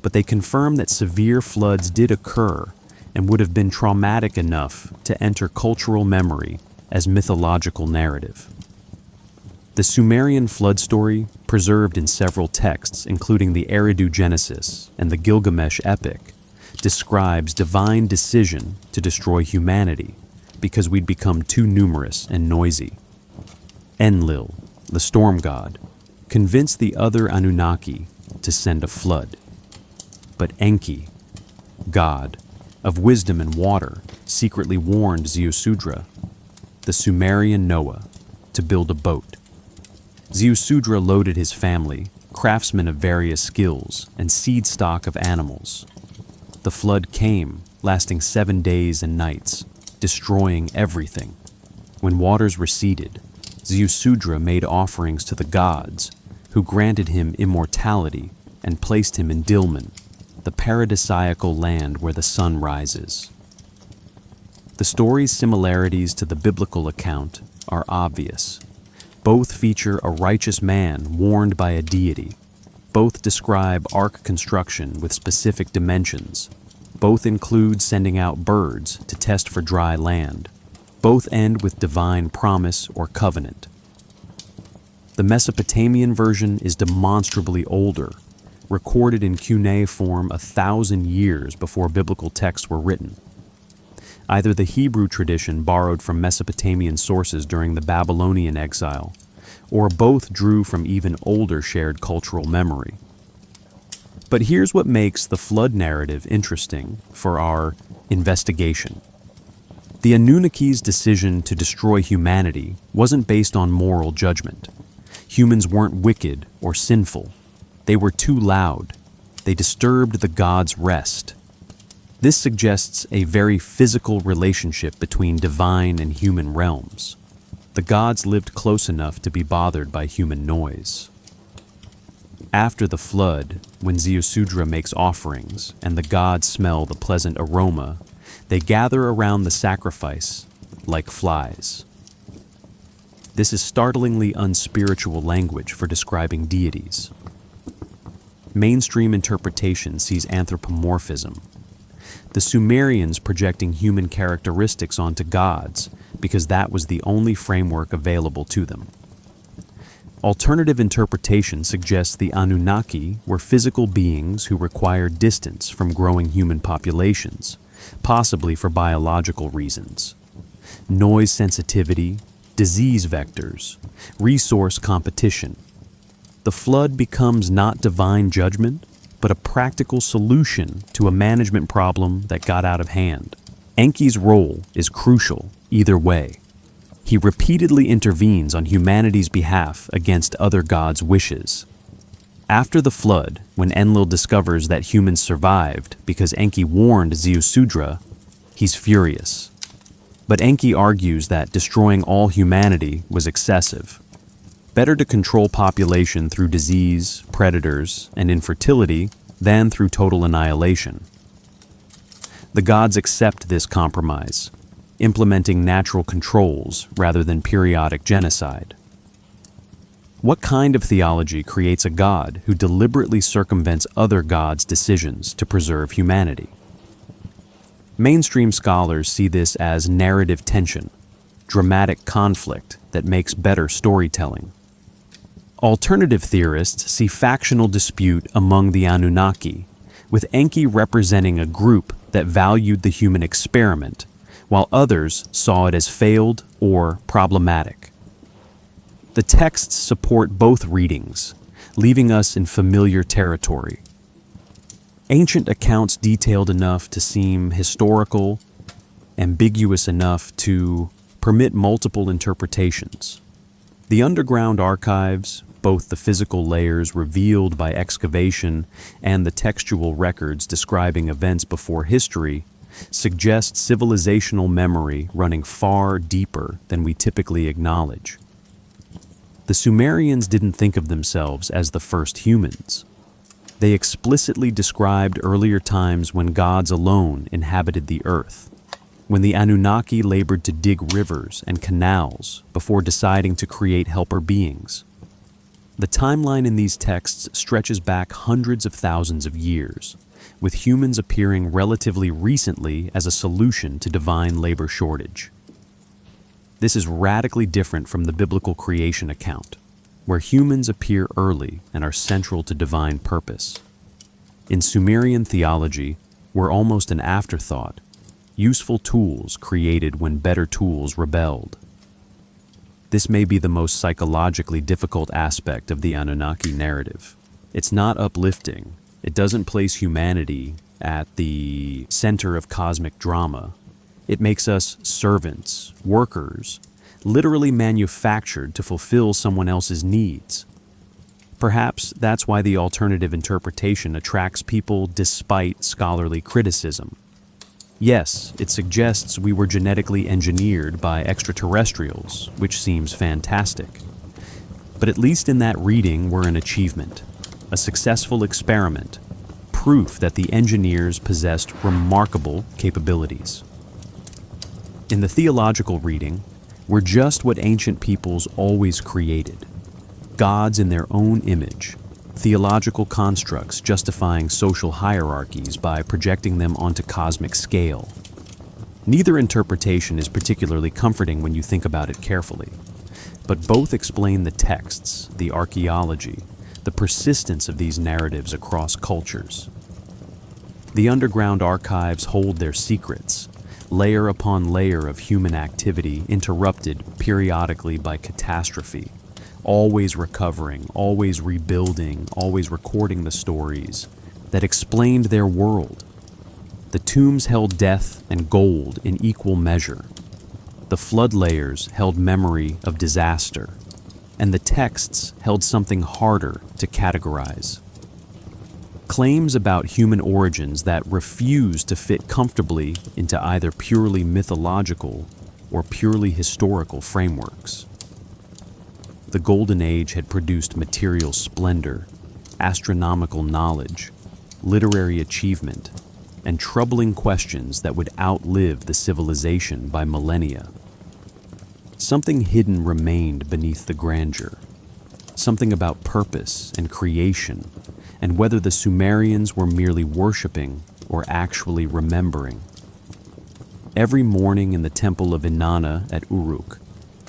But they confirm that severe floods did occur and would have been traumatic enough to enter cultural memory as mythological narrative. The Sumerian flood story, preserved in several texts including the Eridu Genesis and the Gilgamesh epic, describes divine decision to destroy humanity because we'd become too numerous and noisy. Enlil, the storm god, convinced the other Anunnaki to send a flood. But Enki, god of wisdom and water, secretly warned Ziusudra, the Sumerian Noah, to build a boat. Ziusudra loaded his family, craftsmen of various skills, and seed stock of animals. The flood came, lasting 7 days and nights, destroying everything. When waters receded, Ziusudra made offerings to the gods, who granted him immortality and placed him in Dilmun, the paradisiacal land where the sun rises. The story's similarities to the biblical account are obvious. Both feature a righteous man warned by a deity. Both describe ark construction with specific dimensions. Both include sending out birds to test for dry land. Both end with divine promise or covenant. The Mesopotamian version is demonstrably older, recorded in cuneiform 1,000 years before biblical texts were written. Either the Hebrew tradition borrowed from Mesopotamian sources during the Babylonian exile, or both drew from even older shared cultural memory. But here's what makes the flood narrative interesting for our investigation. The Anunnaki's decision to destroy humanity wasn't based on moral judgment. Humans weren't wicked or sinful. They were too loud. They disturbed the gods' rest. This suggests a very physical relationship between divine and human realms. The gods lived close enough to be bothered by human noise. After the flood, when Ziusudra makes offerings and the gods smell the pleasant aroma, they gather around the sacrifice like flies. This is startlingly unspiritual language for describing deities. Mainstream interpretation sees anthropomorphism, the Sumerians projecting human characteristics onto gods because that was the only framework available to them. Alternative interpretation suggests the Anunnaki were physical beings who required distance from growing human populations, possibly for biological reasons. Noise sensitivity, disease vectors, resource competition. The flood becomes not divine judgment, but a practical solution to a management problem that got out of hand. Enki's role is crucial either way. He repeatedly intervenes on humanity's behalf against other gods' wishes. After the flood, when Enlil discovers that humans survived because Enki warned Ziusudra, he's furious. But Enki argues that destroying all humanity was excessive. Better to control population through disease, predators, and infertility than through total annihilation. The gods accept this compromise, implementing natural controls rather than periodic genocide. What kind of theology creates a god who deliberately circumvents other gods' decisions to preserve humanity? Mainstream scholars see this as narrative tension, dramatic conflict that makes better storytelling. Alternative theorists see factional dispute among the Anunnaki, with Enki representing a group that valued the human experiment, while others saw it as failed or problematic. The texts support both readings, leaving us in familiar territory. Ancient accounts detailed enough to seem historical, ambiguous enough to permit multiple interpretations. The underground archives, both the physical layers revealed by excavation and the textual records describing events before history, suggest civilizational memory running far deeper than we typically acknowledge. The Sumerians didn't think of themselves as the first humans. They explicitly described earlier times when gods alone inhabited the earth, when the Anunnaki labored to dig rivers and canals before deciding to create helper beings. The timeline in these texts stretches back hundreds of thousands of years, with humans appearing relatively recently as a solution to divine labor shortage. This is radically different from the biblical creation account, where humans appear early and are central to divine purpose. In Sumerian theology, we're almost an afterthought, useful tools created when better tools rebelled. This may be the most psychologically difficult aspect of the Anunnaki narrative. It's not uplifting. It doesn't place humanity at the center of cosmic drama. It makes us servants, workers, literally manufactured to fulfill someone else's needs. Perhaps that's why the alternative interpretation attracts people despite scholarly criticism. Yes, it suggests we were genetically engineered by extraterrestrials, which seems fantastic. But at least in that reading, we're an achievement, a successful experiment, proof that the engineers possessed remarkable capabilities. In the theological reading, we're just what ancient peoples always created, gods in their own image, theological constructs justifying social hierarchies by projecting them onto cosmic scale. Neither interpretation is particularly comforting when you think about it carefully, but both explain the texts, the archaeology, the persistence of these narratives across cultures. The underground archives hold their secrets, layer upon layer of human activity interrupted periodically by catastrophe, always recovering, always rebuilding, always recording the stories that explained their world. The tombs held death and gold in equal measure. The flood layers held memory of disaster, and the texts held something harder to categorize. Claims about human origins that refuse to fit comfortably into either purely mythological or purely historical frameworks. The Golden Age had produced material splendor, astronomical knowledge, literary achievement, and troubling questions that would outlive the civilization by millennia. Something hidden remained beneath the grandeur, something about purpose and creation, and whether the Sumerians were merely worshiping or actually remembering. Every morning in the temple of Inanna at Uruk,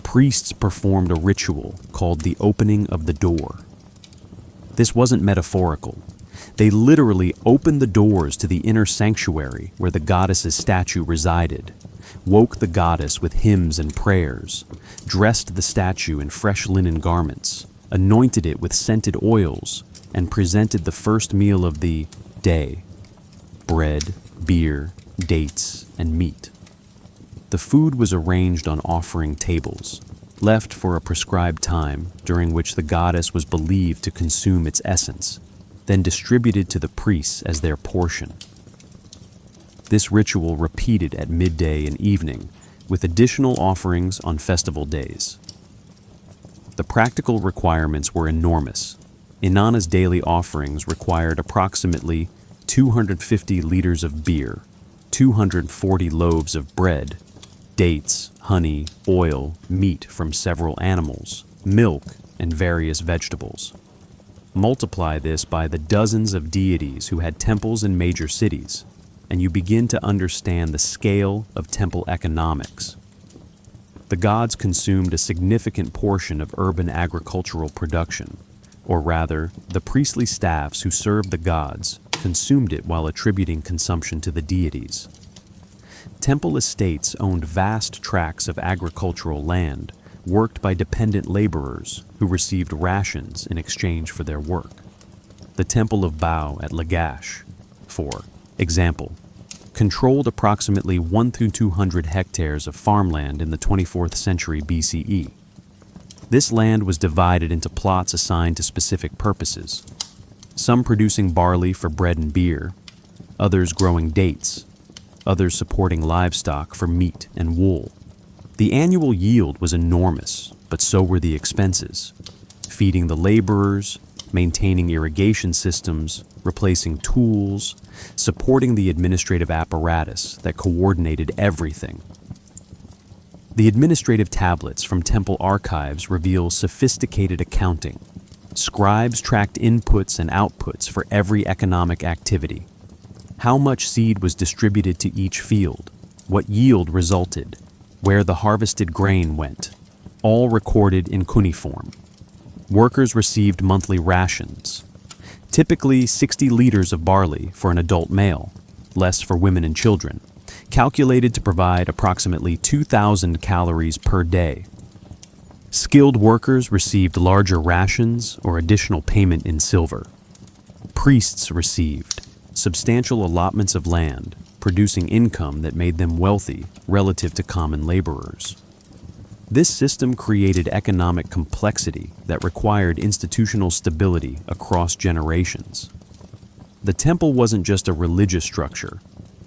priests performed a ritual called the opening of the door. This wasn't metaphorical. They literally opened the doors to the inner sanctuary where the goddess's statue resided, woke the goddess with hymns and prayers, dressed the statue in fresh linen garments, anointed it with scented oils, and presented the first meal of the day: bread, beer, dates, and meat. The food was arranged on offering tables, left for a prescribed time during which the goddess was believed to consume its essence, then distributed to the priests as their portion. This ritual repeated at midday and evening, with additional offerings on festival days. The practical requirements were enormous. Inanna's daily offerings required approximately 250 liters of beer, 240 loaves of bread, dates, honey, oil, meat from several animals, milk, and various vegetables. Multiply this by the dozens of deities who had temples in major cities, and you begin to understand the scale of temple economics. The gods consumed a significant portion of urban agricultural production, or rather, the priestly staffs who served the gods consumed it while attributing consumption to the deities. Temple estates owned vast tracts of agricultural land worked by dependent laborers who received rations in exchange for their work. The Temple of Bao at Lagash, for example, controlled approximately 1,200 hectares of farmland in the 24th century BCE. This land was divided into plots assigned to specific purposes, some producing barley for bread and beer, others growing dates, others supporting livestock for meat and wool. The annual yield was enormous, but so were the expenses: feeding the laborers, maintaining irrigation systems, replacing tools, supporting the administrative apparatus that coordinated everything. The administrative tablets from temple archives reveal sophisticated accounting. Scribes tracked inputs and outputs for every economic activity. How much seed was distributed to each field, what yield resulted, where the harvested grain went, all recorded in cuneiform. Workers received monthly rations, typically 60 liters of barley for an adult male, less for women and children, calculated to provide approximately 2,000 calories per day. Skilled workers received larger rations or additional payment in silver. Priests received substantial allotments of land, producing income that made them wealthy relative to common laborers. This system created economic complexity that required institutional stability across generations. The temple wasn't just a religious structure,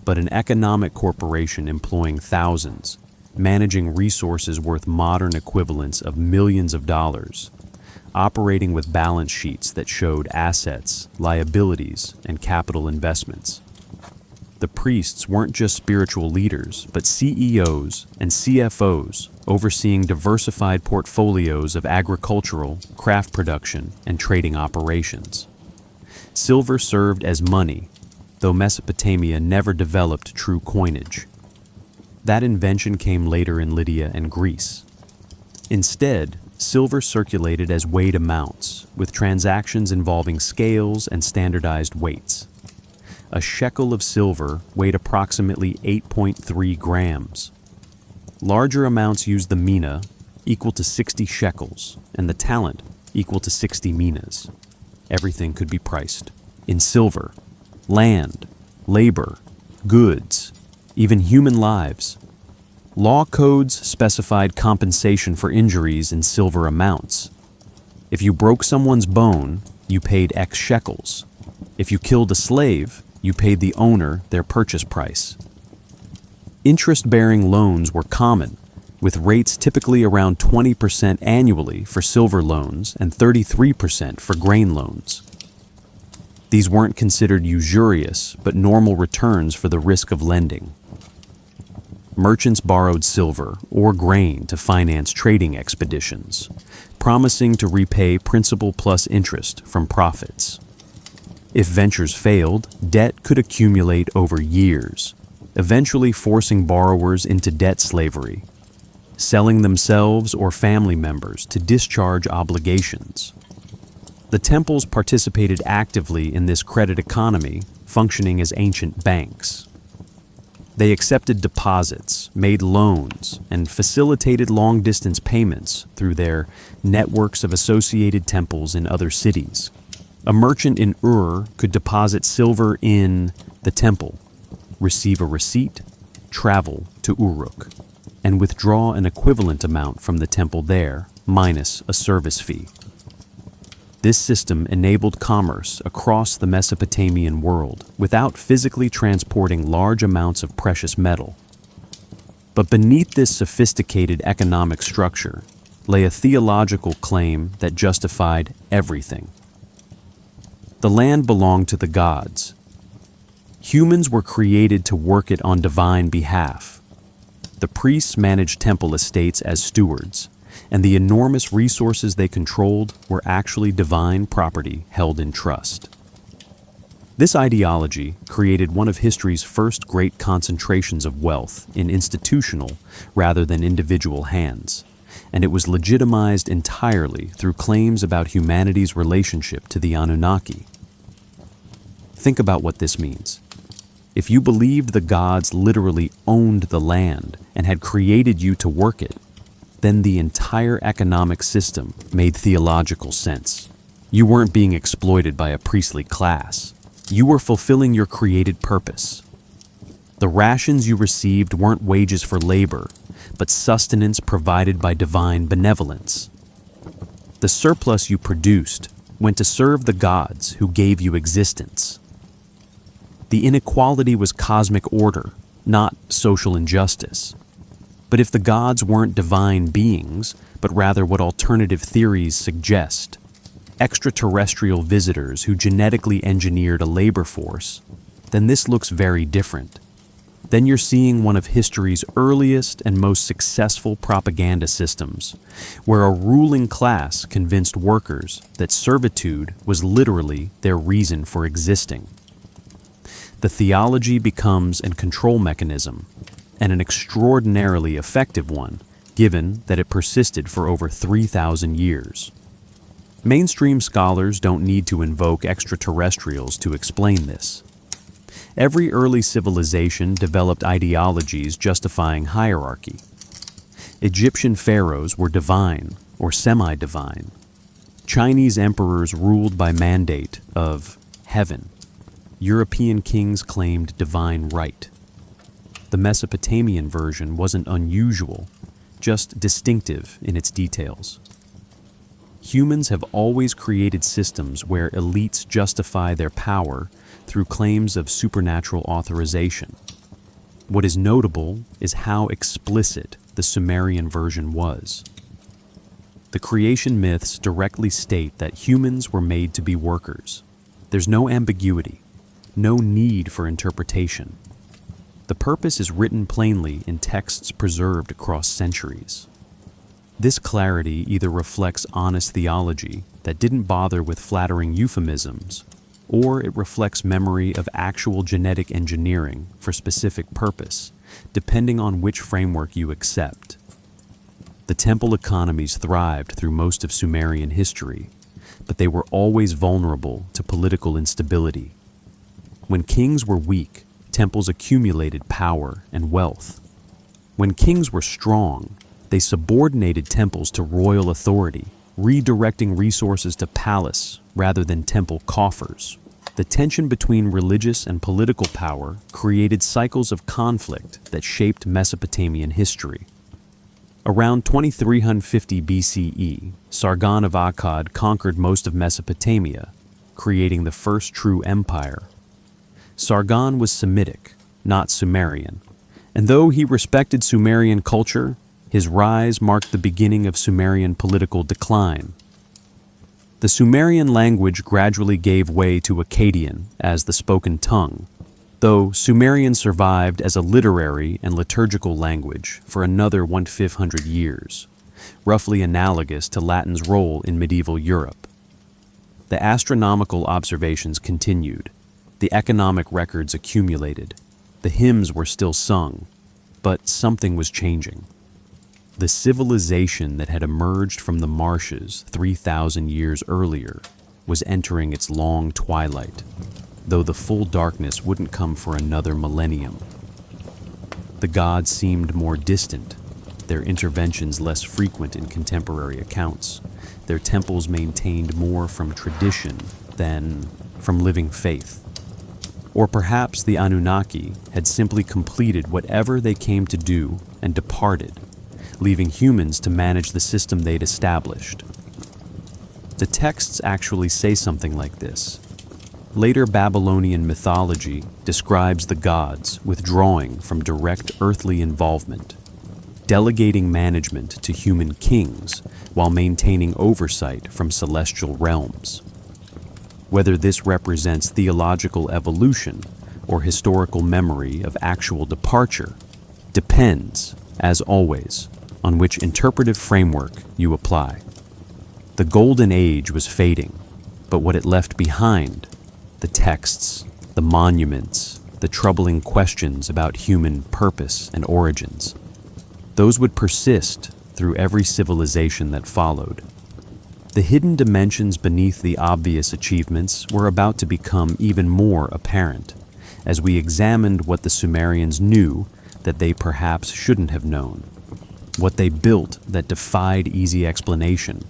but an economic corporation employing thousands, managing resources worth modern equivalents of millions of dollars, operating with balance sheets that showed assets, liabilities, and capital investments. The priests weren't just spiritual leaders, but CEOs and CFOs overseeing diversified portfolios of agricultural, craft production, and trading operations. Silver served as money, though Mesopotamia never developed true coinage. That invention came later in Lydia and Greece. Instead, silver circulated as weighed amounts, with transactions involving scales and standardized weights. A shekel of silver weighed approximately 8.3 grams. Larger amounts used the mina, equal to 60 shekels, and the talent, equal to 60 minas. Everything could be priced in silver: land, labor, goods, even human lives. Law codes specified compensation for injuries in silver amounts. If you broke someone's bone, you paid X shekels. If you killed a slave, you paid the owner their purchase price. Interest-bearing loans were common, with rates typically around 20% annually for silver loans and 33% for grain loans. These weren't considered usurious, but normal returns for the risk of lending. Merchants borrowed silver or grain to finance trading expeditions, promising to repay principal plus interest from profits. If ventures failed, debt could accumulate over years, eventually forcing borrowers into debt slavery, selling themselves or family members to discharge obligations. The temples participated actively in this credit economy, functioning as ancient banks. They accepted deposits, made loans, and facilitated long-distance payments through their networks of associated temples in other cities. A merchant in Ur could deposit silver in the temple, receive a receipt, travel to Uruk, and withdraw an equivalent amount from the temple there, minus a service fee. This system enabled commerce across the Mesopotamian world without physically transporting large amounts of precious metal. But beneath this sophisticated economic structure lay a theological claim that justified everything. The land belonged to the gods. Humans were created to work it on divine behalf. The priests managed temple estates as stewards, and the enormous resources they controlled were actually divine property held in trust. This ideology created one of history's first great concentrations of wealth in institutional rather than individual hands, and it was legitimized entirely through claims about humanity's relationship to the Anunnaki. Think about what this means. If you believed the gods literally owned the land and had created you to work it, then the entire economic system made theological sense. You weren't being exploited by a priestly class. You were fulfilling your created purpose. The rations you received weren't wages for labor, but sustenance provided by divine benevolence. The surplus you produced went to serve the gods who gave you existence. The inequality was cosmic order, not social injustice. But if the gods weren't divine beings, but rather what alternative theories suggest, extraterrestrial visitors who genetically engineered a labor force, then this looks very different. Then you're seeing one of history's earliest and most successful propaganda systems, where a ruling class convinced workers that servitude was literally their reason for existing. The theology becomes a control mechanism, and an extraordinarily effective one, given that it persisted for over 3,000 years. Mainstream scholars don't need to invoke extraterrestrials to explain this. Every early civilization developed ideologies justifying hierarchy. Egyptian pharaohs were divine or semi-divine. Chinese emperors ruled by mandate of heaven. European kings claimed divine right. The Mesopotamian version wasn't unusual, just distinctive in its details. Humans have always created systems where elites justify their power through claims of supernatural authorization. What is notable is how explicit the Sumerian version was. The creation myths directly state that humans were made to be workers. There's no ambiguity, no need for interpretation. The purpose is written plainly in texts preserved across centuries. This clarity either reflects honest theology that didn't bother with flattering euphemisms, or it reflects memory of actual genetic engineering for specific purpose, depending on which framework you accept. The temple economies thrived through most of Sumerian history, but they were always vulnerable to political instability. When kings were weak, temples accumulated power and wealth. When kings were strong, they subordinated temples to royal authority, redirecting resources to palace rather than temple coffers. The tension between religious and political power created cycles of conflict that shaped Mesopotamian history. Around 2350 BCE, Sargon of Akkad conquered most of Mesopotamia, creating the first true empire. Sargon was Semitic, not Sumerian, and though he respected Sumerian culture, his rise marked the beginning of Sumerian political decline. The Sumerian language gradually gave way to Akkadian as the spoken tongue, though Sumerian survived as a literary and liturgical language for another 1,500 years, roughly analogous to Latin's role in medieval Europe. The astronomical observations continued, the economic records accumulated, the hymns were still sung, but something was changing. The civilization that had emerged from the marshes 3,000 years earlier was entering its long twilight, though the full darkness wouldn't come for another millennium. The gods seemed more distant, their interventions less frequent in contemporary accounts. Their temples maintained more from tradition than from living faith. Or perhaps the Anunnaki had simply completed whatever they came to do and departed, leaving humans to manage the system they'd established. The texts actually say something like this. Later Babylonian mythology describes the gods withdrawing from direct earthly involvement, delegating management to human kings while maintaining oversight from celestial realms. Whether this represents theological evolution or historical memory of actual departure depends, as always, on which interpretive framework you apply. The Golden Age was fading, but what it left behind The texts, the monuments, the troubling questions about human purpose and origins. Those would persist through every civilization that followed. The hidden dimensions beneath the obvious achievements were about to become even more apparent as we examined what the Sumerians knew that they perhaps shouldn't have known, what they built that defied easy explanation,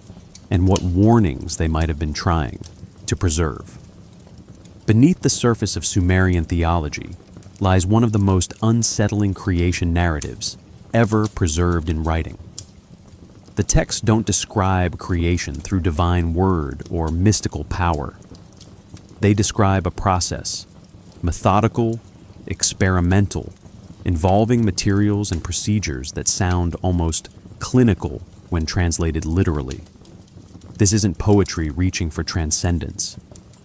and what warnings they might have been trying to preserve. Beneath the surface of Sumerian theology lies one of the most unsettling creation narratives ever preserved in writing. The texts don't describe creation through divine word or mystical power. They describe a process, methodical, experimental, involving materials and procedures that sound almost clinical when translated literally. This isn't poetry reaching for transcendence.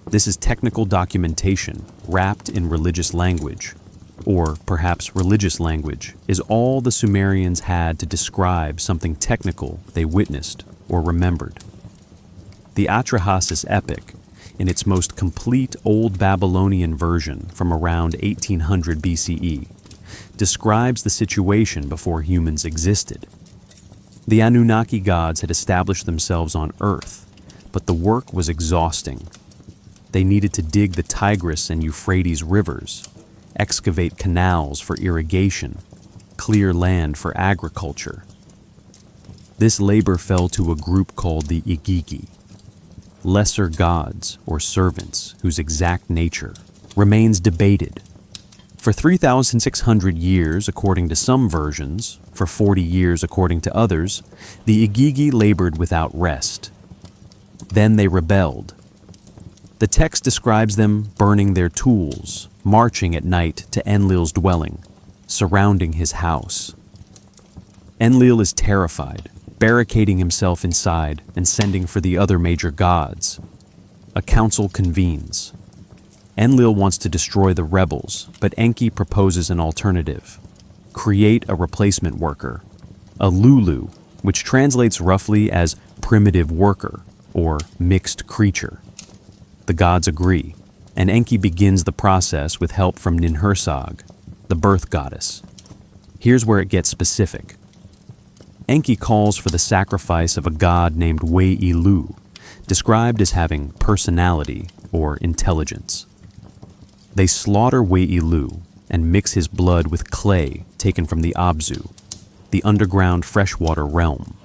This is technical documentation wrapped in religious language, or perhaps religious language is all the Sumerians had to describe something technical they witnessed or remembered. The Atrahasis epic, in its most complete Old Babylonian version from around 1800 BCE, describes the situation before humans existed. The Anunnaki gods had established themselves on Earth, but the work was exhausting. They needed to dig the Tigris and Euphrates rivers, excavate canals for irrigation, clear land for agriculture. This labor fell to a group called the Igigi, lesser gods or servants whose exact nature remains debated. For 3,600 years, according to some versions, for 40 years, according to others, the Igigi labored without rest. Then they rebelled. The text describes them burning their tools, marching at night to Enlil's dwelling, surrounding his house. Enlil is terrified, barricading himself inside and sending for the other major gods. A council convenes. Enlil wants to destroy the rebels, but Enki proposes an alternative. Create a replacement worker, a Lulu, which translates roughly as primitive worker or mixed creature. The gods agree, and Enki begins the process with help from Ninhursag, the birth goddess. Here's where it gets specific. Enki calls for the sacrifice of a god named Wei-Ilu, described as having personality or intelligence. They slaughter Wei-Ilu and mix his blood with clay taken from the Abzu, the underground freshwater realm.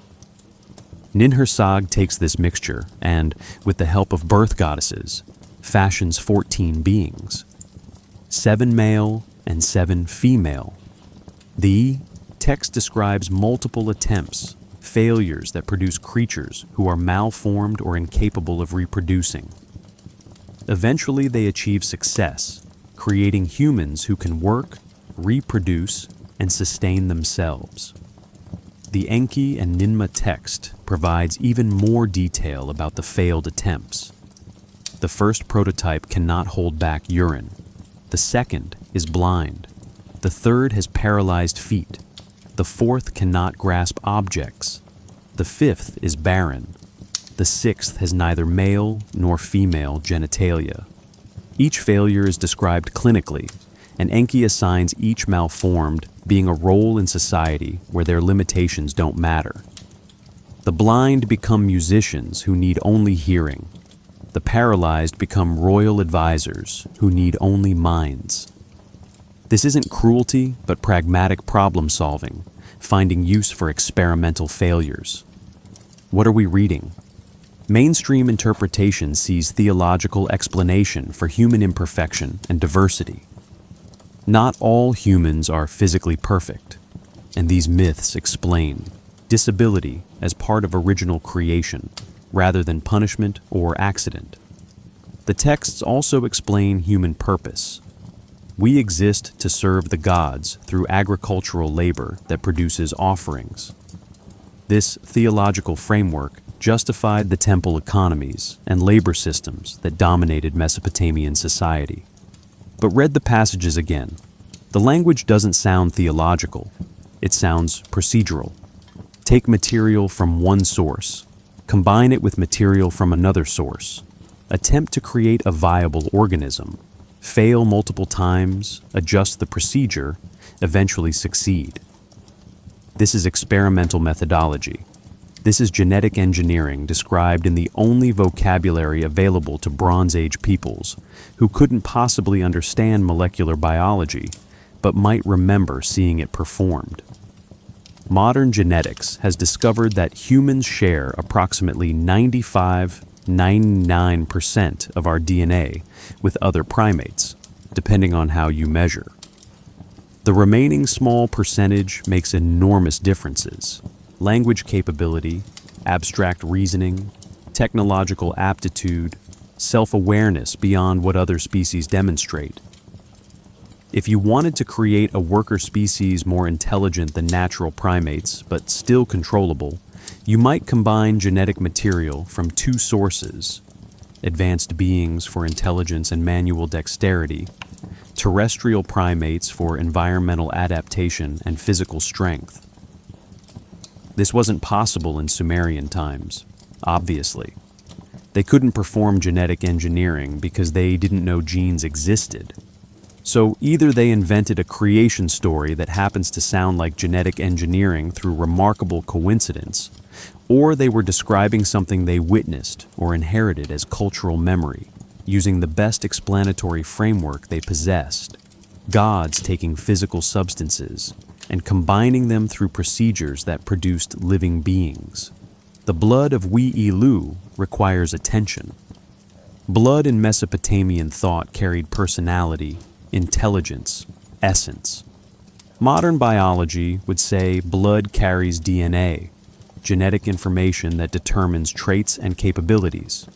Ninhursag takes this mixture and, with the help of birth goddesses, fashions 14 beings, 7 male and 7 female. The text describes multiple attempts, failures that produce creatures who are malformed or incapable of reproducing. Eventually, they achieve success, creating humans who can work, reproduce, and sustain themselves. The Enki and Ninmah text provides even more detail about the failed attempts. The first prototype cannot hold back urine. The second is blind. The third has paralyzed feet. The fourth cannot grasp objects. The fifth is barren. The sixth has neither male nor female genitalia. Each failure is described clinically, and Enki assigns each malformed being a role in society where their limitations don't matter. The blind become musicians who need only hearing. The paralyzed become royal advisors who need only minds. This isn't cruelty, but pragmatic problem solving, finding use for experimental failures. What are we reading? Mainstream interpretation sees theological explanation for human imperfection and diversity. Not all humans are physically perfect, and these myths explain disability as part of original creation, rather than punishment or accident. The texts also explain human purpose. We exist to serve the gods through agricultural labor that produces offerings. This theological framework justified the temple economies and labor systems that dominated Mesopotamian society. But read the passages again. The language doesn't sound theological. It sounds procedural. Take material from one source, combine it with material from another source, attempt to create a viable organism, fail multiple times, adjust the procedure, eventually succeed. This is experimental methodology. This is genetic engineering described in the only vocabulary available to Bronze Age peoples who couldn't possibly understand molecular biology, but might remember seeing it performed. Modern genetics has discovered that humans share approximately 99% of our DNA with other primates, depending on how you measure. The remaining small percentage makes enormous differences. Language capability, abstract reasoning, technological aptitude, self-awareness beyond what other species demonstrate. If you wanted to create a worker species more intelligent than natural primates, but still controllable, you might combine genetic material from two sources: advanced beings for intelligence and manual dexterity, terrestrial primates for environmental adaptation and physical strength. This wasn't possible in Sumerian times, obviously. They couldn't perform genetic engineering because they didn't know genes existed. So either they invented a creation story that happens to sound like genetic engineering through remarkable coincidence, or they were describing something they witnessed or inherited as cultural memory, using the best explanatory framework they possessed, gods taking physical substances and combining them through procedures that produced living beings. The blood of Wee-Ilu requires attention. Blood in Mesopotamian thought carried personality, intelligence, essence. Modern biology would say blood carries DNA, genetic information that determines traits and capabilities.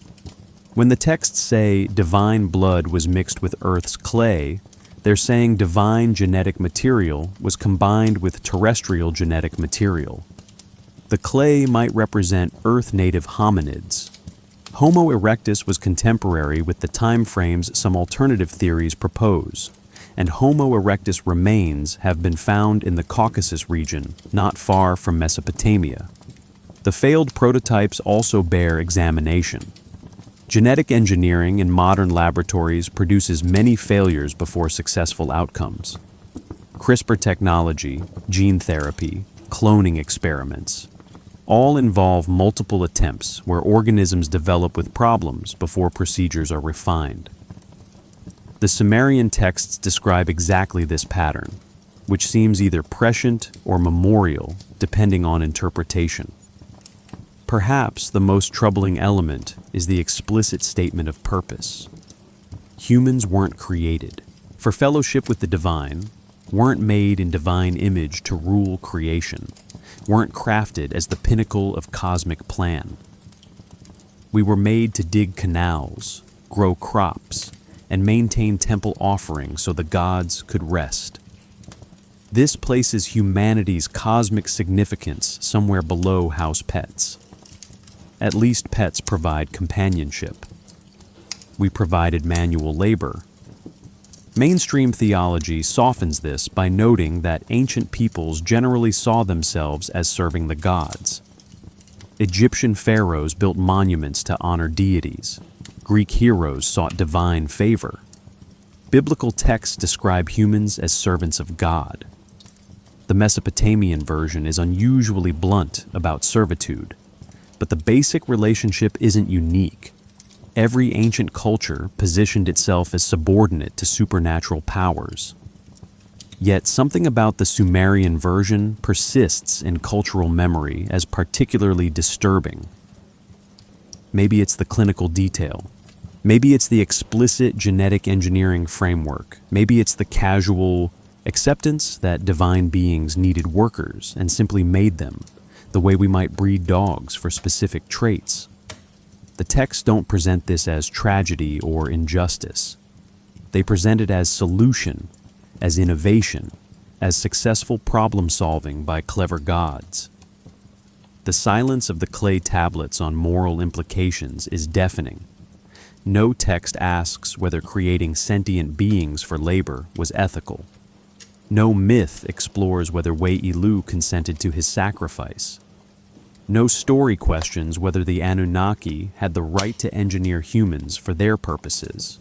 When the texts say divine blood was mixed with Earth's clay, they're saying divine genetic material was combined with terrestrial genetic material. The clay might represent Earth-native hominids. Homo erectus was contemporary with the time frames some alternative theories propose, and Homo erectus remains have been found in the Caucasus region, not far from Mesopotamia. The failed prototypes also bear examination. Genetic engineering in modern laboratories produces many failures before successful outcomes. CRISPR technology, gene therapy, cloning experiments, all involve multiple attempts where organisms develop with problems before procedures are refined. The Sumerian texts describe exactly this pattern, which seems either prescient or memorial, depending on interpretation. Perhaps the most troubling element is the explicit statement of purpose. Humans weren't created for fellowship with the divine, weren't made in divine image to rule creation, weren't crafted as the pinnacle of cosmic plan. We were made to dig canals, grow crops, and maintain temple offerings so the gods could rest. This places humanity's cosmic significance somewhere below house pets. At least pets provide companionship. We provided manual labor. Mainstream theology softens this by noting that ancient peoples generally saw themselves as serving the gods. Egyptian pharaohs built monuments to honor deities. Greek heroes sought divine favor. Biblical texts describe humans as servants of God. The Mesopotamian version is unusually blunt about servitude, but the basic relationship isn't unique. Every ancient culture positioned itself as subordinate to supernatural powers. Yet something about the Sumerian version persists in cultural memory as particularly disturbing. Maybe it's the clinical detail. Maybe it's the explicit genetic engineering framework. Maybe it's the casual acceptance that divine beings needed workers and simply made them, the way we might breed dogs for specific traits. The texts don't present this as tragedy or injustice. They present it as solution, as innovation, as successful problem solving by clever gods. The silence of the clay tablets on moral implications is deafening. No text asks whether creating sentient beings for labor was ethical. No myth explores whether Wei-Ilu consented to his sacrifice. No story questions whether the Anunnaki had the right to engineer humans for their purposes.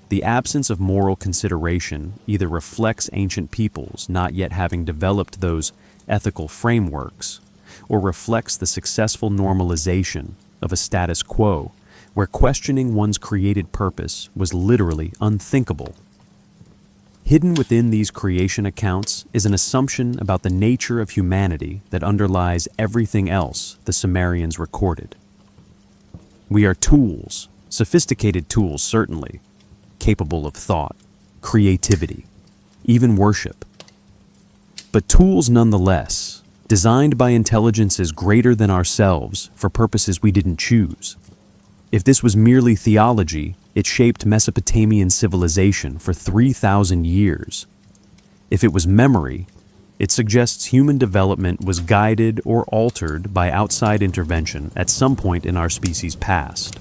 The absence of moral consideration either reflects ancient peoples not yet having developed those ethical frameworks, or reflects the successful normalization of a status quo where questioning one's created purpose was literally unthinkable. Hidden within these creation accounts is an assumption about the nature of humanity that underlies everything else the Sumerians recorded. We are tools, sophisticated tools certainly, capable of thought, creativity, even worship. But tools nonetheless, designed by intelligences greater than ourselves for purposes we didn't choose. If this was merely theology, it shaped Mesopotamian civilization for 3,000 years. If it was memory, it suggests human development was guided or altered by outside intervention at some point in our species' past.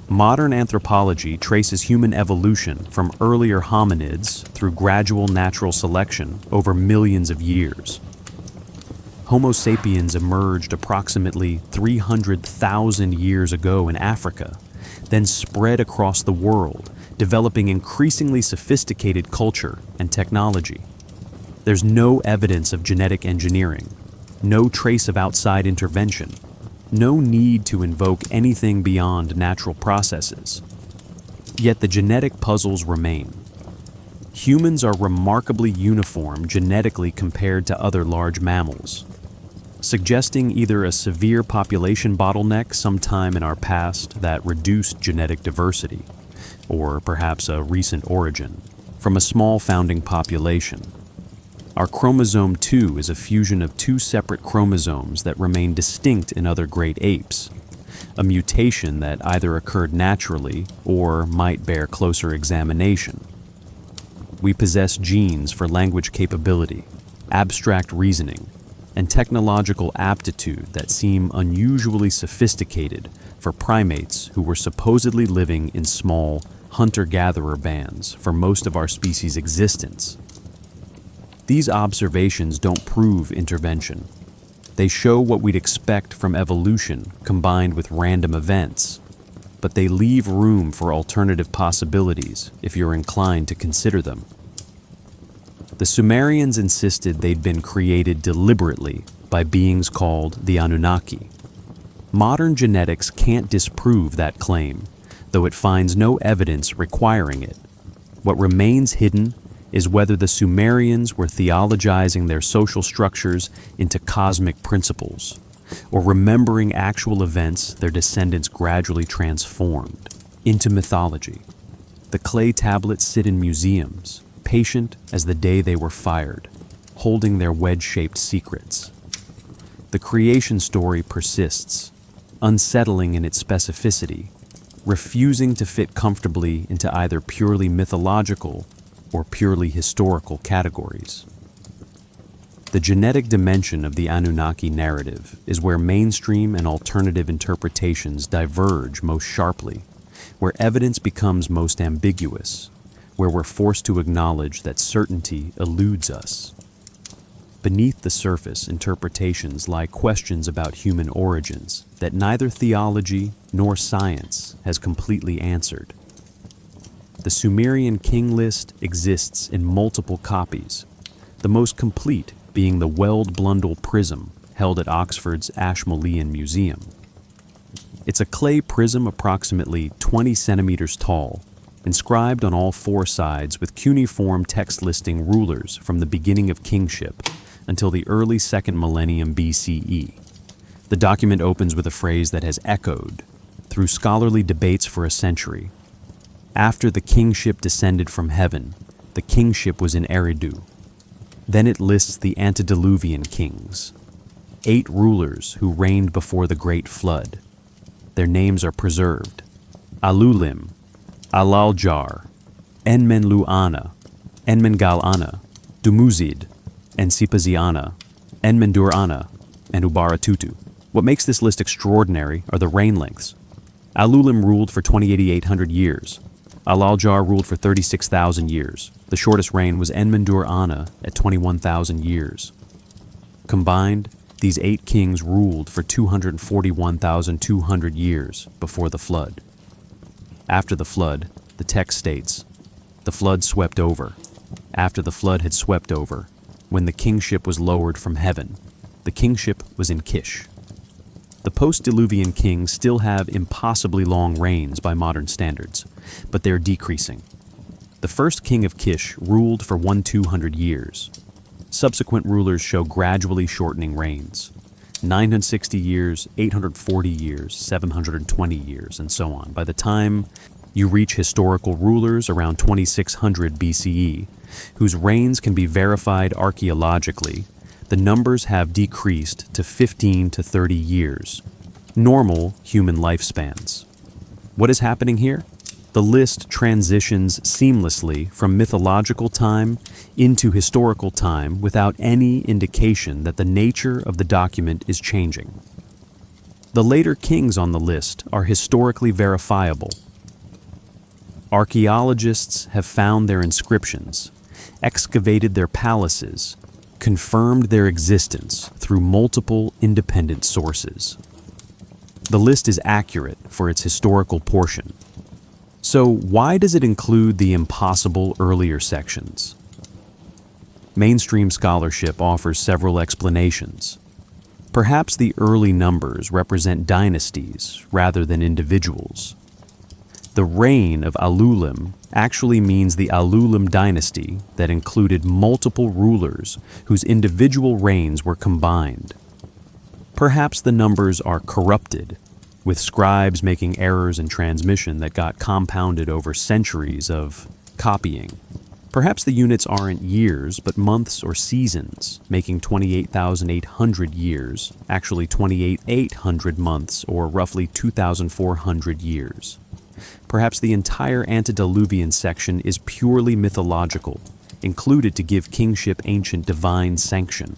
Modern anthropology traces human evolution from earlier hominids through gradual natural selection over millions of years. Homo sapiens emerged approximately 300,000 years ago in Africa, then spread across the world, developing increasingly sophisticated culture and technology. There's no evidence of genetic engineering, no trace of outside intervention, no need to invoke anything beyond natural processes. Yet the genetic puzzles remain. Humans are remarkably uniform genetically compared to other large mammals, suggesting either a severe population bottleneck sometime in our past that reduced genetic diversity, or perhaps a recent origin from a small founding population. Our chromosome 2 is a fusion of two separate chromosomes that remain distinct in other great apes, a mutation that either occurred naturally or might bear closer examination. We possess genes for language capability, abstract reasoning, and technological aptitude that seem unusually sophisticated for primates who were supposedly living in small hunter-gatherer bands for most of our species' existence. These observations don't prove intervention. They show what we'd expect from evolution combined with random events, but they leave room for alternative possibilities if you're inclined to consider them. The Sumerians insisted they'd been created deliberately by beings called the Anunnaki. Modern genetics can't disprove that claim, though it finds no evidence requiring it. What remains hidden is whether the Sumerians were theologizing their social structures into cosmic principles, or remembering actual events their descendants gradually transformed into mythology. The clay tablets sit in museums, patient as the day they were fired, holding their wedge-shaped secrets. The creation story persists, unsettling in its specificity, refusing to fit comfortably into either purely mythological or purely historical categories. The genetic dimension of the Anunnaki narrative is where mainstream and alternative interpretations diverge most sharply, where evidence becomes most ambiguous, where we're forced to acknowledge that certainty eludes us. Beneath the surface interpretations lie questions about human origins that neither theology nor science has completely answered. The Sumerian king list exists in multiple copies, the most complete being the Weld-Blundell prism held at Oxford's Ashmolean Museum. It's a clay prism approximately 20 centimeters tall, inscribed on all four sides with cuneiform text listing rulers from the beginning of kingship until the early 2nd millennium BCE. The document opens with a phrase that has echoed through scholarly debates for a century. After the kingship descended from heaven, the kingship was in Eridu. Then it lists the antediluvian kings, 8 rulers who reigned before the great flood. Their names are preserved: Alulim, Alaljar, Enmenlu-Ana, Enmengal-Ana, Dumuzid, Ensipazi-Ana, Enmendur-Ana, and Ubaratutu. What makes this list extraordinary are the reign lengths. Alulim ruled for 2800 years. Alaljar ruled for 36,000 years. The shortest reign was Enmendur-Ana at 21,000 years. Combined, These 8 kings ruled for 241,200 years before the flood. After the flood, the text states, the flood swept over. After the flood had swept over, when the kingship was lowered from heaven, the kingship was in Kish. The post-Diluvian kings still have impossibly long reigns by modern standards, but they're decreasing. The first king of Kish ruled for 1,200 years. Subsequent rulers show gradually shortening reigns. 960 years, 840 years, 720 years, and so on. By the time you reach historical rulers around 2600 BCE, whose reigns can be verified archaeologically, the numbers have decreased to 15 to 30 years, normal human lifespans. What is happening here? The list transitions seamlessly from mythological time into historical time without any indication that the nature of the document is changing. The later kings on the list are historically verifiable. Archaeologists have found their inscriptions, excavated their palaces, confirmed their existence through multiple independent sources. The list is accurate for its historical portion. So why does it include the impossible earlier sections? Mainstream scholarship offers several explanations. Perhaps the early numbers represent dynasties rather than individuals. The reign of Alulim actually means the Alulim dynasty that included multiple rulers whose individual reigns were combined. Perhaps the numbers are corrupted, with scribes making errors in transmission that got compounded over centuries of copying. Perhaps the units aren't years, but months or seasons, making 28,800 years, actually 28,800 months, or roughly 2,400 years. Perhaps the entire antediluvian section is purely mythological, included to give kingship ancient divine sanction.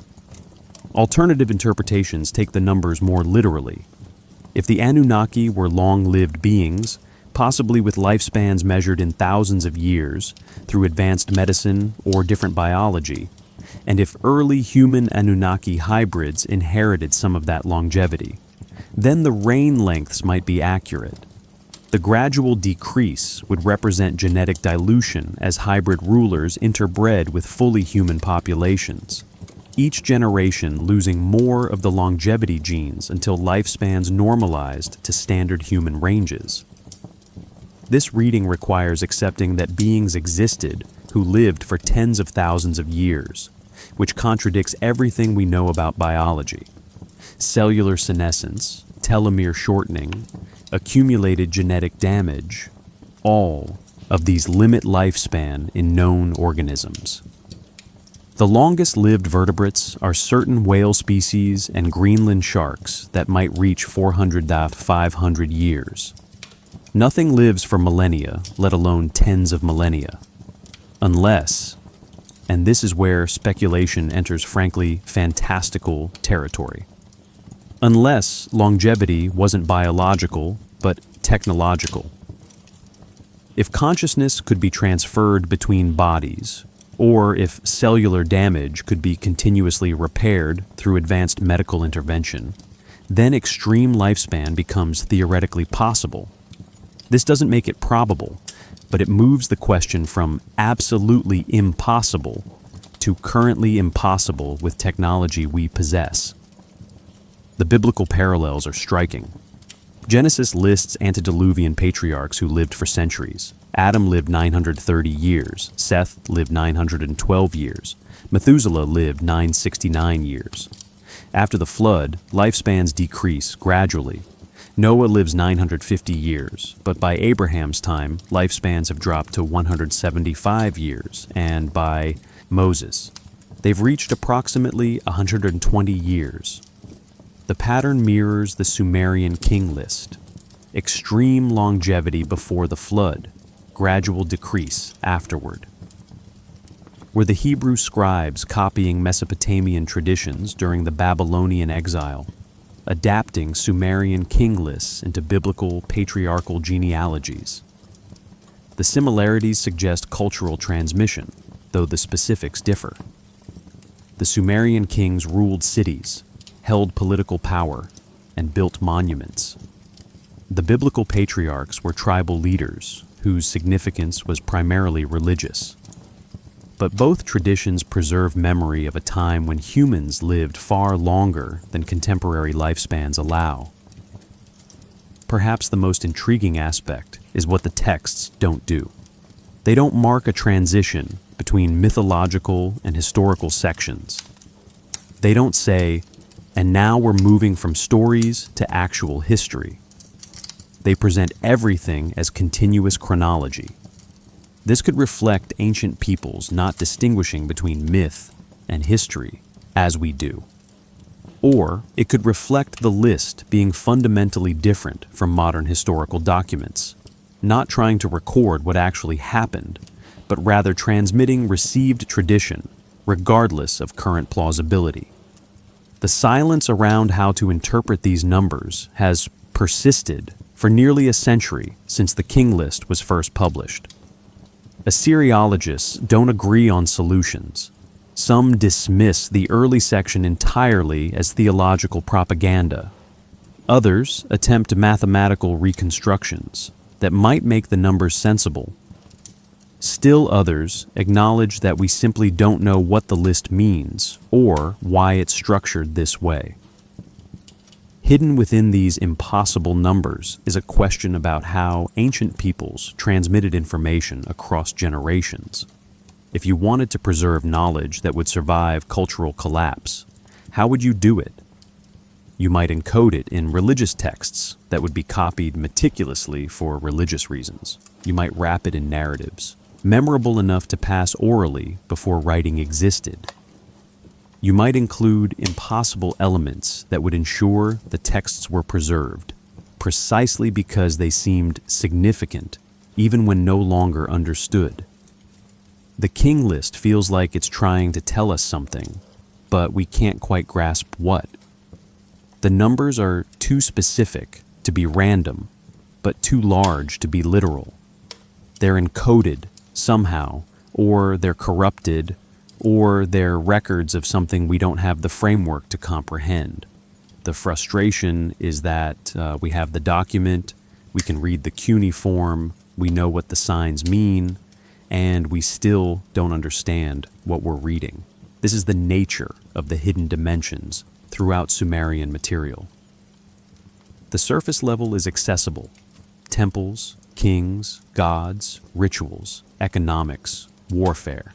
Alternative interpretations take the numbers more literally. If the Anunnaki were long-lived beings, possibly with lifespans measured in thousands of years through advanced medicine or different biology, and if early human Anunnaki hybrids inherited some of that longevity, then the reign lengths might be accurate. The gradual decrease would represent genetic dilution as hybrid rulers interbred with fully human populations, each generation losing more of the longevity genes until lifespans normalized to standard human ranges. This reading requires accepting that beings existed who lived for tens of thousands of years, which contradicts everything we know about biology. Cellular senescence, telomere shortening, accumulated genetic damage, all of these limit lifespan in known organisms. The longest-lived vertebrates are certain whale species and Greenland sharks that might reach 400 to 500 years. Nothing lives for millennia, let alone tens of millennia. Unless, and this is where speculation enters frankly fantastical territory, unless longevity wasn't biological, but technological. If consciousness could be transferred between bodies, or if cellular damage could be continuously repaired through advanced medical intervention, then extreme lifespan becomes theoretically possible. This doesn't make it probable, but it moves the question from absolutely impossible to currently impossible with technology we possess. The biblical parallels are striking. Genesis lists antediluvian patriarchs who lived for centuries. Adam lived 930 years, Seth lived 912 years, Methuselah lived 969 years. After the flood, lifespans decrease gradually. Noah lives 950 years, but by Abraham's time, lifespans have dropped to 175 years, and by Moses, they've reached approximately 120 years. The pattern mirrors the Sumerian king list. Extreme longevity before the flood, gradual decrease afterward. Were the Hebrew scribes copying Mesopotamian traditions during the Babylonian exile, adapting Sumerian king lists into biblical patriarchal genealogies? The similarities suggest cultural transmission, though the specifics differ. The Sumerian kings ruled cities, held political power, and built monuments. The biblical patriarchs were tribal leaders whose significance was primarily religious. But both traditions preserve memory of a time when humans lived far longer than contemporary lifespans allow. Perhaps the most intriguing aspect is what the texts don't do. They don't mark a transition between mythological and historical sections. They don't say, and now we're moving from stories to actual history. They present everything as continuous chronology. This could reflect ancient peoples not distinguishing between myth and history as we do. Or it could reflect the list being fundamentally different from modern historical documents, not trying to record what actually happened, but rather transmitting received tradition, regardless of current plausibility. The silence around how to interpret these numbers has persisted for nearly a century since the King List was first published. Assyriologists don't agree on solutions. Some dismiss the early section entirely as theological propaganda. Others attempt mathematical reconstructions that might make the numbers sensible. Still others acknowledge that we simply don't know what the list means or why it's structured this way. Hidden within these impossible numbers is a question about how ancient peoples transmitted information across generations. If you wanted to preserve knowledge that would survive cultural collapse, how would you do it? You might encode it in religious texts that would be copied meticulously for religious reasons. You might wrap it in narratives, memorable enough to pass orally before writing existed. You might include impossible elements that would ensure the texts were preserved, precisely because they seemed significant, even when no longer understood. The King List feels like it's trying to tell us something, but we can't quite grasp what. The numbers are too specific to be random, but too large to be literal. They're encoded somehow, or they're corrupted, or they're records of something we don't have the framework to comprehend. The frustration is that we have the document, we can read the cuneiform, we know what the signs mean, and we still don't understand what we're reading. This is the nature of the hidden dimensions throughout Sumerian material. The surface level is accessible. Temples, kings, gods, rituals, economics, warfare.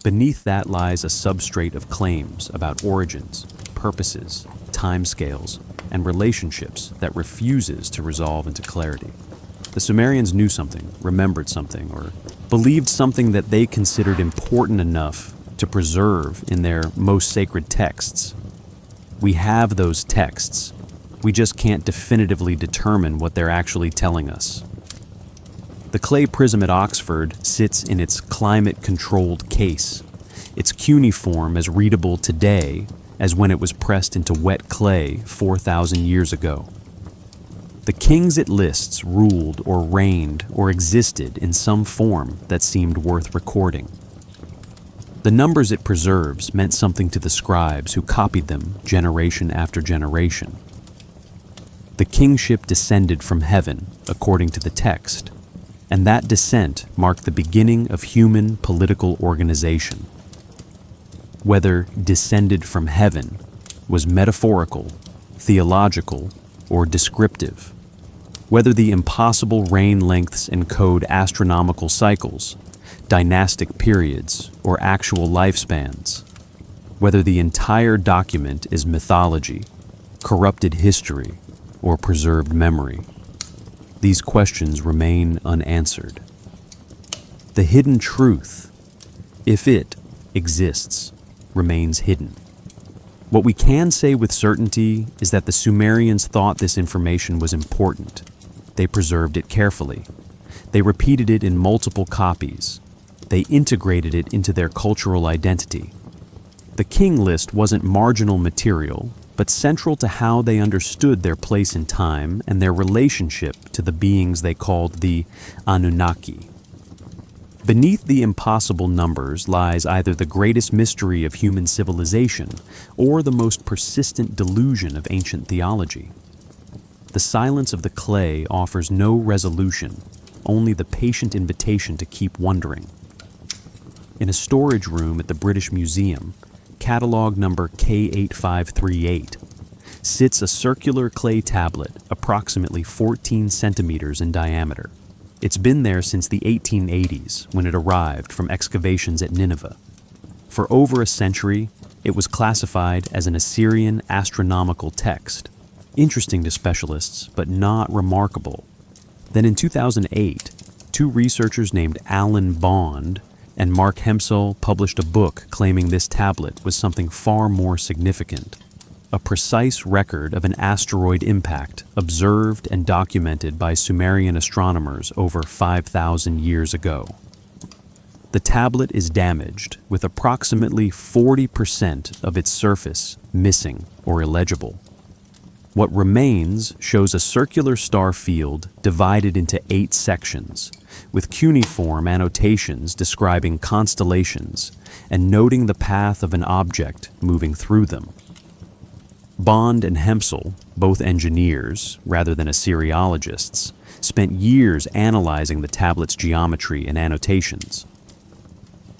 Beneath that lies a substrate of claims about origins, purposes, timescales, and relationships that refuses to resolve into clarity. The Sumerians knew something, remembered something, or believed something that they considered important enough to preserve in their most sacred texts. We have those texts. We just can't definitively determine what they're actually telling us. The clay prism at Oxford sits in its climate-controlled case, its cuneiform as readable today as when it was pressed into wet clay 4,000 years ago. The kings it lists ruled or reigned or existed in some form that seemed worth recording. The numbers it preserves meant something to the scribes who copied them generation after generation. The kingship descended from heaven, according to the text, and that descent marked the beginning of human political organization. Whether descended from heaven was metaphorical, theological, or descriptive, whether the impossible reign lengths encode astronomical cycles, dynastic periods, or actual lifespans, whether the entire document is mythology, corrupted history, or preserved memory. These questions remain unanswered. The hidden truth, if it exists, remains hidden. What we can say with certainty is that the Sumerians thought this information was important. They preserved it carefully. They repeated it in multiple copies. They integrated it into their cultural identity. The King List wasn't marginal material, but central to how they understood their place in time and their relationship to the beings they called the Anunnaki. Beneath the impossible numbers lies either the greatest mystery of human civilization or the most persistent delusion of ancient theology. The silence of the clay offers no resolution, only the patient invitation to keep wondering. In a storage room at the British Museum, catalog number K8538, sits a circular clay tablet approximately 14 centimeters in diameter. It's been there since the 1880s when it arrived from excavations at Nineveh. For over a century, it was classified as an Assyrian astronomical text, interesting to specialists but not remarkable. Then in 2008, two researchers named Alan Bond and Mark Hemsel published a book claiming this tablet was something far more significant. A precise record of an asteroid impact observed and documented by Sumerian astronomers over 5,000 years ago. The tablet is damaged, with approximately 40% of its surface missing or illegible. What remains shows a circular star field divided into 8 sections, with cuneiform annotations describing constellations and noting the path of an object moving through them. Bond and Hemsel, both engineers rather than Assyriologists, spent years analyzing the tablet's geometry and annotations.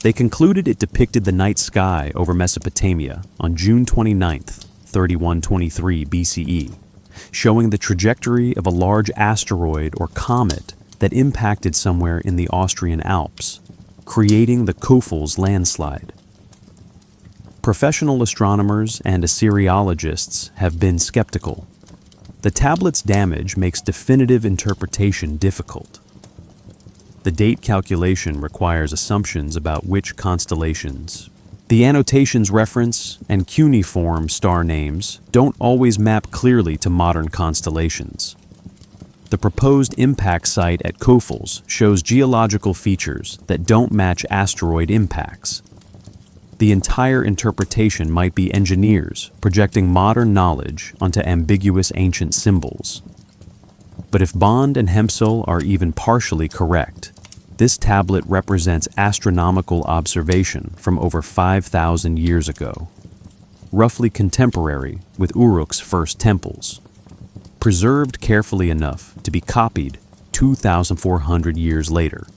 They concluded it depicted the night sky over Mesopotamia on June 29, 3123 BCE, showing the trajectory of a large asteroid or comet that impacted somewhere in the Austrian Alps, creating the Kofels landslide. Professional astronomers and Assyriologists have been skeptical. The tablet's damage makes definitive interpretation difficult. The date calculation requires assumptions about which constellations. The annotations reference and cuneiform star names don't always map clearly to modern constellations. The proposed impact site at Kofels shows geological features that don't match asteroid impacts. The entire interpretation might be engineers projecting modern knowledge onto ambiguous ancient symbols. But if Bond and Hemsel are even partially correct, this tablet represents astronomical observation from over 5,000 years ago, roughly contemporary with Uruk's first temples, preserved carefully enough to be copied 2,400 years later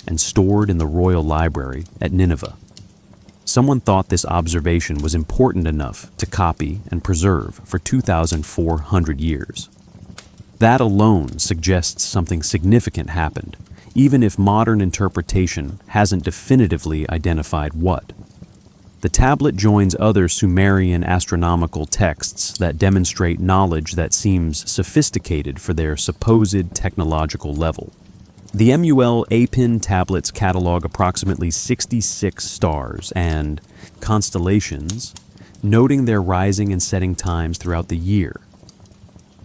and stored in the royal library at Nineveh. Someone thought this observation was important enough to copy and preserve for 2,400 years. That alone suggests something significant happened, even if modern interpretation hasn't definitively identified what. The tablet joins other Sumerian astronomical texts that demonstrate knowledge that seems sophisticated for their supposed technological level. The MUL Apin tablets catalog approximately 66 stars and constellations, noting their rising and setting times throughout the year.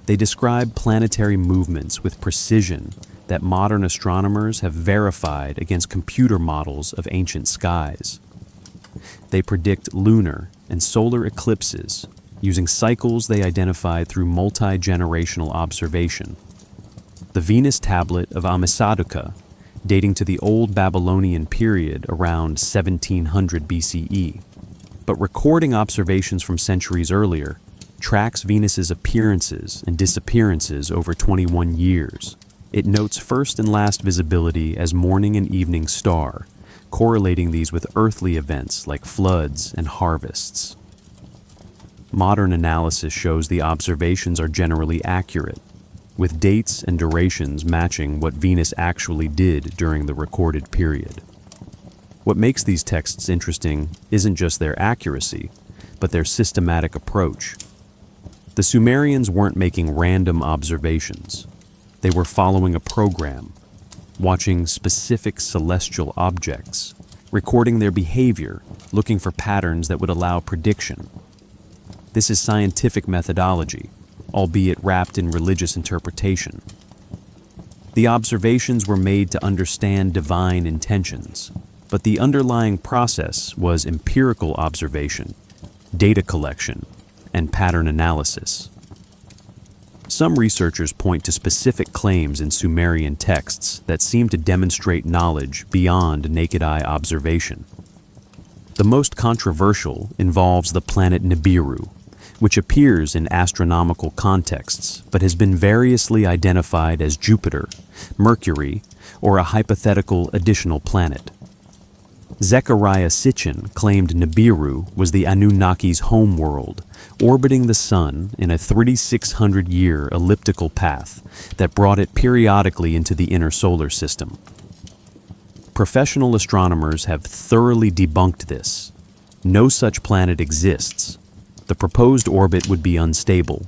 They describe planetary movements with precision that modern astronomers have verified against computer models of ancient skies. They predict lunar and solar eclipses using cycles they identified through multi-generational observation. The Venus tablet of Amisaduqa, dating to the Old Babylonian period around 1700 BCE, but recording observations from centuries earlier, tracks Venus's appearances and disappearances over 21 years. It notes first and last visibility as morning and evening star, correlating these with earthly events like floods and harvests. Modern analysis shows the observations are generally accurate, with dates and durations matching what Venus actually did during the recorded period. What makes these texts interesting isn't just their accuracy, but their systematic approach. The Sumerians weren't making random observations. They were following a program, watching specific celestial objects, recording their behavior, looking for patterns that would allow prediction. This is scientific methodology, albeit wrapped in religious interpretation. The observations were made to understand divine intentions, but the underlying process was empirical observation, data collection, and pattern analysis. Some researchers point to specific claims in Sumerian texts that seem to demonstrate knowledge beyond naked eye observation. The most controversial involves the planet Nibiru, which appears in astronomical contexts but has been variously identified as Jupiter, Mercury, or a hypothetical additional planet. Zecharia Sitchin claimed Nibiru was the Anunnaki's home world, orbiting the Sun in a 3,600-year elliptical path that brought it periodically into the inner solar system. Professional astronomers have thoroughly debunked this. No such planet exists. The proposed orbit would be unstable,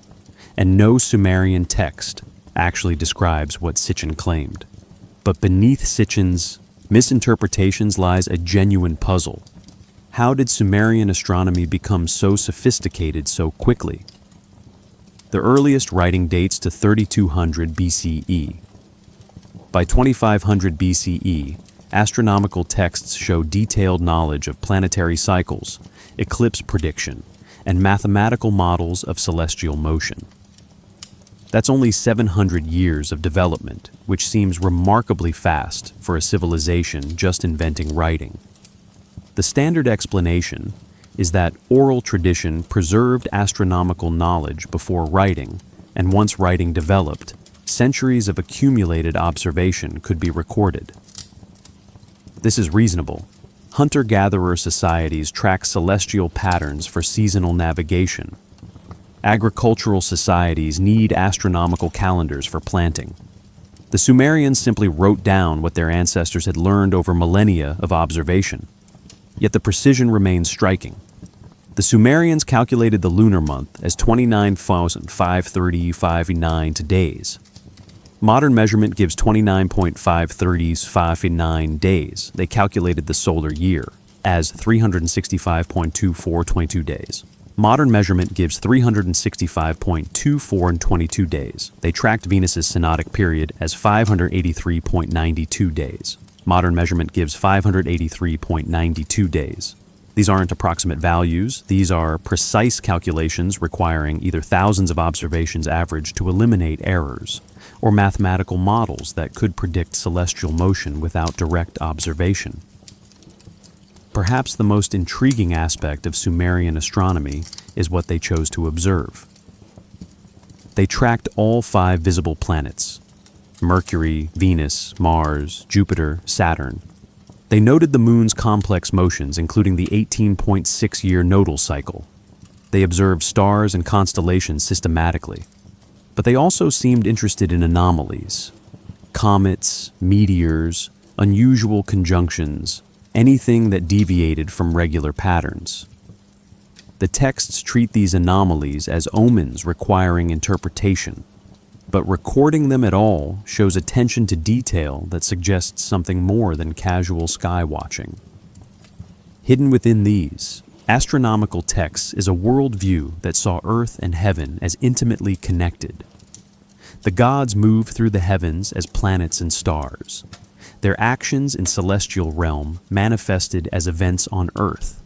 and no Sumerian text actually describes what Sitchin claimed. But beneath Sitchin's misinterpretations lies a genuine puzzle. How did Sumerian astronomy become so sophisticated so quickly? The earliest writing dates to 3200 BCE. By 2500 BCE, astronomical texts show detailed knowledge of planetary cycles, eclipse prediction, and mathematical models of celestial motion. That's only 700 years of development, which seems remarkably fast for a civilization just inventing writing. The standard explanation is that oral tradition preserved astronomical knowledge before writing, and once writing developed, centuries of accumulated observation could be recorded. This is reasonable. Hunter-gatherer societies track celestial patterns for seasonal navigation. Agricultural societies need astronomical calendars for planting. The Sumerians simply wrote down what their ancestors had learned over millennia of observation. Yet the precision remains striking. The Sumerians calculated the lunar month as 29,530 days. Modern measurement gives 29.530 days. They calculated the solar year as 365.2422 days. Modern measurement gives 365.2422 days. They tracked Venus's synodic period as 583.92 days. Modern measurement gives 583.92 days. These aren't approximate values. These are precise calculations requiring either thousands of observations averaged to eliminate errors, or mathematical models that could predict celestial motion without direct observation. Perhaps the most intriguing aspect of Sumerian astronomy is what they chose to observe. They tracked all 5 visible planets: Mercury, Venus, Mars, Jupiter, Saturn. They noted the moon's complex motions, including the 18.6-year nodal cycle. They observed stars and constellations systematically. But they also seemed interested in anomalies: comets, meteors, unusual conjunctions, anything that deviated from regular patterns. The texts treat these anomalies as omens requiring interpretation, but recording them at all shows attention to detail that suggests something more than casual sky watching. Hidden within these astronomical texts is a worldview that saw Earth and heaven as intimately connected. The gods moved through the heavens as planets and stars. Their actions in celestial realm manifested as events on Earth.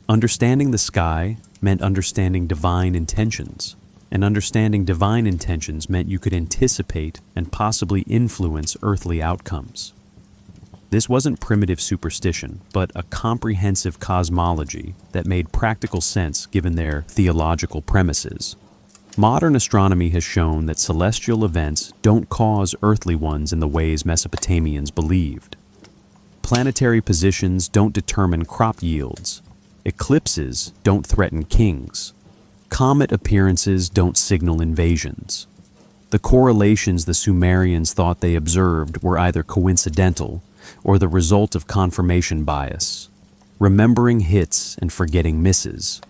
Understanding the sky meant understanding divine intentions, and understanding divine intentions meant you could anticipate and possibly influence earthly outcomes. This wasn't primitive superstition, but a comprehensive cosmology that made practical sense given their theological premises. Modern astronomy has shown that celestial events don't cause earthly ones in the ways Mesopotamians believed. Planetary positions don't determine crop yields. Eclipses don't threaten kings. Comet appearances don't signal invasions. The correlations the Sumerians thought they observed were either coincidental or the result of confirmation bias, remembering hits and forgetting misses.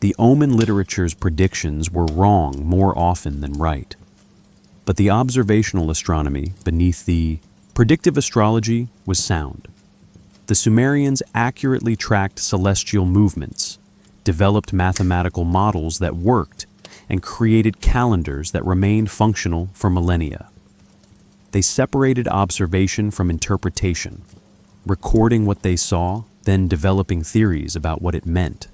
The omen literature's predictions were wrong more often than right. But the observational astronomy beneath the predictive astrology was sound. The Sumerians accurately tracked celestial movements, developed mathematical models that worked, and created calendars that remained functional for millennia. They separated observation from interpretation, recording what they saw, then developing theories about what it meant.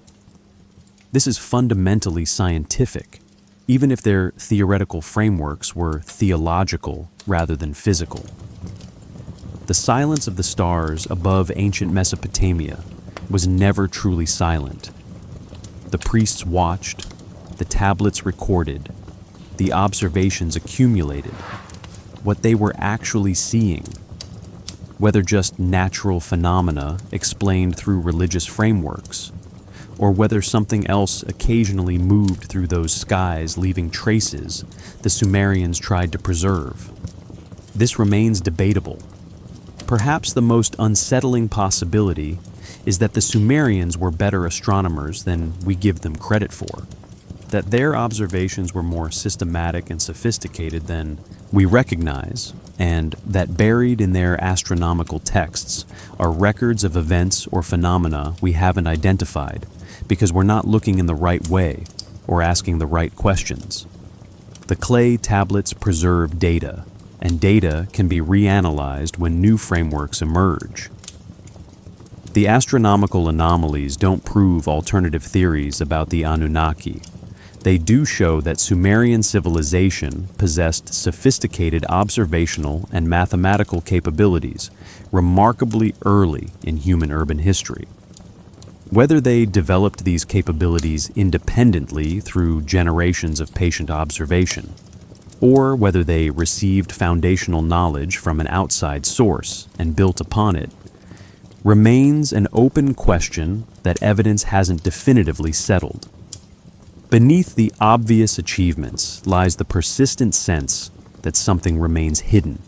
This is fundamentally scientific. even if their theoretical frameworks were theological rather than physical. The silence of the stars above ancient Mesopotamia was never truly silent. The priests watched, the tablets recorded, the observations accumulated. What they were actually seeing, whether just natural phenomena explained through religious frameworks, or whether something else occasionally moved through those skies leaving traces the Sumerians tried to preserve. This remains debatable. Perhaps the most unsettling possibility is that the Sumerians were better astronomers than we give them credit for, that their observations were more systematic and sophisticated than we recognize, and that buried in their astronomical texts are records of events or phenomena we haven't identified because we're not looking in the right way or asking the right questions. The clay tablets preserve data, and data can be reanalyzed when new frameworks emerge. The astronomical anomalies don't prove alternative theories about the Anunnaki. They do show that Sumerian civilization possessed sophisticated observational and mathematical capabilities remarkably early in human urban history. Whether they developed these capabilities independently through generations of patient observation, or whether they received foundational knowledge from an outside source and built upon it, remains an open question that evidence hasn't definitively settled. Beneath the obvious achievements lies the persistent sense that something remains hidden,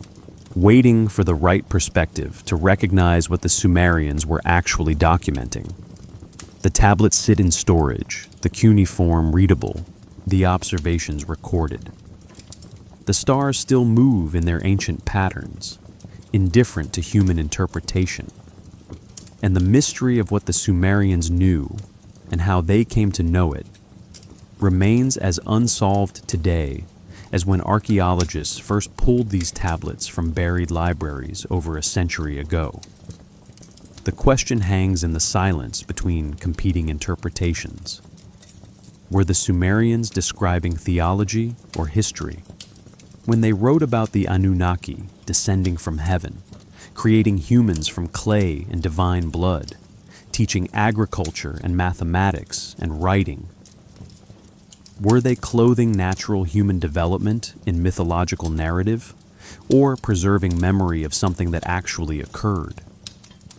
waiting for the right perspective to recognize what the Sumerians were actually documenting. The tablets sit in storage, the cuneiform readable, the observations recorded. The stars still move in their ancient patterns, indifferent to human interpretation. And the mystery of what the Sumerians knew and how they came to know it remains as unsolved today as when archaeologists first pulled these tablets from buried libraries over a century ago. The question hangs in the silence between competing interpretations. Were the Sumerians describing theology or history? When they wrote about the Anunnaki descending from heaven, creating humans from clay and divine blood, teaching agriculture and mathematics and writing, were they clothing natural human development in mythological narrative, or preserving memory of something that actually occurred?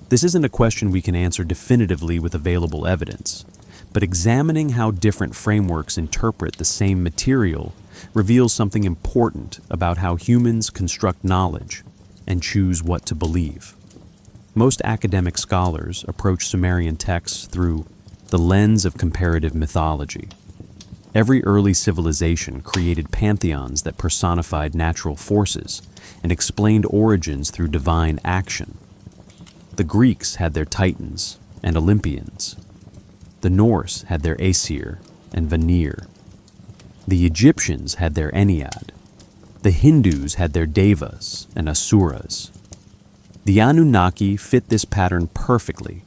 This isn't a question we can answer definitively with available evidence, but examining how different frameworks interpret the same material reveals something important about how humans construct knowledge and choose what to believe. Most academic scholars approach Sumerian texts through the lens of comparative mythology. Every early civilization created pantheons that personified natural forces and explained origins through divine action. The Greeks had their Titans and Olympians. The Norse had their Aesir and Vanir. The Egyptians had their Ennead. The Hindus had their Devas and Asuras. The Anunnaki fit this pattern perfectly,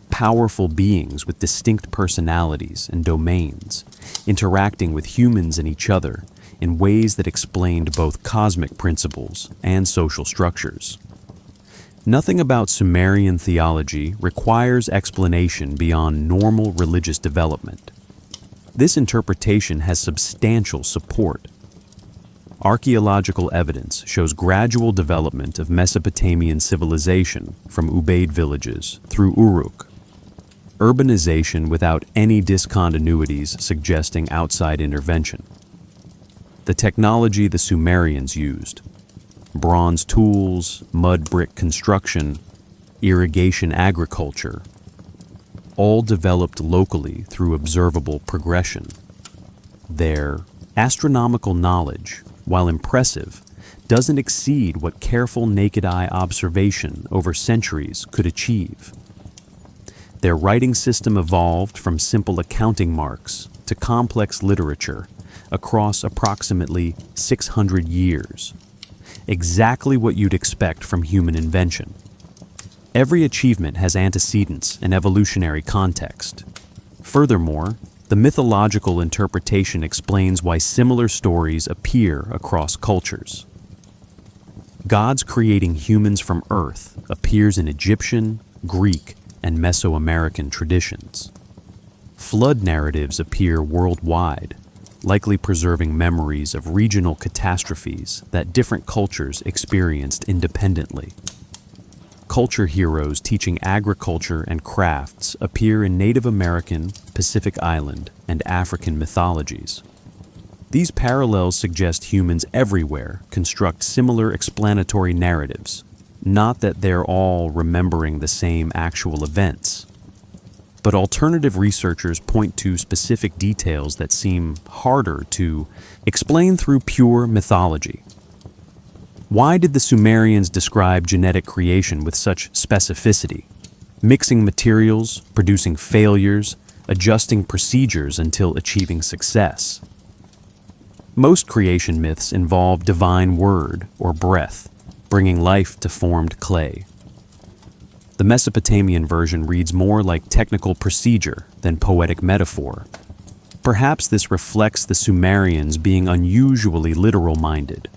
powerful beings with distinct personalities and domains, interacting with humans and each other in ways that explained both cosmic principles and social structures. Nothing about Sumerian theology requires explanation beyond normal religious development. This interpretation has substantial support. Archaeological evidence shows gradual development of Mesopotamian civilization from Ubaid villages through Uruk. Urbanization without any discontinuities suggesting outside intervention. The technology the Sumerians used, bronze tools, mud brick construction, irrigation agriculture, all developed locally through observable progression. Their astronomical knowledge, while impressive, doesn't exceed what careful naked eye observation over centuries could achieve. Their writing system evolved from simple accounting marks to complex literature across approximately 600 years. Exactly what you'd expect from human invention. Every achievement has antecedents and evolutionary context. Furthermore, The mythological interpretation explains why similar stories appear across cultures. Gods creating humans from Earth appears in Egyptian, Greek, and Mesoamerican traditions. Flood narratives appear worldwide, likely preserving memories of regional catastrophes that different cultures experienced independently. Culture heroes teaching agriculture and crafts appear in Native American, Pacific Island, and African mythologies. These parallels suggest humans everywhere construct similar explanatory narratives, not that they're all remembering the same actual events. But alternative researchers point to specific details that seem harder to explain through pure mythology. Why did the Sumerians describe genetic creation with such specificity, mixing materials, producing failures, adjusting procedures until achieving success? Most creation myths involve divine word or breath, bringing life to formed clay. The Mesopotamian version reads more like technical procedure than poetic metaphor. Perhaps this reflects the Sumerians being unusually literal-minded,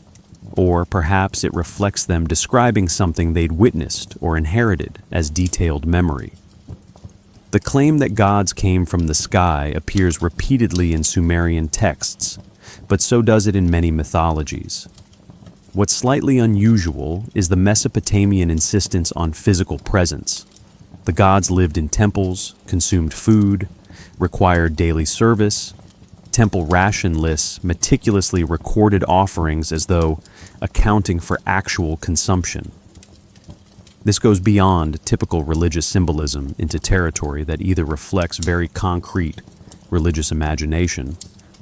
or perhaps it reflects them describing something they'd witnessed or inherited as detailed memory. The claim that gods came from the sky appears repeatedly in Sumerian texts, but so does it in many mythologies. What's slightly unusual is the Mesopotamian insistence on physical presence. The gods lived in temples, consumed food, required daily service. Temple ration lists meticulously recorded offerings as though accounting for actual consumption. This goes beyond typical religious symbolism into territory that either reflects very concrete religious imagination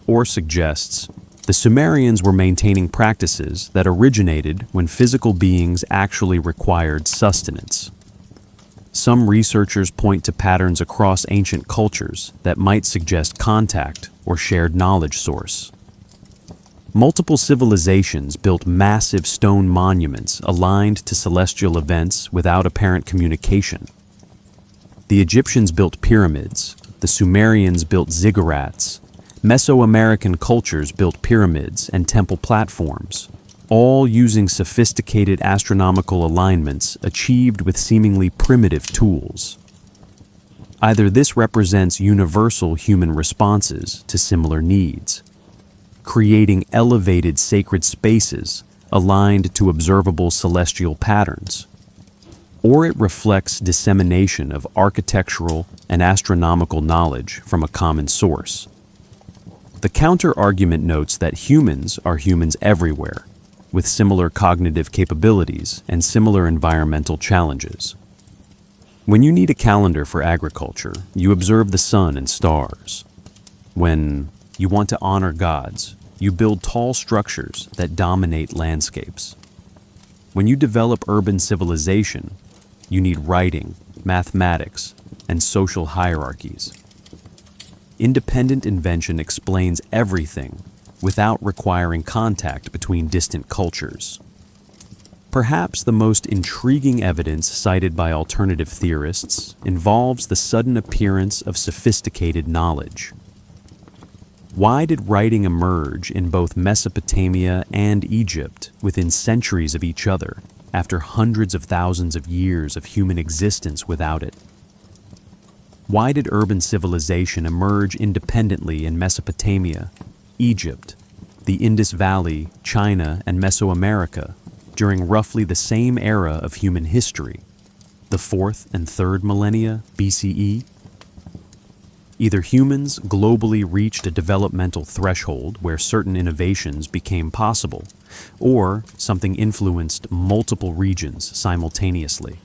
or suggests the Sumerians were maintaining practices that originated when physical beings actually required sustenance. Some researchers point to patterns across ancient cultures that might suggest contact or shared knowledge source. Multiple civilizations built massive stone monuments aligned to celestial events without apparent communication. The Egyptians built pyramids, the Sumerians built ziggurats, Mesoamerican cultures built pyramids and temple platforms, all using sophisticated astronomical alignments achieved with seemingly primitive tools. Either this represents universal human responses to similar needs, creating elevated sacred spaces aligned to observable celestial patterns, or it reflects dissemination of architectural and astronomical knowledge from a common source. The counter-argument notes that humans are humans everywhere, with similar cognitive capabilities and similar environmental challenges. When you need a calendar for agriculture, you observe the sun and stars. When you want to honor gods, you build tall structures that dominate landscapes. When you develop urban civilization, you need writing, mathematics, and social hierarchies. Independent invention explains everything without requiring contact between distant cultures. Perhaps the most intriguing evidence cited by alternative theorists involves the sudden appearance of sophisticated knowledge. Why did writing emerge in both Mesopotamia and Egypt within centuries of each other after hundreds of thousands of years of human existence without it? Why did urban civilization emerge independently in Mesopotamia, Egypt, the Indus Valley, China, and Mesoamerica during roughly the same era of human history, the 4th and 3rd millennia BCE? Either humans globally reached a developmental threshold where certain innovations became possible, or something influenced multiple regions simultaneously.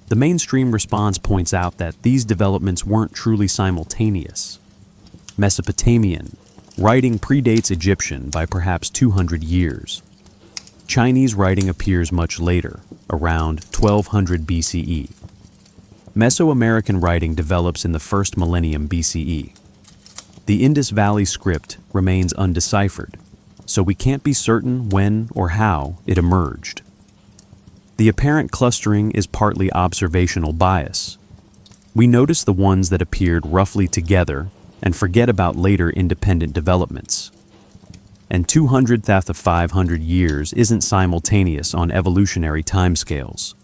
The mainstream response points out that these developments weren't truly simultaneous. Mesopotamian writing predates Egyptian by perhaps 200 years. Chinese writing appears much later, around 1200 BCE. Mesoamerican writing develops in the 1st millennium BCE. The Indus Valley script remains undeciphered, so we can't be certain when or how it emerged. The apparent clustering is partly observational bias. We notice the ones that appeared roughly together and forget about later independent developments. And 200 to 500 years isn't simultaneous on evolutionary timescales.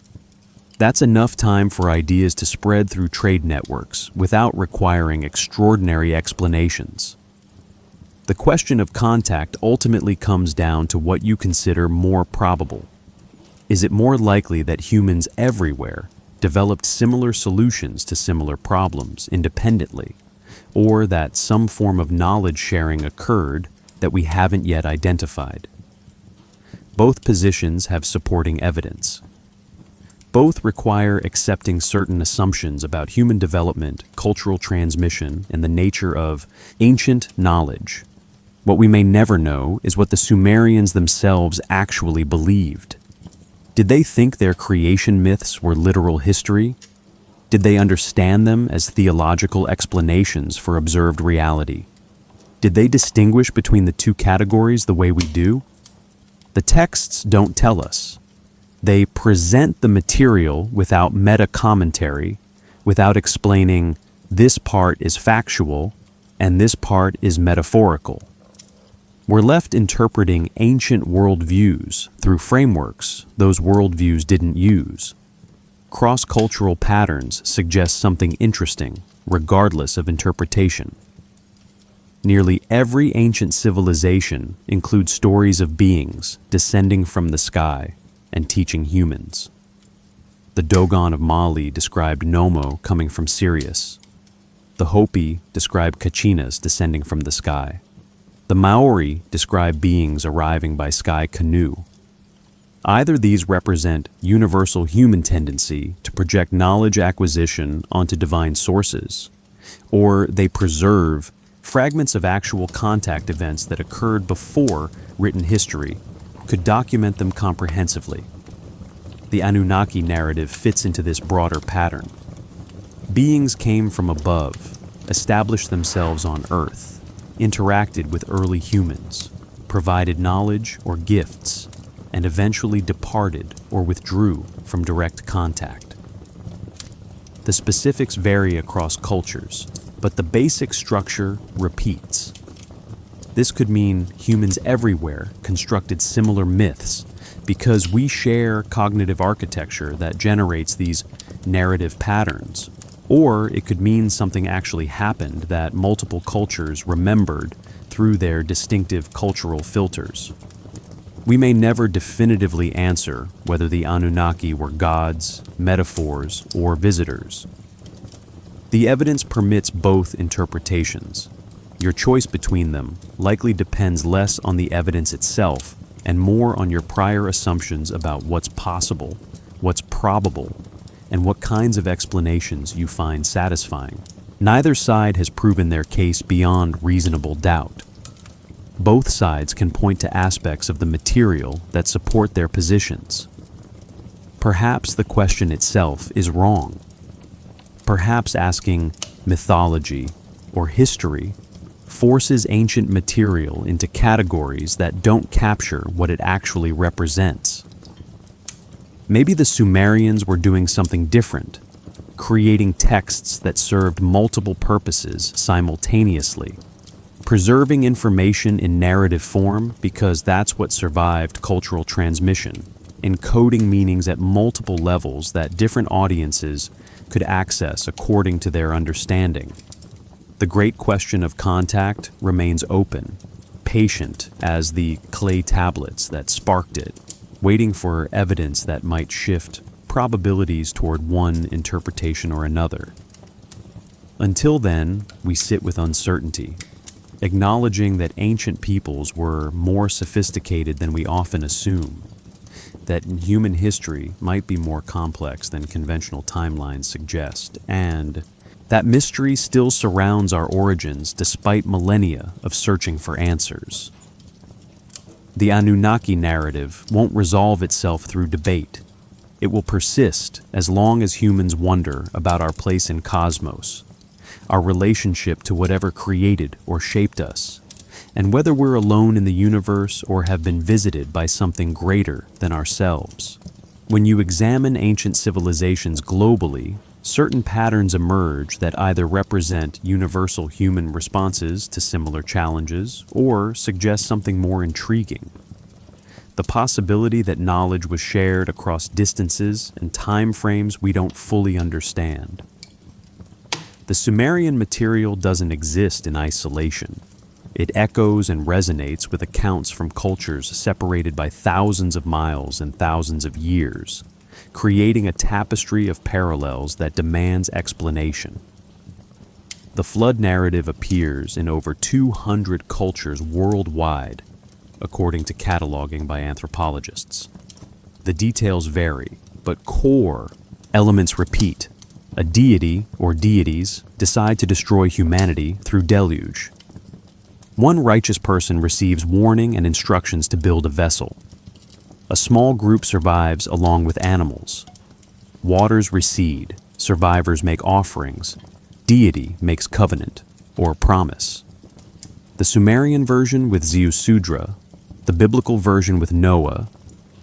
That's enough time for ideas to spread through trade networks without requiring extraordinary explanations. The question of contact ultimately comes down to what you consider more probable. Is it more likely that humans everywhere developed similar solutions to similar problems independently, or that some form of knowledge sharing occurred that we haven't yet identified? Both positions have supporting evidence. Both require accepting certain assumptions about human development, cultural transmission, and the nature of ancient knowledge. What we may never know is what the Sumerians themselves actually believed. Did they think their creation myths were literal history? Did they understand them as theological explanations for observed reality? Did they distinguish between the two categories the way we do? The texts don't tell us. They present the material without meta-commentary, without explaining this part is factual and this part is metaphorical. We're left interpreting ancient worldviews through frameworks those worldviews didn't use. Cross-cultural patterns suggest something interesting, regardless of interpretation. Nearly every ancient civilization includes stories of beings descending from the sky and teaching humans. The Dogon of Mali described Nomo coming from Sirius. The Hopi described Kachinas descending from the sky. The Maori describe beings arriving by sky canoe. Either these represent universal human tendency to project knowledge acquisition onto divine sources, or they preserve fragments of actual contact events that occurred before written history could document them comprehensively. The Anunnaki narrative fits into this broader pattern. Beings came from above, established themselves on Earth, interacted with early humans, provided knowledge or gifts, and eventually departed or withdrew from direct contact. The specifics vary across cultures, but the basic structure repeats. This could mean humans everywhere constructed similar myths because we share cognitive architecture that generates these narrative patterns. Or it could mean something actually happened that multiple cultures remembered through their distinctive cultural filters. We may never definitively answer whether the Anunnaki were gods, metaphors, or visitors. The evidence permits both interpretations. Your choice between them likely depends less on the evidence itself and more on your prior assumptions about what's possible, what's probable, and what kinds of explanations you find satisfying. Neither side has proven their case beyond reasonable doubt. Both sides can point to aspects of the material that support their positions. Perhaps the question itself is wrong. Perhaps asking mythology or history forces ancient material into categories that don't capture what it actually represents. Maybe the Sumerians were doing something different, creating texts that served multiple purposes simultaneously, preserving information in narrative form because that's what survived cultural transmission, encoding meanings at multiple levels that different audiences could access according to their understanding. The great question of contact remains open, patient as the clay tablets that sparked it, waiting for evidence that might shift probabilities toward one interpretation or another. Until then, we sit with uncertainty, acknowledging that ancient peoples were more sophisticated than we often assume, that human history might be more complex than conventional timelines suggest, and that mystery still surrounds our origins despite millennia of searching for answers. The Anunnaki narrative won't resolve itself through debate. It will persist as long as humans wonder about our place in cosmos, our relationship to whatever created or shaped us, and whether we're alone in the universe or have been visited by something greater than ourselves. When you examine ancient civilizations globally, certain patterns emerge that either represent universal human responses to similar challenges or suggest something more intriguing. The possibility that knowledge was shared across distances and time frames we don't fully understand. The Sumerian material doesn't exist in isolation. It echoes and resonates with accounts from cultures separated by thousands of miles and thousands of years, creating a tapestry of parallels that demands explanation. The flood narrative appears in over 200 cultures worldwide, according to cataloging by anthropologists. The details vary, but core elements repeat. A deity or deities decide to destroy humanity through deluge. One righteous person receives warning and instructions to build a vessel. A small group survives along with animals. Waters recede, survivors make offerings, deity makes covenant or promise. The Sumerian version with Zeus-Sudra, the biblical version with Noah,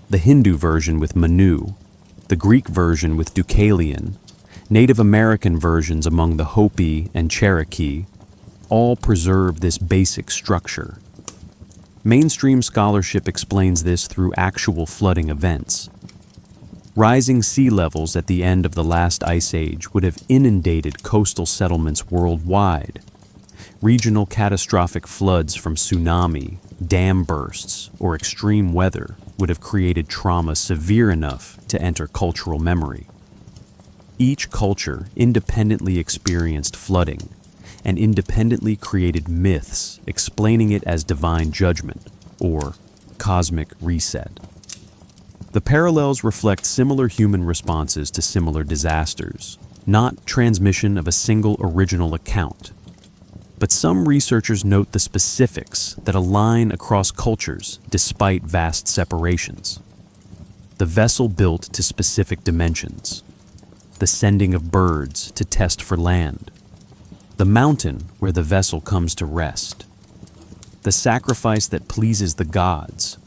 the Hindu version with Manu, the Greek version with Deucalion, Native American versions among the Hopi and Cherokee, all preserve this basic structure. Mainstream scholarship explains this through actual flooding events. Rising sea levels at the end of the last ice age would have inundated coastal settlements worldwide. Regional catastrophic floods from tsunami, dam bursts, or extreme weather would have created trauma severe enough to enter cultural memory. Each culture independently experienced flooding and independently created myths explaining it as divine judgment or cosmic reset. The parallels reflect similar human responses to similar disasters, not transmission of a single original account. But some researchers note the specifics that align across cultures despite vast separations. The vessel built to specific dimensions, the sending of birds to test for land, the mountain where the vessel comes to rest, the sacrifice that pleases the gods.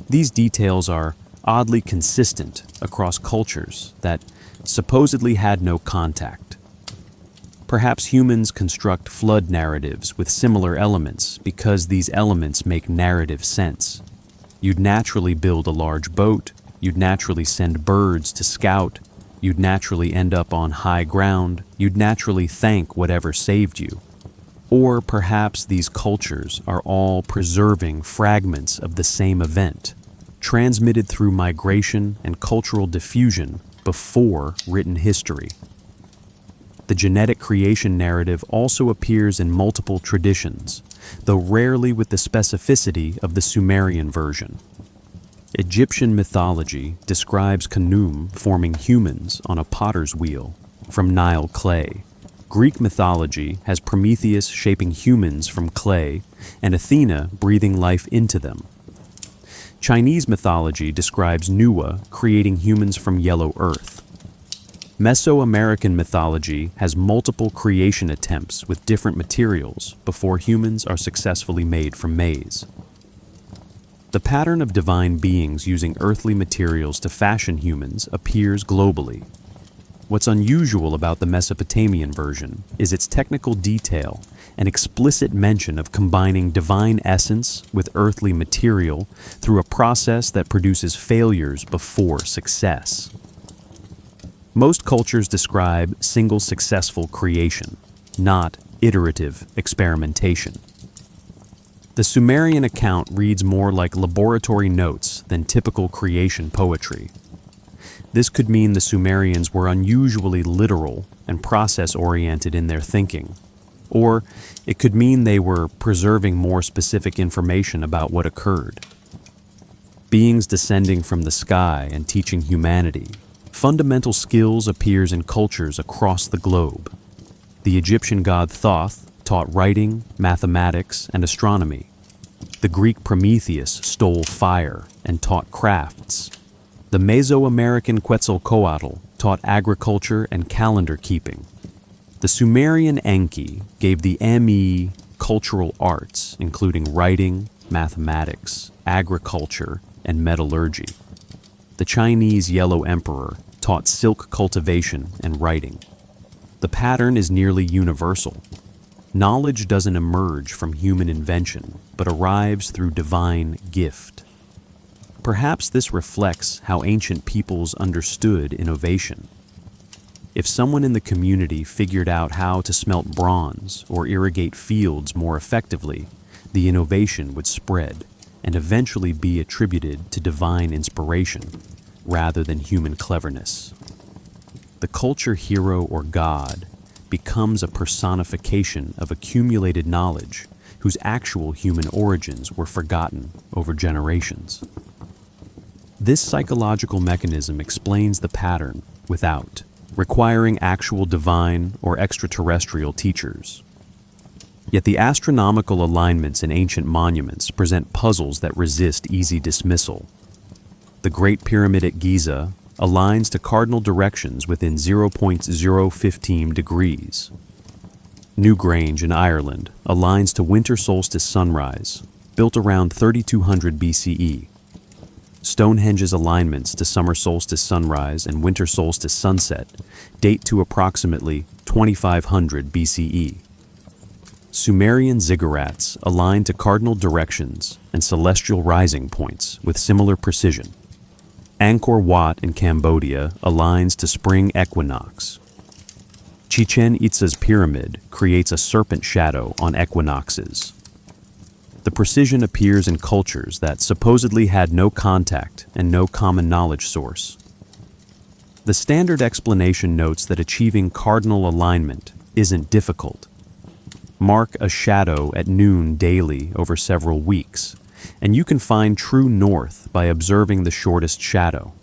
These details are oddly consistent across cultures that supposedly had no contact. Perhaps humans construct flood narratives with similar elements because these elements make narrative sense. You'd naturally build a large boat, you'd naturally send birds to scout, you'd naturally end up on high ground, you'd naturally thank whatever saved you. Or perhaps these cultures are all preserving fragments of the same event, transmitted through migration and cultural diffusion before written history. The genetic creation narrative also appears in multiple traditions, though rarely with the specificity of the Sumerian version. Egyptian mythology describes Khnum forming humans on a potter's wheel from Nile clay. Greek mythology has Prometheus shaping humans from clay and Athena breathing life into them. Chinese mythology describes Nuwa creating humans from yellow earth. Mesoamerican mythology has multiple creation attempts with different materials before humans are successfully made from maize. The pattern of divine beings using earthly materials to fashion humans appears globally. What's unusual about the Mesopotamian version is its technical detail and explicit mention of combining divine essence with earthly material through a process that produces failures before success. Most cultures describe single successful creation, not iterative experimentation. The Sumerian account reads more like laboratory notes than typical creation poetry. This could mean the Sumerians were unusually literal and process-oriented in their thinking, or it could mean they were preserving more specific information about what occurred. Beings descending from the sky and teaching humanity, fundamental skills appears in cultures across the globe. The Egyptian god Thoth taught writing, mathematics, and astronomy. The Greek Prometheus stole fire and taught crafts. The Mesoamerican Quetzalcoatl taught agriculture and calendar keeping. The Sumerian Enki gave the Me cultural arts, including writing, mathematics, agriculture, and metallurgy. The Chinese Yellow Emperor taught taught silk cultivation and writing. The pattern is nearly universal. Knowledge doesn't emerge from human invention, but arrives through divine gift. Perhaps this reflects how ancient peoples understood innovation. If someone in the community figured out how to smelt bronze or irrigate fields more effectively, the innovation would spread and eventually be attributed to divine inspiration rather than human cleverness. The culture hero or god becomes a personification of accumulated knowledge whose actual human origins were forgotten over generations. This psychological mechanism explains the pattern without requiring actual divine or extraterrestrial teachers. Yet the astronomical alignments in ancient monuments present puzzles that resist easy dismissal. The Great Pyramid at Giza aligns to cardinal directions within 0.015 degrees. Newgrange in Ireland aligns to winter solstice sunrise, built around 3200 BCE. Stonehenge's alignments to summer solstice sunrise and winter solstice sunset date to approximately 2500 BCE. Sumerian ziggurats align to cardinal directions and celestial rising points with similar precision. Angkor Wat in Cambodia aligns to spring equinox. Chichen Itza's pyramid creates a serpent shadow on equinoxes. The precision appears in cultures that supposedly had no contact and no common knowledge source. The standard explanation notes that achieving cardinal alignment isn't difficult. Mark a shadow at noon daily over several weeks, and you can find true north by observing the shortest shadow.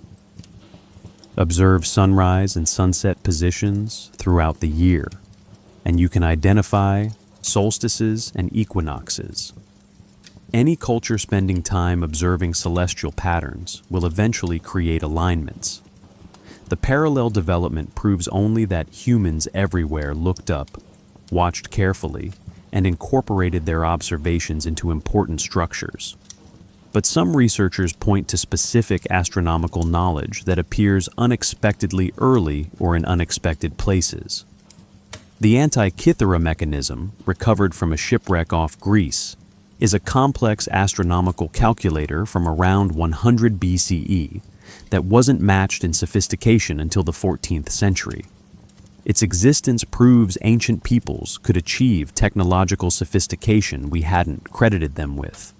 Observe sunrise and sunset positions throughout the year, and you can identify solstices and equinoxes. Any culture spending time observing celestial patterns will eventually create alignments. The parallel development proves only that humans everywhere looked up, watched carefully, and incorporated their observations into important structures. But some researchers point to specific astronomical knowledge that appears unexpectedly early or in unexpected places. The Antikythera mechanism, recovered from a shipwreck off Greece, is a complex astronomical calculator from around 100 BCE that wasn't matched in sophistication until the 14th century. Its existence proves ancient peoples could achieve technological sophistication we hadn't credited them with.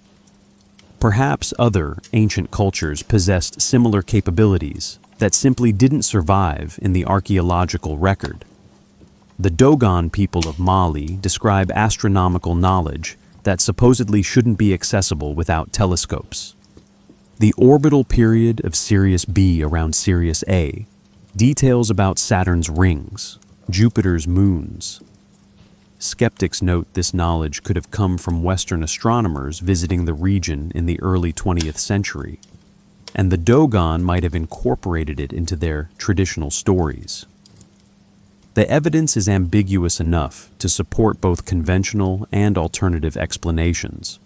Perhaps other ancient cultures possessed similar capabilities that simply didn't survive in the archaeological record. The Dogon people of Mali describe astronomical knowledge that supposedly shouldn't be accessible without telescopes. The orbital period of Sirius B around Sirius A details about Saturn's rings, Jupiter's moons. Skeptics note this knowledge could have come from Western astronomers visiting the region in the early 20th century, and the Dogon might have incorporated it into their traditional stories. The evidence is ambiguous enough to support both conventional and alternative explanations.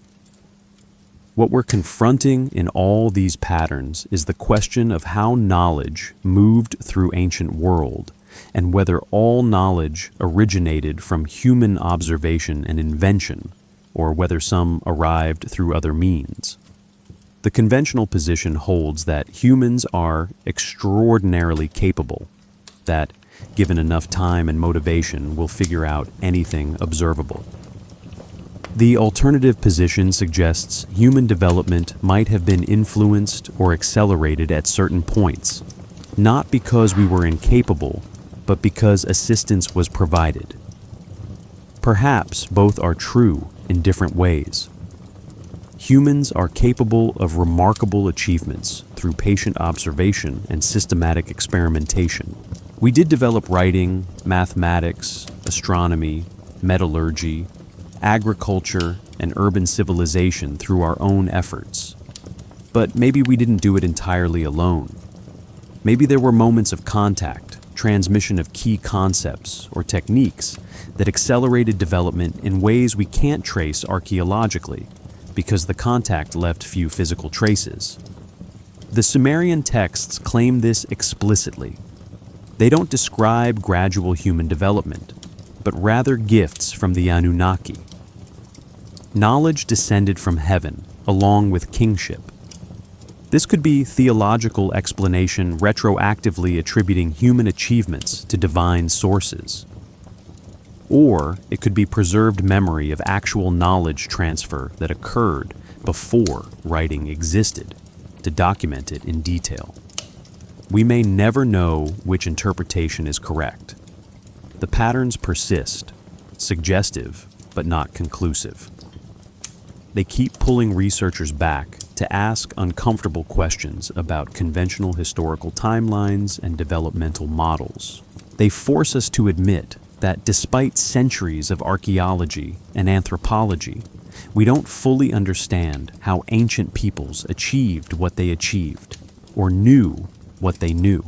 What we're confronting in all these patterns is the question of how knowledge moved through ancient world, and whether all knowledge originated from human observation and invention, or whether some arrived through other means. The conventional position holds that humans are extraordinarily capable, that given enough time and motivation, we'll figure out anything observable. The alternative position suggests human development might have been influenced or accelerated at certain points, not because we were incapable, but because assistance was provided. Perhaps both are true in different ways. Humans are capable of remarkable achievements through patient observation and systematic experimentation. We did develop writing, mathematics, astronomy, metallurgy, agriculture, and urban civilization through our own efforts. But maybe we didn't do it entirely alone. Maybe there were moments of contact, transmission of key concepts or techniques that accelerated development in ways we can't trace archaeologically, because the contact left few physical traces. The Sumerian texts claim this explicitly, They don't describe gradual human development, but rather gifts from the Anunnaki. Knowledge descended from heaven, along with kingship. This could be theological explanation retroactively attributing human achievements to divine sources. Or it could be preserved memory of actual knowledge transfer that occurred before writing existed, to document it in detail. We may never know which interpretation is correct. The patterns persist, suggestive but not conclusive. They keep pulling researchers back to ask uncomfortable questions about conventional historical timelines and developmental models. They force us to admit that despite centuries of archaeology and anthropology, we don't fully understand how ancient peoples achieved what they achieved, or knew what they knew.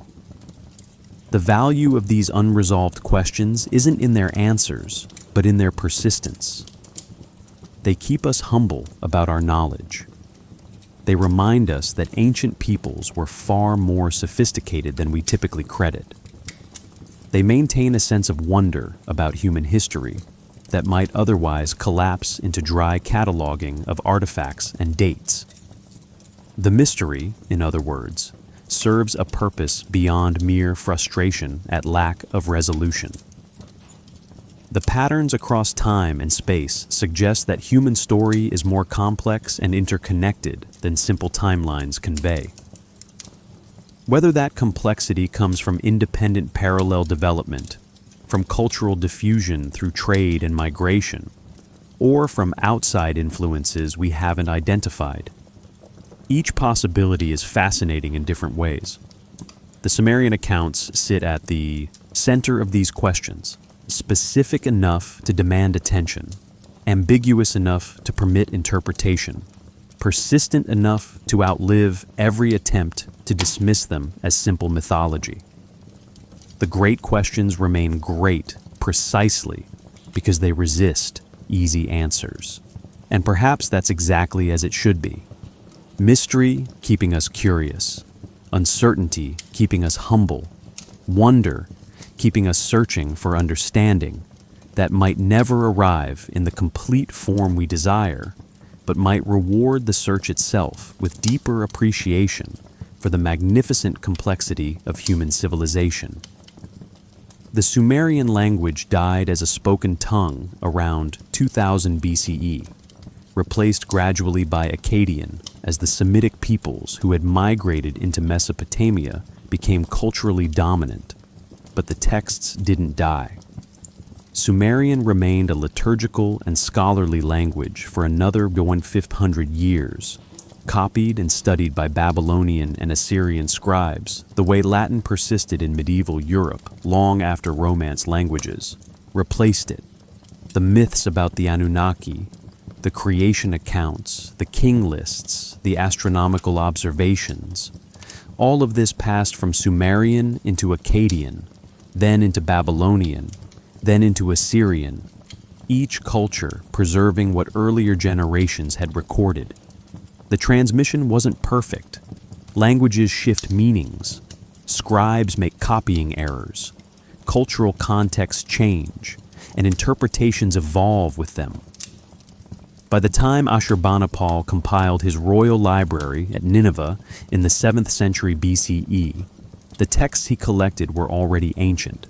The value of these unresolved questions isn't in their answers, but in their persistence. They keep us humble about our knowledge. They remind us that ancient peoples were far more sophisticated than we typically credit. They maintain a sense of wonder about human history that might otherwise collapse into dry cataloging of artifacts and dates. The mystery, in other words, serves a purpose beyond mere frustration at lack of resolution. The patterns across time and space suggest that human story is more complex and interconnected than simple timelines convey. Whether that complexity comes from independent parallel development, from cultural diffusion through trade and migration, or from outside influences we haven't identified, each possibility is fascinating in different ways. The Sumerian accounts sit at the center of these questions, specific enough to demand attention, ambiguous enough to permit interpretation, persistent enough to outlive every attempt to dismiss them as simple mythology. The great questions remain great precisely because they resist easy answers. And perhaps that's exactly as it should be. Mystery keeping us curious, uncertainty keeping us humble, wonder keeping us searching for understanding that might never arrive in the complete form we desire, but might reward the search itself with deeper appreciation for the magnificent complexity of human civilization. The Sumerian language died as a spoken tongue around 2000 BCE, replaced gradually by Akkadian as the Semitic peoples who had migrated into Mesopotamia became culturally dominant, but the texts didn't die. Sumerian remained a liturgical and scholarly language for another 1500 years, copied and studied by Babylonian and Assyrian scribes, the way Latin persisted in medieval Europe long after Romance languages replaced it. The myths about the Anunnaki, the creation accounts, the king lists, the astronomical observations, all of this passed from Sumerian into Akkadian, then into Babylonian, then into Assyrian, each culture preserving what earlier generations had recorded. The transmission wasn't perfect. Languages shift meanings. Scribes make copying errors. Cultural contexts change, and interpretations evolve with them. By the time Ashurbanipal compiled his royal library at Nineveh in the 7th century BCE, the texts he collected were already ancient.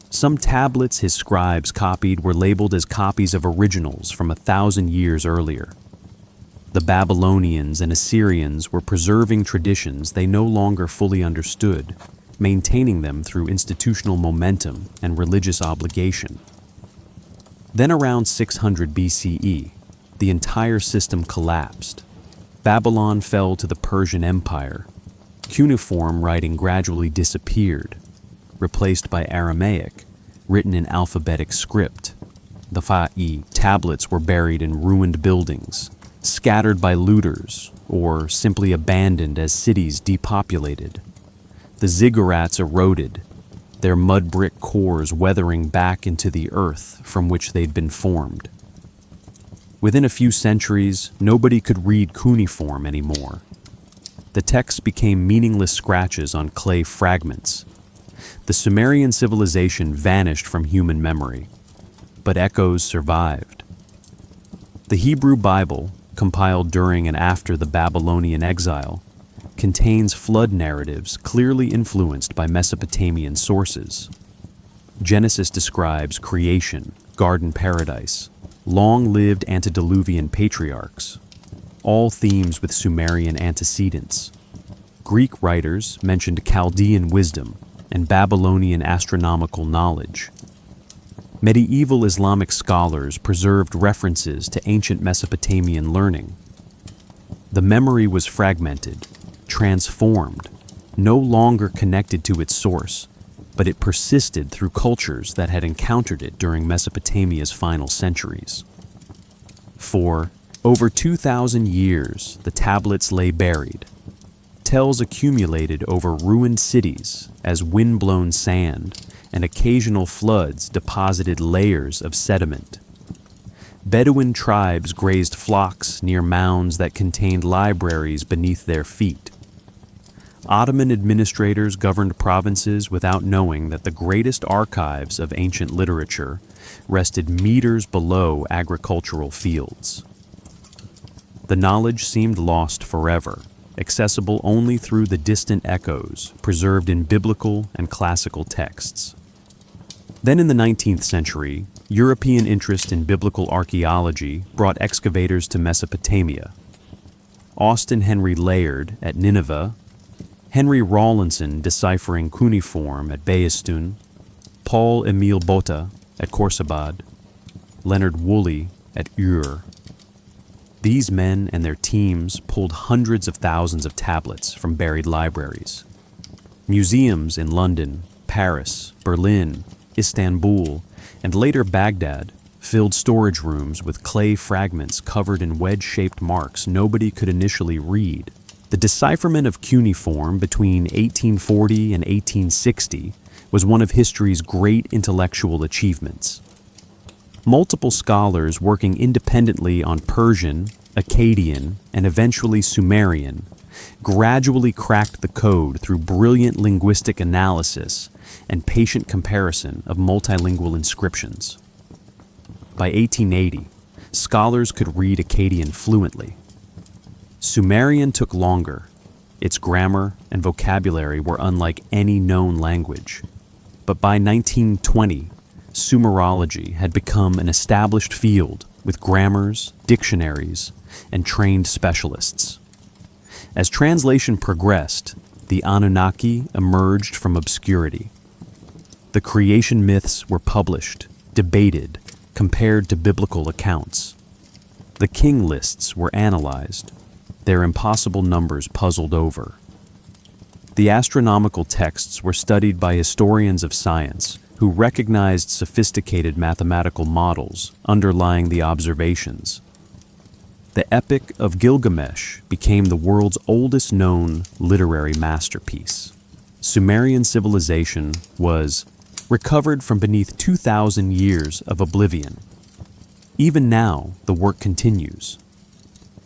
Some tablets his scribes copied were labeled as copies of originals from 1,000 years earlier. The Babylonians and Assyrians were preserving traditions they no longer fully understood, maintaining them through institutional momentum and religious obligation. Then around 600 BCE, the entire system collapsed. Babylon fell to the Persian Empire. Cuneiform writing gradually disappeared, replaced by Aramaic, written in alphabetic script. The Fa'i tablets were buried in ruined buildings, scattered by looters, or simply abandoned as cities depopulated. The ziggurats eroded, their mud brick cores weathering back into the earth from which they'd been formed. Within a few centuries, nobody could read cuneiform anymore. The texts became meaningless scratches on clay fragments, The Sumerian civilization vanished from human memory, but echoes survived. The Hebrew Bible, compiled during and after the Babylonian exile, contains flood narratives clearly influenced by Mesopotamian sources. Genesis describes creation, garden paradise, long-lived antediluvian patriarchs, all themes with Sumerian antecedents. Greek writers mentioned Chaldean wisdom and Babylonian astronomical knowledge. Medieval Islamic scholars preserved references to ancient Mesopotamian learning. The memory was fragmented, transformed, no longer connected to its source, but it persisted through cultures that had encountered it during Mesopotamia's final centuries. For over 2,000 years, the tablets lay buried. Tells accumulated over ruined cities as wind-blown sand and occasional floods deposited layers of sediment. Bedouin tribes grazed flocks near mounds that contained libraries beneath their feet. Ottoman administrators governed provinces without knowing that the greatest archives of ancient literature rested meters below agricultural fields. The knowledge seemed lost forever, accessible only through the distant echoes preserved in biblical and classical texts. Then in the 19th century, European interest in biblical archaeology brought excavators to Mesopotamia. Austin Henry Layard at Nineveh, Henry Rawlinson deciphering cuneiform at Behistun, Paul Emile Botta at Khorsabad, Leonard Woolley at Ur. These men and their teams pulled hundreds of thousands of tablets from buried libraries. Museums in London, Paris, Berlin, Istanbul, and later Baghdad filled storage rooms with clay fragments covered in wedge-shaped marks nobody could initially read. The decipherment of cuneiform between 1840 and 1860 was one of history's great intellectual achievements. Multiple scholars working independently on Persian, Akkadian, and eventually Sumerian gradually cracked the code through brilliant linguistic analysis and patient comparison of multilingual inscriptions. By 1880, scholars could read Akkadian fluently. Sumerian took longer. Its grammar and vocabulary were unlike any known language. But by 1920, Sumerology had become an established field with grammars, dictionaries, and trained specialists. As translation progressed, the Anunnaki emerged from obscurity. The creation myths were published, debated, compared to biblical accounts. The king lists were analyzed, their impossible numbers puzzled over. The astronomical texts were studied by historians of science who recognized sophisticated mathematical models underlying the observations. The Epic of Gilgamesh became the world's oldest known literary masterpiece. Sumerian civilization was recovered from beneath 2,000 years of oblivion. Even now, the work continues.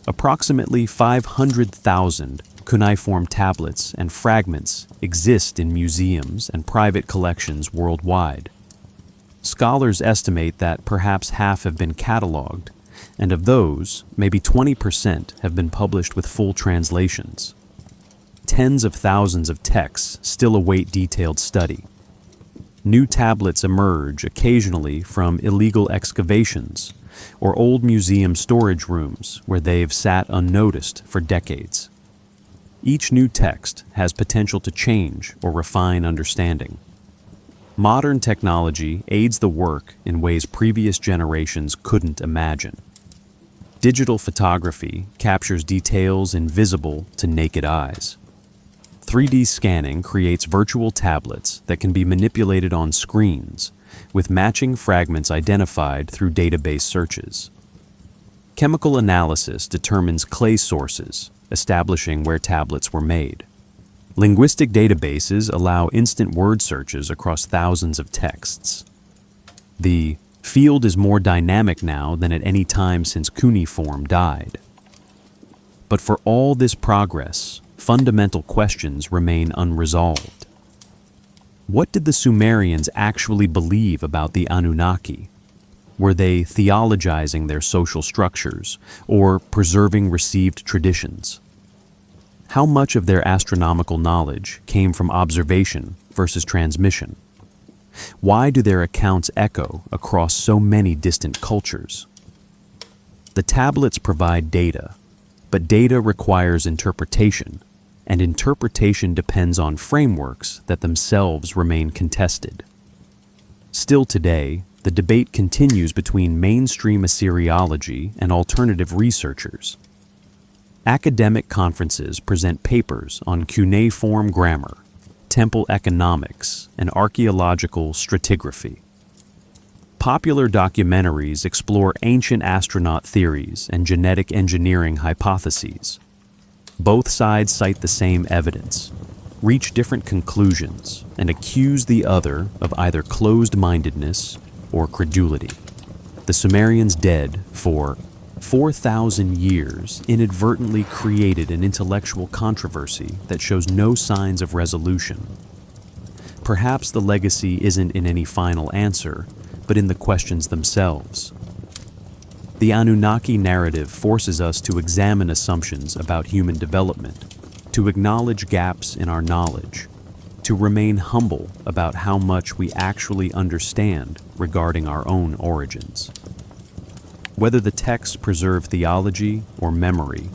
Approximately 500,000 cuneiform tablets and fragments exist in museums and private collections worldwide. Scholars estimate that perhaps half have been cataloged, and of those, maybe 20% have been published with full translations. Tens of thousands of texts still await detailed study. New tablets emerge occasionally from illegal excavations or old museum storage rooms where they've sat unnoticed for decades. Each new text has potential to change or refine understanding. Modern technology aids the work in ways previous generations couldn't imagine. Digital photography captures details invisible to naked eyes. 3D scanning creates virtual tablets that can be manipulated on screens, with matching fragments identified through database searches. Chemical analysis determines clay sources, establishing where tablets were made. Linguistic databases allow instant word searches across thousands of texts. The field is more dynamic now than at any time since cuneiform died. But for all this progress, fundamental questions remain unresolved. What did the Sumerians actually believe about the Anunnaki? Were they theologizing their social structures or preserving received traditions? How much of their astronomical knowledge came from observation versus transmission? Why do their accounts echo across so many distant cultures? The tablets provide data, but data requires interpretation, and interpretation depends on frameworks that themselves remain contested. Still today, the debate continues between mainstream Assyriology and alternative researchers. Academic conferences present papers on cuneiform grammar, temple economics, and archaeological stratigraphy. Popular documentaries explore ancient astronaut theories and genetic engineering hypotheses. Both sides cite the same evidence, reach different conclusions, and accuse the other of either closed-mindedness or credulity. The Sumerians dead for 4,000 years inadvertently created an intellectual controversy that shows no signs of resolution. Perhaps the legacy isn't in any final answer, but in the questions themselves. The Anunnaki narrative forces us to examine assumptions about human development, to acknowledge gaps in our knowledge, to remain humble about how much we actually understand regarding our own origins. Whether the texts preserve theology or memory,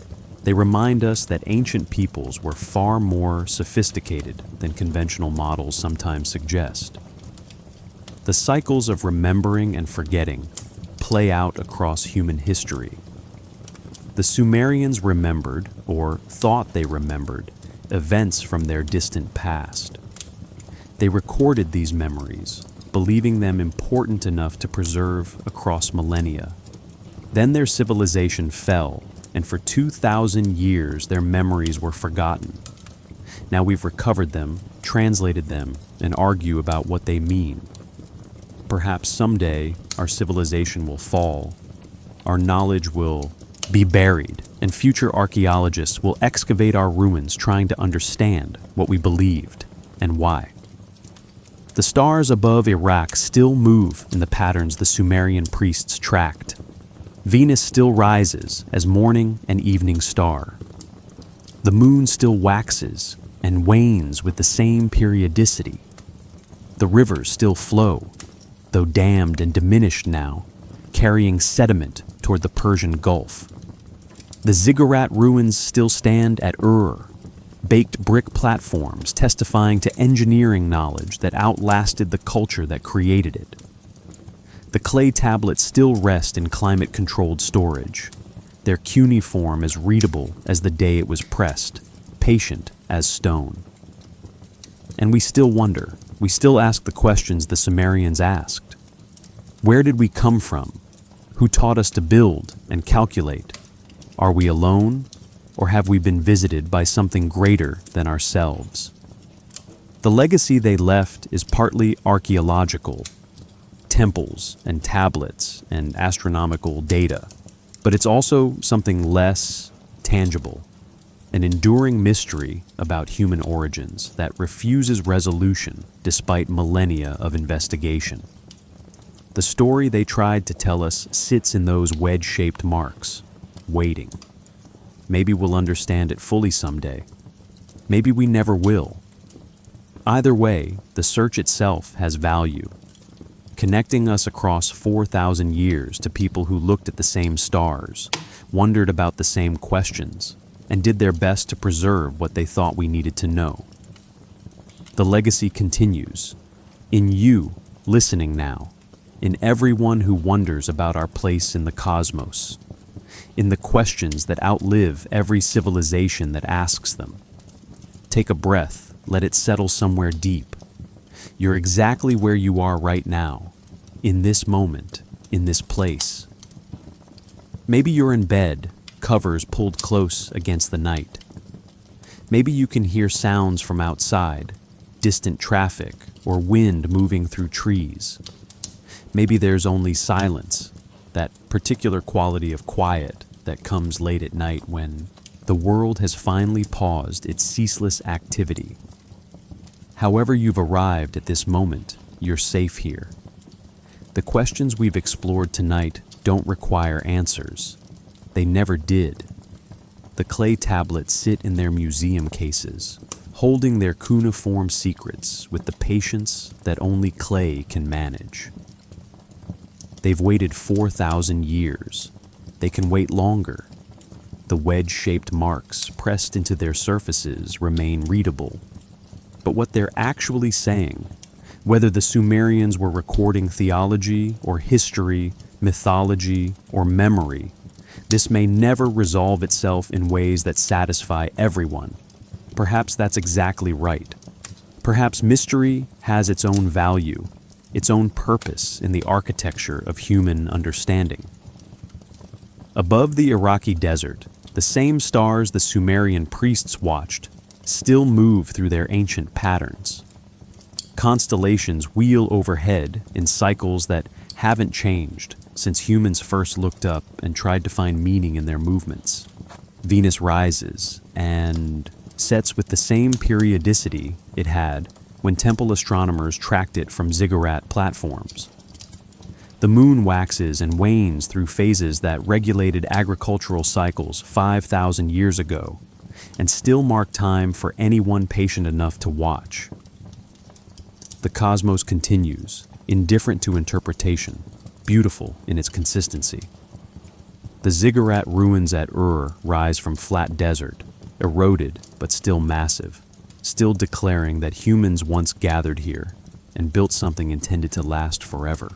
they remind us that ancient peoples were far more sophisticated than conventional models sometimes suggest. The cycles of remembering and forgetting play out across human history. The Sumerians remembered, or thought they remembered, events from their distant past. They recorded these memories, believing them important enough to preserve across millennia. Then their civilization fell, and for 2,000 years their memories were forgotten. Now we've recovered them, translated them, and argue about what they mean. Perhaps someday our civilization will fall, our knowledge will be buried, and future archaeologists will excavate our ruins trying to understand what we believed and why. The stars above Iraq still move in the patterns the Sumerian priests tracked. Venus still rises as morning and evening star. The moon still waxes and wanes with the same periodicity. The rivers still flow, though dammed and diminished now, carrying sediment toward the Persian Gulf. The ziggurat ruins still stand at Ur, baked brick platforms testifying to engineering knowledge that outlasted the culture that created it. The clay tablets still rest in climate-controlled storage, their cuneiform as readable as the day it was pressed, patient as stone. And we still wonder, we still ask the questions the Sumerians asked. Where did we come from? Who taught us to build and calculate? Are we alone, or have we been visited by something greater than ourselves? The legacy they left is partly archaeological, temples and tablets and astronomical data, but it's also something less tangible, an enduring mystery about human origins that refuses resolution despite millennia of investigation. The story they tried to tell us sits in those wedge-shaped marks, waiting. Maybe we'll understand it fully someday. Maybe we never will. Either way, the search itself has value, connecting us across 4,000 years to people who looked at the same stars, wondered about the same questions, and did their best to preserve what they thought we needed to know. The legacy continues, in you, listening now, in everyone who wonders about our place in the cosmos, in the questions that outlive every civilization that asks them. Take a breath, let it settle somewhere deep. You're exactly where you are right now, in this moment, in this place. Maybe you're in bed, covers pulled close against the night. Maybe you can hear sounds from outside, distant traffic, or wind moving through trees. Maybe there's only silence, that particular quality of quiet that comes late at night when the world has finally paused its ceaseless activity. However you've arrived at this moment, you're safe here. The questions we've explored tonight don't require answers. They never did. The clay tablets sit in their museum cases, holding their cuneiform secrets with the patience that only clay can manage. They've waited 4,000 years. They can wait longer. The wedge-shaped marks pressed into their surfaces remain readable. But what they're actually saying, whether the Sumerians were recording theology or history, mythology or memory, this may never resolve itself in ways that satisfy everyone. Perhaps that's exactly right. Perhaps mystery has its own value, its own purpose in the architecture of human understanding. Above the Iraqi desert, the same stars the Sumerian priests watched still move through their ancient patterns. Constellations wheel overhead in cycles that haven't changed since humans first looked up and tried to find meaning in their movements. Venus rises and sets with the same periodicity it had when temple astronomers tracked it from ziggurat platforms. The moon waxes and wanes through phases that regulated agricultural cycles 5,000 years ago and still mark time for anyone patient enough to watch. The cosmos continues, indifferent to interpretation, beautiful in its consistency. The ziggurat ruins at Ur rise from flat desert, eroded but still massive, still declaring that humans once gathered here and built something intended to last forever.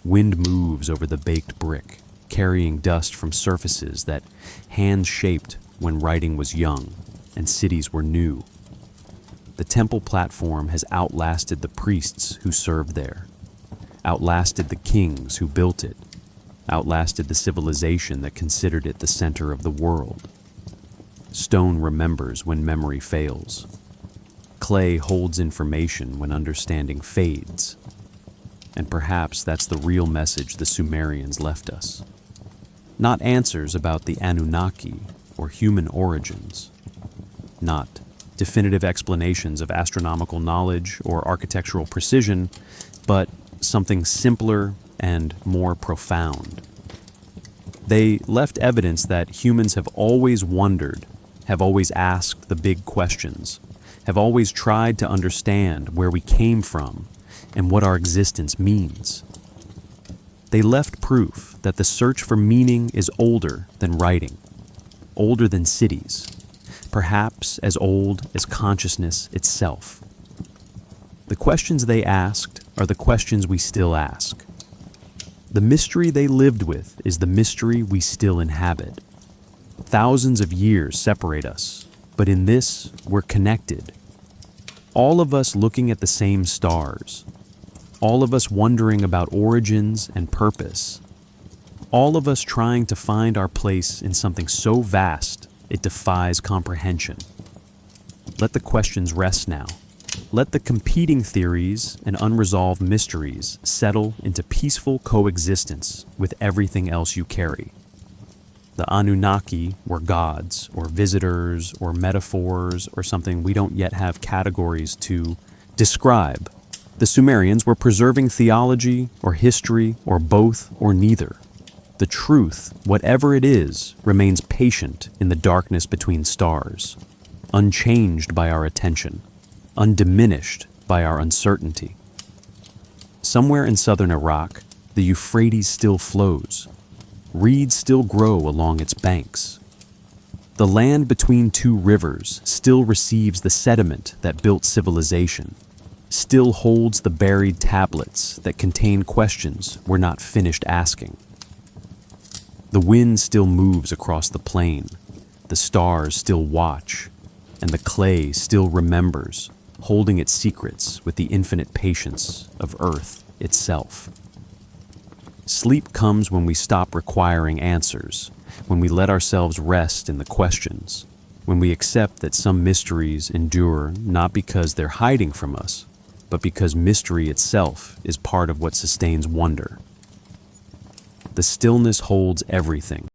Wind moves over the baked brick, carrying dust from surfaces that hands shaped when writing was young and cities were new. The temple platform has outlasted the priests who served there, outlasted the kings who built it, outlasted the civilization that considered it the center of the world. Stone remembers when memory fails. Clay holds information when understanding fades. And perhaps that's the real message the Sumerians left us. Not answers about the Anunnaki or human origins. Not definitive explanations of astronomical knowledge or architectural precision, but something simpler and more profound. They left evidence that humans have always wondered, have always asked the big questions, have always tried to understand where we came from and what our existence means. They left proof that the search for meaning is older than writing, older than cities, perhaps as old as consciousness itself. The questions they asked are the questions we still ask. The mystery they lived with is the mystery we still inhabit. Thousands of years separate us, but in this, we're connected. All of us looking at the same stars. All of us wondering about origins and purpose. All of us trying to find our place in something so vast it defies comprehension. Let the questions rest now. Let the competing theories and unresolved mysteries settle into peaceful coexistence with everything else you carry. The Anunnaki were gods, or visitors, or metaphors, or something we don't yet have categories to describe. The Sumerians were preserving theology, or history, or both, or neither. The truth, whatever it is, remains patient in the darkness between stars, unchanged by our attention, undiminished by our uncertainty. Somewhere in southern Iraq, the Euphrates still flows. Reeds still grow along its banks. The land between two rivers still receives the sediment that built civilization, still holds the buried tablets that contain questions we're not finished asking. The wind still moves across the plain, the stars still watch, and the clay still remembers, holding its secrets with the infinite patience of Earth itself. Sleep comes when we stop requiring answers, when we let ourselves rest in the questions, when we accept that some mysteries endure not because they're hiding from us, but because mystery itself is part of what sustains wonder. The stillness holds everything.